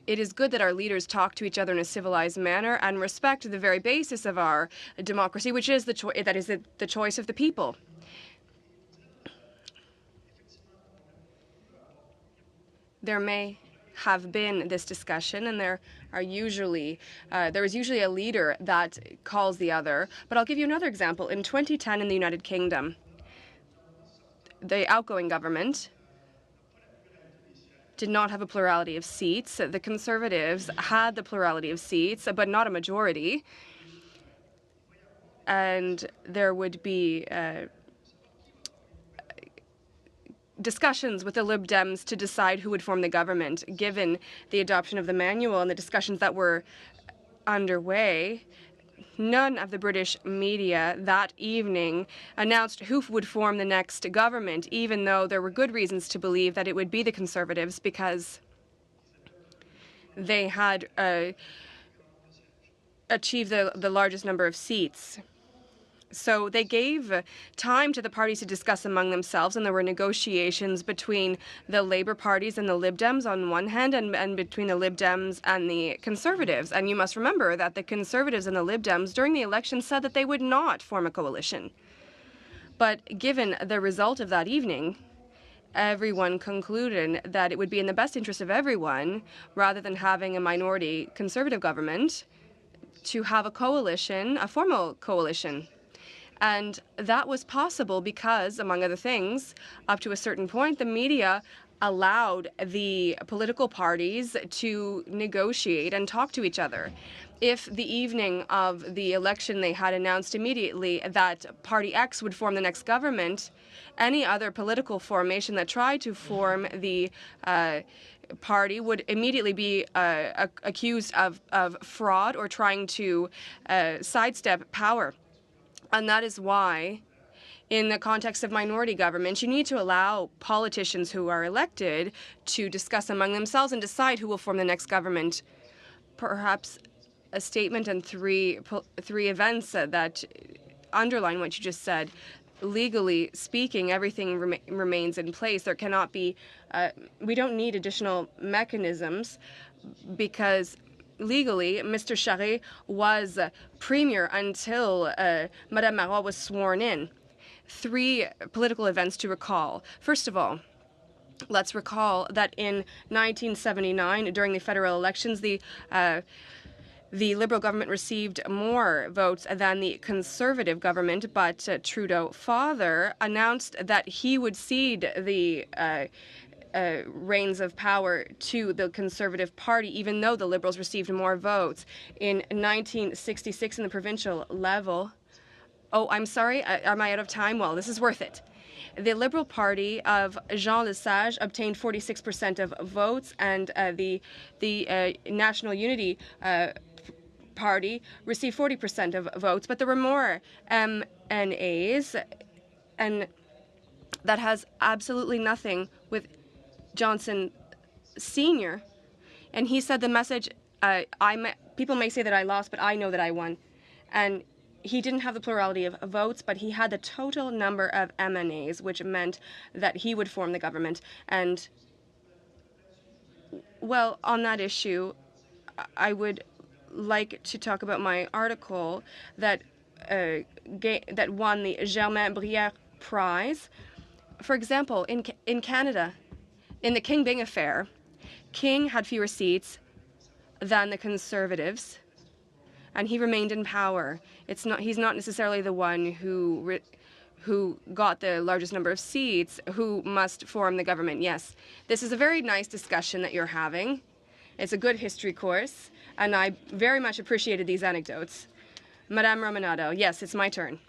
It is good that our leaders talk to each other in a civilized manner and respect the very basis of our democracy, which is the choice of the people. There may have been this discussion, and there is usually a leader that calls the other. But I'll give you another example. In 2010 in the United Kingdom, the outgoing government did not have a plurality of seats. The Conservatives had the plurality of seats, but not a majority. And there would be discussions with the Lib Dems to decide who would form the government. Given the adoption of the manual and the discussions that were underway, none of the British media that evening announced who would form the next government, even though there were good reasons to believe that it would be the Conservatives because they had achieved the largest number of seats. So they gave time to the parties to discuss among themselves, and there were negotiations between the Labour parties and the Lib Dems on one hand, and between the Lib Dems and the Conservatives. And you must remember that the Conservatives and the Lib Dems during the election said that they would not form a coalition. But given the result of that evening, everyone concluded that it would be in the best interest of everyone, rather than having a minority Conservative government, to have a coalition, a formal coalition. And that was possible because, among other things, up to a certain point, the media allowed the political parties to negotiate and talk to each other. If the evening of the election they had announced immediately that Party X would form the next government, any other political formation that tried to form the party would immediately be accused of fraud or trying to sidestep power. And that is why, in the context of minority government, you need to allow politicians who are elected to discuss among themselves and decide who will form the next government. Perhaps a statement and three events that underline what you just said. Legally speaking, everything remains in place. There cannot be, we don't need additional mechanisms because legally, Mr. Charest was premier until Madame Marois was sworn in. 3 political events to recall. First of all, let's recall that in 1979, during the federal elections, the Liberal government received more votes than the Conservative government, but Trudeau father announced that he would cede the reins of power to the Conservative Party, even though the Liberals received more votes. In 1966, in the provincial level, oh, I'm sorry, am I out of time? Well, this is worth it. The Liberal Party of Jean Lesage obtained 46% of votes, and the National Unity Party received 40% of votes, but there were more MNAs, and that has absolutely nothing with Johnson Sr. And he said the message, people may say that I lost, but I know that I won. And he didn't have the plurality of votes, but he had the total number of MNAs, which meant that he would form the government. And, well, on that issue, I would like to talk about my article that that won the Germain Brière Prize. For example, in Canada, in the King Byng affair, King had fewer seats than the Conservatives, and he remained in power. He's not necessarily the one who got the largest number of seats who must form the government. Yes, this is a very nice discussion that you're having. It's a good history course, and I very much appreciated these anecdotes. Madame Romanado, yes, it's my turn.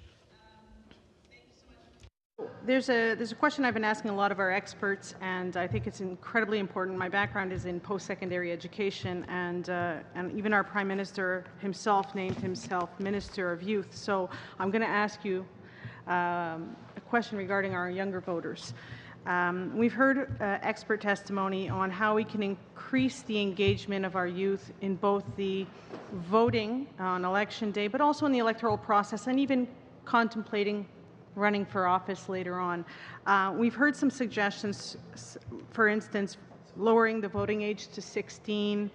There's a question I've been asking a lot of our experts, and I think it's incredibly important. My background is in post-secondary education, and even our Prime Minister himself named himself Minister of Youth. So I'm going to ask you a question regarding our younger voters. We've heard expert testimony on how we can increase the engagement of our youth in both the voting on election day, but also in the electoral process, and even contemplating running for office later on. We've heard some suggestions, for instance, lowering the voting age to 16,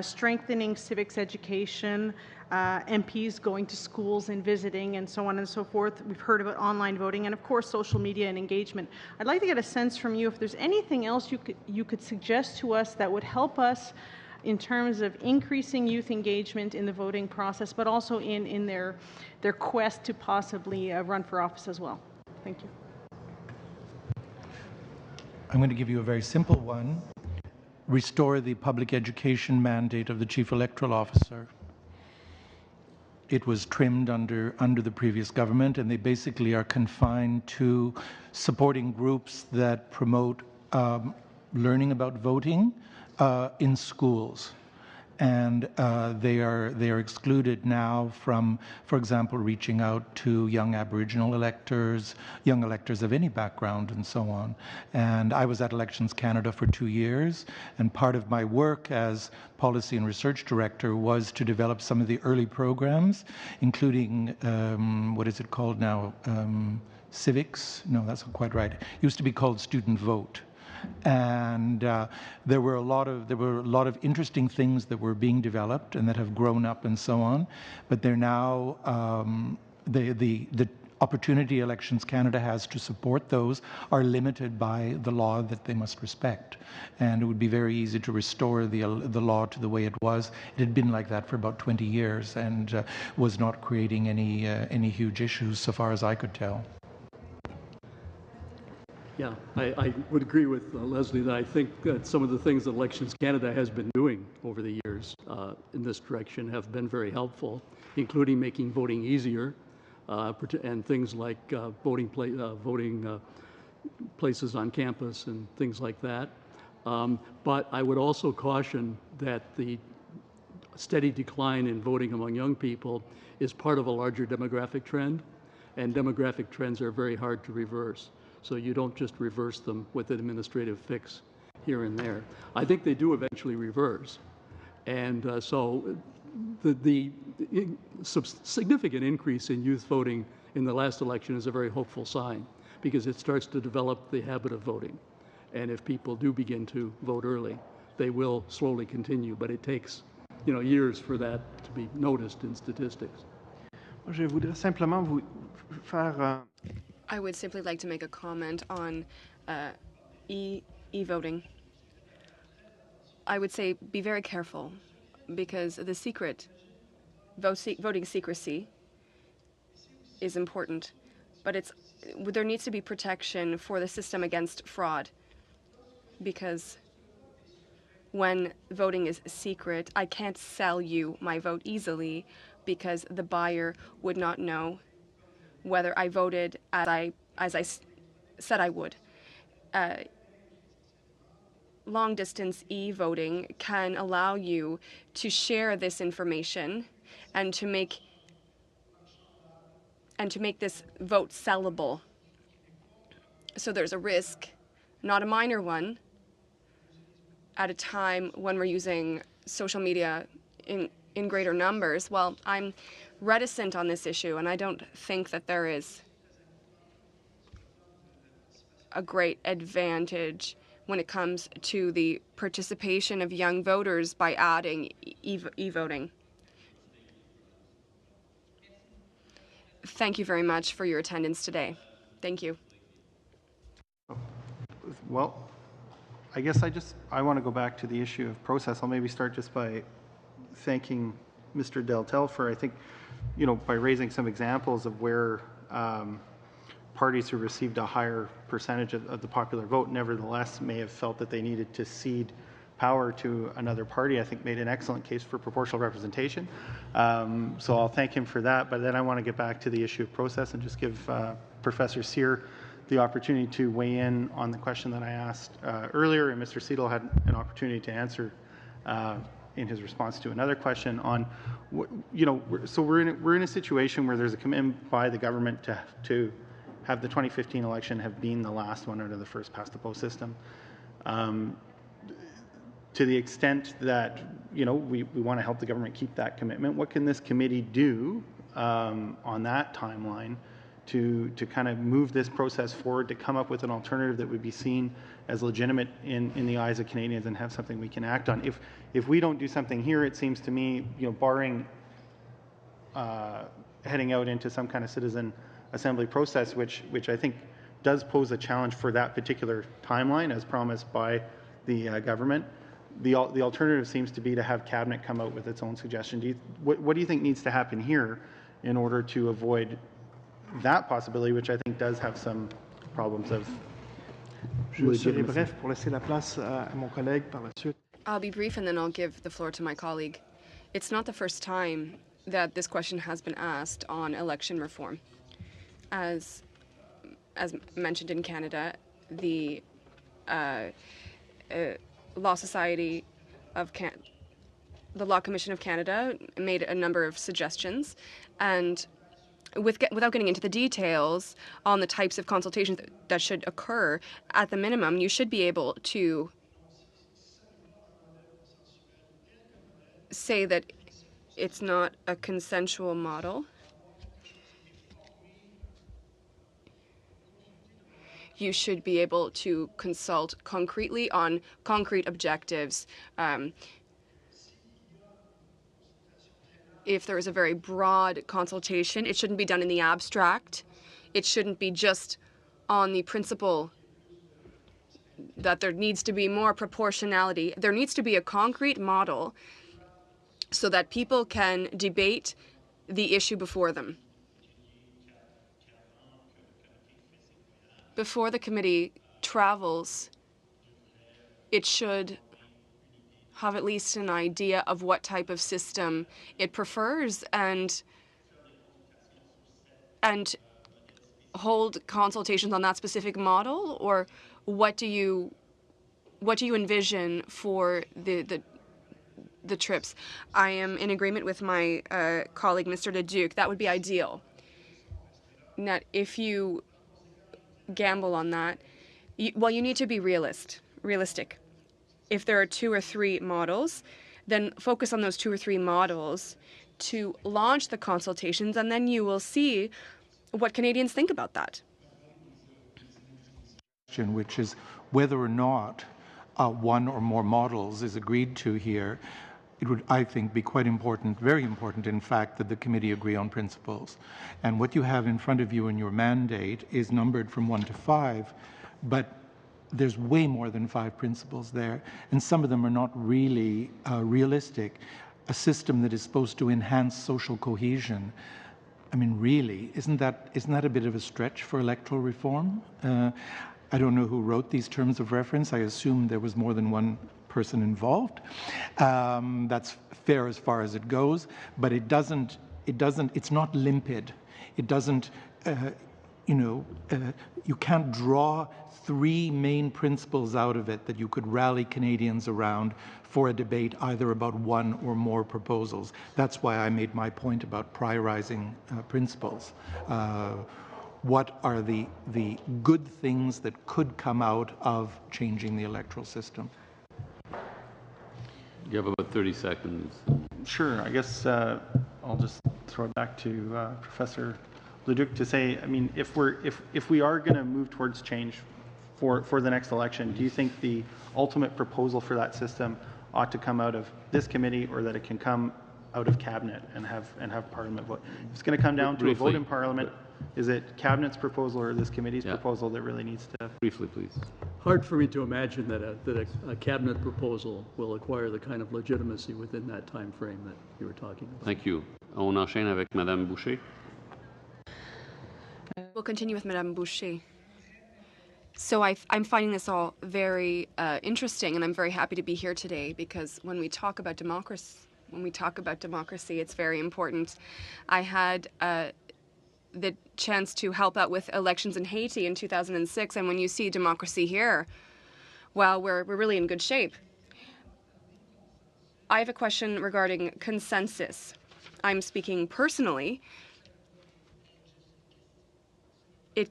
strengthening civics education, MPs going to schools and visiting, and so on and so forth. We've heard about online voting, and of course social media and engagement. I'd like to get a sense from you if there's anything else you could suggest to us that would help us in terms of increasing youth engagement in the voting process, but also in their quest to possibly run for office as well. Thank you. I'm going to give you a very simple one. Restore the public education mandate of the Chief Electoral Officer. It was trimmed under the previous government, and they basically are confined to supporting groups that promote learning about voting in schools. And they are excluded now from, for example, reaching out to young Aboriginal electors, young electors of any background, and so on. And I was at Elections Canada for 2 years, and part of my work as Policy and Research Director was to develop some of the early programs, including, what is it called now? Civics? No, that's not quite right. It used to be called Student Vote. And there were a lot of interesting things that were being developed and that have grown up and so on, but they're now the opportunity Elections Canada has to support those are limited by the law that they must respect, and it would be very easy to restore the law to the way it was. It had been like that for about 20 years and was not creating any huge issues so far as I could tell. Yeah, I would agree with Leslie that I think that some of the things that Elections Canada has been doing over the years in this direction have been very helpful, including making voting easier and things like voting places on campus and things like that. But I would also caution that the steady decline in voting among young people is part of a larger demographic trend, and demographic trends are very hard to reverse. So you don't just reverse them with an administrative fix here and there. I think they do eventually reverse. And so the significant increase in youth voting in the last election is a very hopeful sign, because it starts to develop the habit of voting. And if people do begin to vote early, they will slowly continue, but it takes years for that to be noticed in statistics. Je voudrais simplement vous faire I would simply like to make a comment on e-voting. I would say be very careful, because the secret voting secrecy is important, but there needs to be protection for the system against fraud, because when voting is secret, I can't sell you my vote easily, because the buyer would not know whether I voted as I said I would. Long-distance e-voting can allow you to share this information and to make this vote sellable. So there's a risk, not a minor one, at a time when we're using social media in greater numbers. Well, I'm reticent on this issue, and I don't think that there is a great advantage when it comes to the participation of young voters by adding e-voting. Thank you very much for your attendance today. Thank you. Well, I guess I want to go back to the issue of process. I'll maybe start just by thanking Mr. Deltel for, I think, by raising some examples of where parties who received a higher percentage of the popular vote nevertheless may have felt that they needed to cede power to another party, I think made an excellent case for proportional representation. So I'll thank him for that. But then I want to get back to the issue of process and just give Professor Cyr the opportunity to weigh in on the question that I asked earlier, and Mr. Seidel had an opportunity to answer in his response to another question on, so we're in a situation where there's a commitment by the government to have the 2015 election have been the last one under the first past the post system. To the extent that we want to help the government keep that commitment, what can this committee do on that timeline to kind of move this process forward, to come up with an alternative that would be seen as legitimate in the eyes of Canadians and have something we can act on? If we don't do something here, it seems to me, barring heading out into some kind of citizen assembly process, which I think does pose a challenge for that particular timeline as promised by the government, the alternative seems to be to have Cabinet come out with its own suggestion. What do you think needs to happen here in order to avoid that possibility, which I think does have some problems of legitimacy? I'll be brief and then I'll give the floor to my colleague. It's not the first time that this question has been asked on election reform. As mentioned in Canada, the Law Society of the Law Commission of Canada made a number of suggestions, and without getting into the details on the types of consultations that should occur, at the minimum, you should be able to say that it's not a consensual model. You should be able to consult concretely on concrete objectives. If there is a very broad consultation, it shouldn't be done in the abstract. It shouldn't be just on the principle that there needs to be more proportionality. There needs to be a concrete model so that people can debate the issue before them. Before the committee travels, it should have at least an idea of what type of system it prefers and hold consultations on that specific model, or what do you envision for the trips? I am in agreement with my colleague, Mr. Leduc. That would be ideal. Now, if you gamble on that, you need to be realistic. If there are 2 or 3 models, then focus on those 2 or 3 models to launch the consultations, and then you will see what Canadians think about that. Which is whether or not one or more models is agreed to here. It would, I think, be quite important, very important, in fact, that the committee agree on principles. And what you have in front of you in your mandate is numbered from 1 to 5, but there's way more than 5 principles there, and some of them are not really realistic. A system that is supposed to enhance social cohesion, I mean, really, isn't that a bit of a stretch for electoral reform? I don't know who wrote these terms of reference. I assume there was more than one person involved. That's fair as far as it goes, but it's not limpid. It doesn't, you can't draw 3 main principles out of it that you could rally Canadians around for a debate either about one or more proposals. That's why I made my point about prioritizing principles. What are the good things that could come out of changing the electoral system? You have about 30 seconds. Sure. I guess I'll just throw it back to Professor Leduc to say, I mean, if we are going to move towards change for the next election, do you think the ultimate proposal for that system ought to come out of this committee, or that it can come out of Cabinet and have Parliament vote? If it's going to come down to a vote in Parliament, is it Cabinet's proposal or this committee's proposal that really needs to... Briefly, please. Hard for me to imagine that a Cabinet proposal will acquire the kind of legitimacy within that time frame that you were talking about. Thank you. On enchaîne avec Madame Boucher. We'll continue with Madame Boucher. So I'm finding this all very interesting, and I'm very happy to be here today because when we talk about democracy, it's very important. I had the chance to help out with elections in Haiti in 2006, and when you see democracy here, well, we're really in good shape. I have a question regarding consensus. I'm speaking personally. There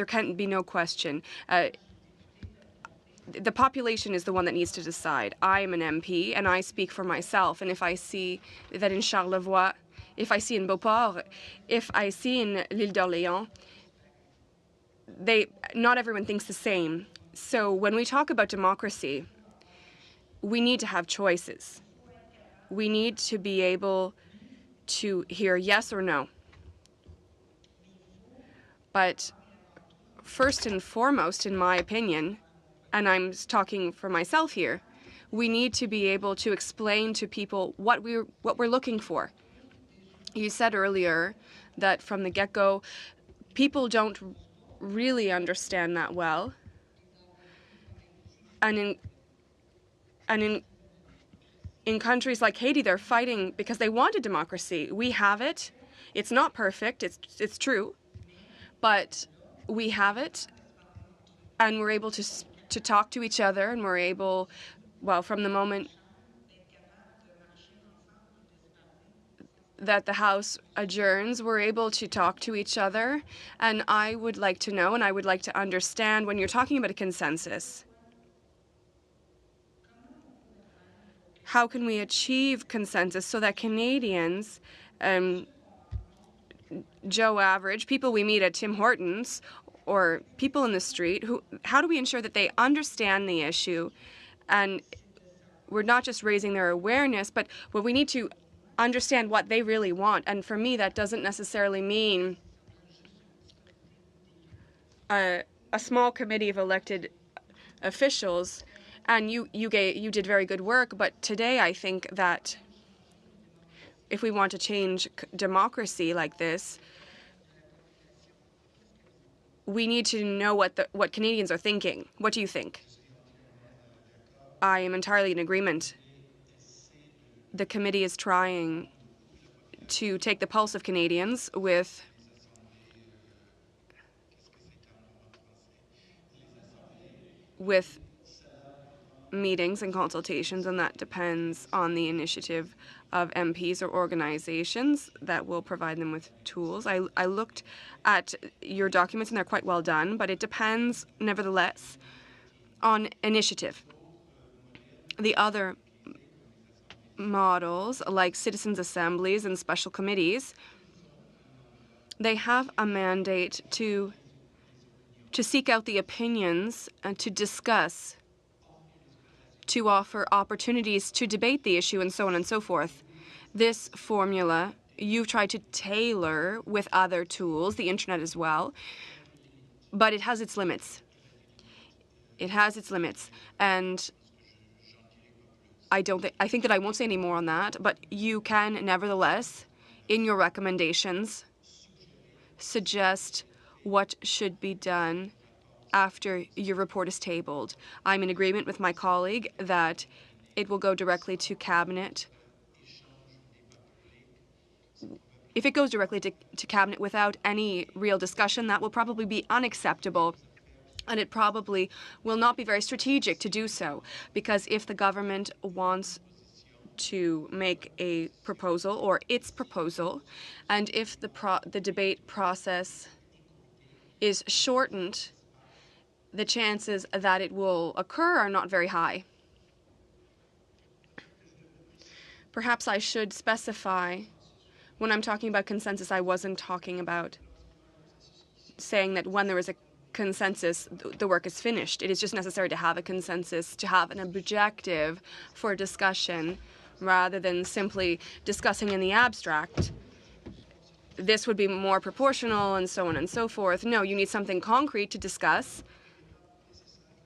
can be no question. The population is the one that needs to decide. I am an MP, and I speak for myself. And if I see that in Charlevoix, if I see in Beauport, if I see in l'Île d'Orléans, not everyone thinks the same. So when we talk about democracy, we need to have choices. We need to be able to hear yes or no. But first and foremost, in my opinion, and I'm talking for myself here, we need to be able to explain to people what we're looking for. You said earlier that from the get-go, people don't really understand that well. And in countries like Haiti, they're fighting because they want a democracy. We have it. It's not perfect. It's true. But we have it, and we're able to talk to each other, and we're able, well, from the moment that the House adjourns, we're able to talk to each other. And I would like to know, and I would like to understand, when you're talking about a consensus, how can we achieve consensus so that Canadians, Joe Average, people we meet at Tim Hortons, or people in the street, how do we ensure that they understand the issue, and we're not just raising their awareness, but we need to understand what they really want. And for me, that doesn't necessarily mean a small committee of elected officials. And you did very good work, but today I think that if we want to change democracy like this, we need to know what Canadians are thinking. What do you think? I am entirely in agreement. The committee is trying to take the pulse of Canadians with meetings and consultations, and that depends on the initiative of MPs or organizations that will provide them with tools. I looked at your documents, and they're quite well done, but it depends, nevertheless, on initiative. The other models, like citizens' assemblies and special committees, they have a mandate to seek out the opinions and to discuss, to offer opportunities to debate the issue, and so on and so forth. This formula you've tried to tailor with other tools, the internet as well, but it has its limits. It has its limits, and I think that I won't say any more on that, but you can nevertheless, in your recommendations, suggest what should be done after your report is tabled. I'm in agreement with my colleague that it will go directly to Cabinet. If it goes directly to Cabinet without any real discussion, that will probably be unacceptable, and it probably will not be very strategic to do so, because if the government wants to make a proposal or its proposal, and if the debate process is shortened, the chances that it will occur are not very high. Perhaps I should specify, when I'm talking about consensus, I wasn't talking about saying that when there is a consensus, the work is finished. It is just necessary to have a consensus, to have an objective for discussion, rather than simply discussing in the abstract. This would be more proportional, and so on and so forth. No, you need something concrete to discuss.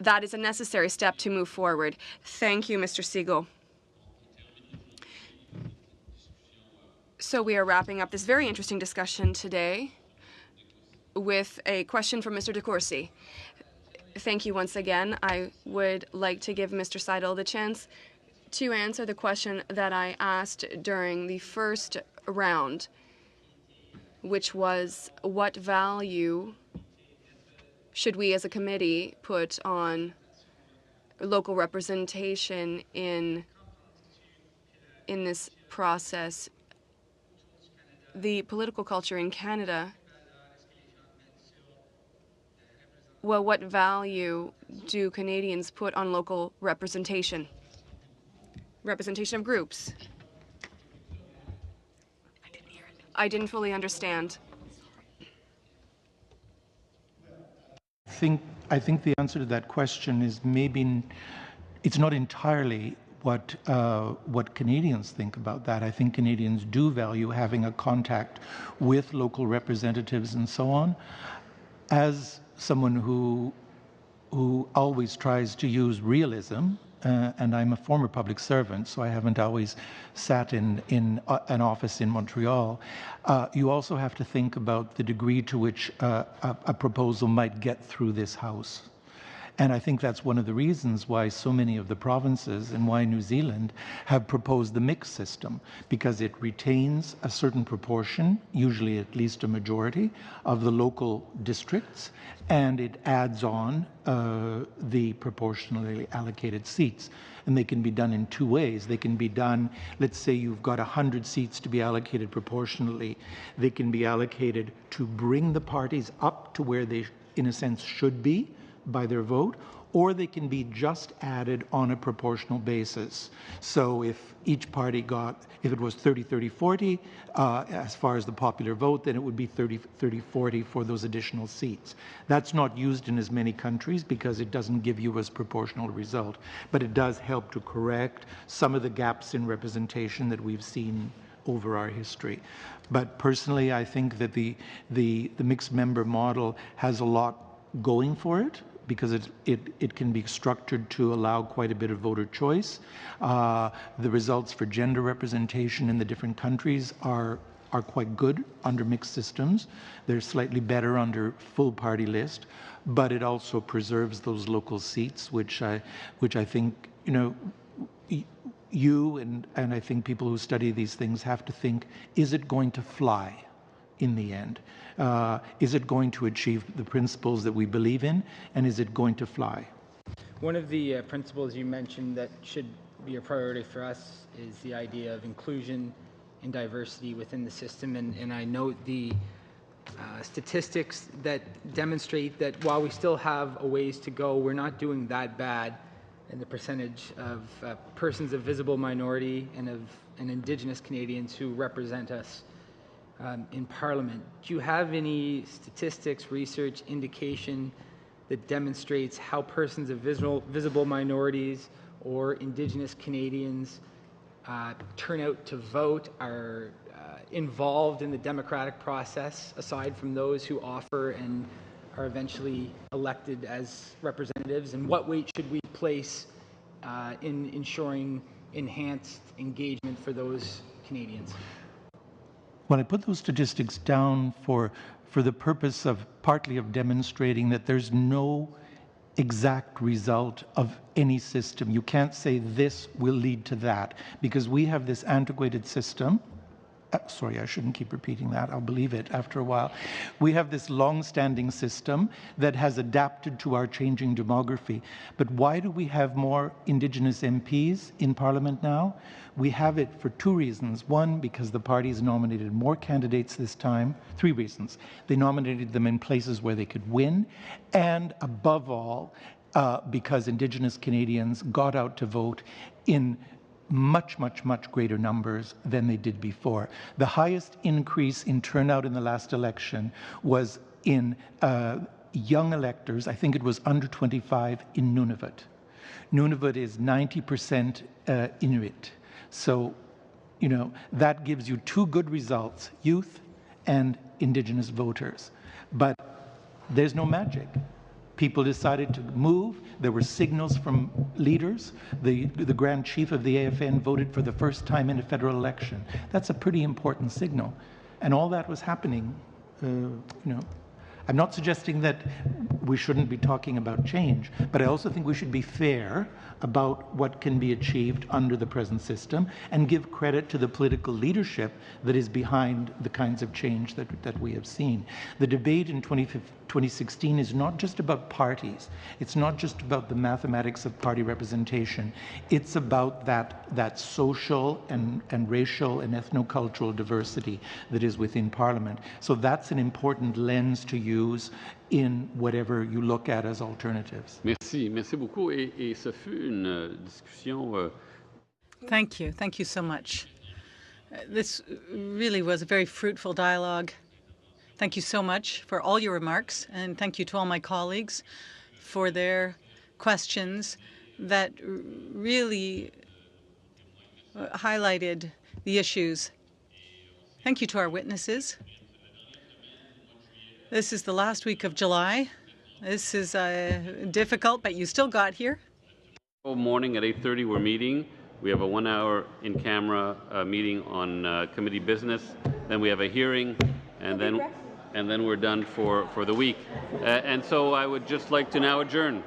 That is a necessary step to move forward. Thank you, Mr. Siegel. So we are wrapping up this very interesting discussion today. with a question from Mr. DeCourcy. Thank you once again. I would like to give Mr. Seidel the chance to answer the question that I asked during the first round, which was what value should we as a committee put on local representation in this process. The political culture in Canada, well, what value do Canadians put on local representation? Representation of groups. I didn't fully understand. I think the answer to that question is maybe it's not entirely what Canadians think about that. I think Canadians do value having a contact with local representatives and so on. As someone who always tries to use realism, and I'm a former public servant, so I haven't always sat in an office in Montreal. You also have to think about the degree to which a proposal might get through this House. And I think that's one of the reasons why so many of the provinces and why New Zealand have proposed the mixed system, because it retains a certain proportion, usually at least a majority, of the local districts, and it adds on the proportionally allocated seats. And they can be done in two ways. They can be done, let's say you've got 100 seats to be allocated proportionally. They can be allocated to bring the parties up to where they, in a sense, should be by their vote, or they can be just added on a proportional basis. So if each party got, if it was 30-30-40, as far as the popular vote, then it would be 30-30-40 for those additional seats. That's not used in as many countries because it doesn't give you as proportional result, but it does help to correct some of the gaps in representation that we've seen over our history. But personally, I think that the mixed member model has a lot going for it, because it can be structured to allow quite a bit of voter choice. The results for gender representation in the different countries are quite good under mixed systems. They're slightly better under full party list, but it also preserves those local seats, which I think, you know, you and I think people who study these things have to think, is it going to fly in the end? Is it going to achieve the principles that we believe in, and is it going to fly? One of the principles you mentioned that should be a priority for us is the idea of inclusion and diversity within the system, and I note the statistics that demonstrate that while we still have a ways to go, we're not doing that bad in the percentage of persons of visible minority and Indigenous Canadians who represent us in Parliament. Do you have any statistics, research, indication that demonstrates how persons of visible minorities or Indigenous Canadians turn out to vote, are involved in the democratic process, aside from those who offer and are eventually elected as representatives? And what weight should we place in ensuring enhanced engagement for those Canadians? Well, I put those statistics down for the purpose of partly of demonstrating that there's no exact result of any system. You can't say this will lead to that, because we have this antiquated system. Sorry, I shouldn't keep repeating that. I'll believe it after a while. We have this long-standing system that has adapted to our changing demography. But why do we have more Indigenous MPs in Parliament now? We have it for two reasons. One, because the parties nominated more candidates this time. Three reasons. They nominated them in places where they could win. And above all, because Indigenous Canadians got out to vote in much greater numbers than they did before. The highest increase in turnout in the last election was in young electors. I think it was under 25 in Nunavut. Nunavut is 90% Inuit. So, you know, that gives you two good results, youth and Indigenous voters. But there's no magic. People decided to move. There were signals from leaders. The Grand Chief of the AFN voted for the first time in a federal election. That's a pretty important signal. And all that was happening, you know, I'm not suggesting that we shouldn't be talking about change, but I also think we should be fair about what can be achieved under the present system and give credit to the political leadership that is behind the kinds of change that we have seen. The debate in 2016 is not just about parties. It's not just about the mathematics of party representation. It's about that social and racial and ethnocultural diversity that is within Parliament. So that's an important lens to use in whatever you look at as alternatives. Merci beaucoup. Et ce fut une discussion. Thank you so much. This really was a very fruitful dialogue. Thank you so much for all your remarks, and thank you to all my colleagues for their questions that really highlighted the issues. Thank you to our witnesses. This is the last week of July. This is difficult, but you still got here. Tomorrow morning at 8:30 we're meeting. We have a 1-hour in-camera meeting on committee business. Then we have a hearing, and then we're done for the week. And so I would just like to now adjourn.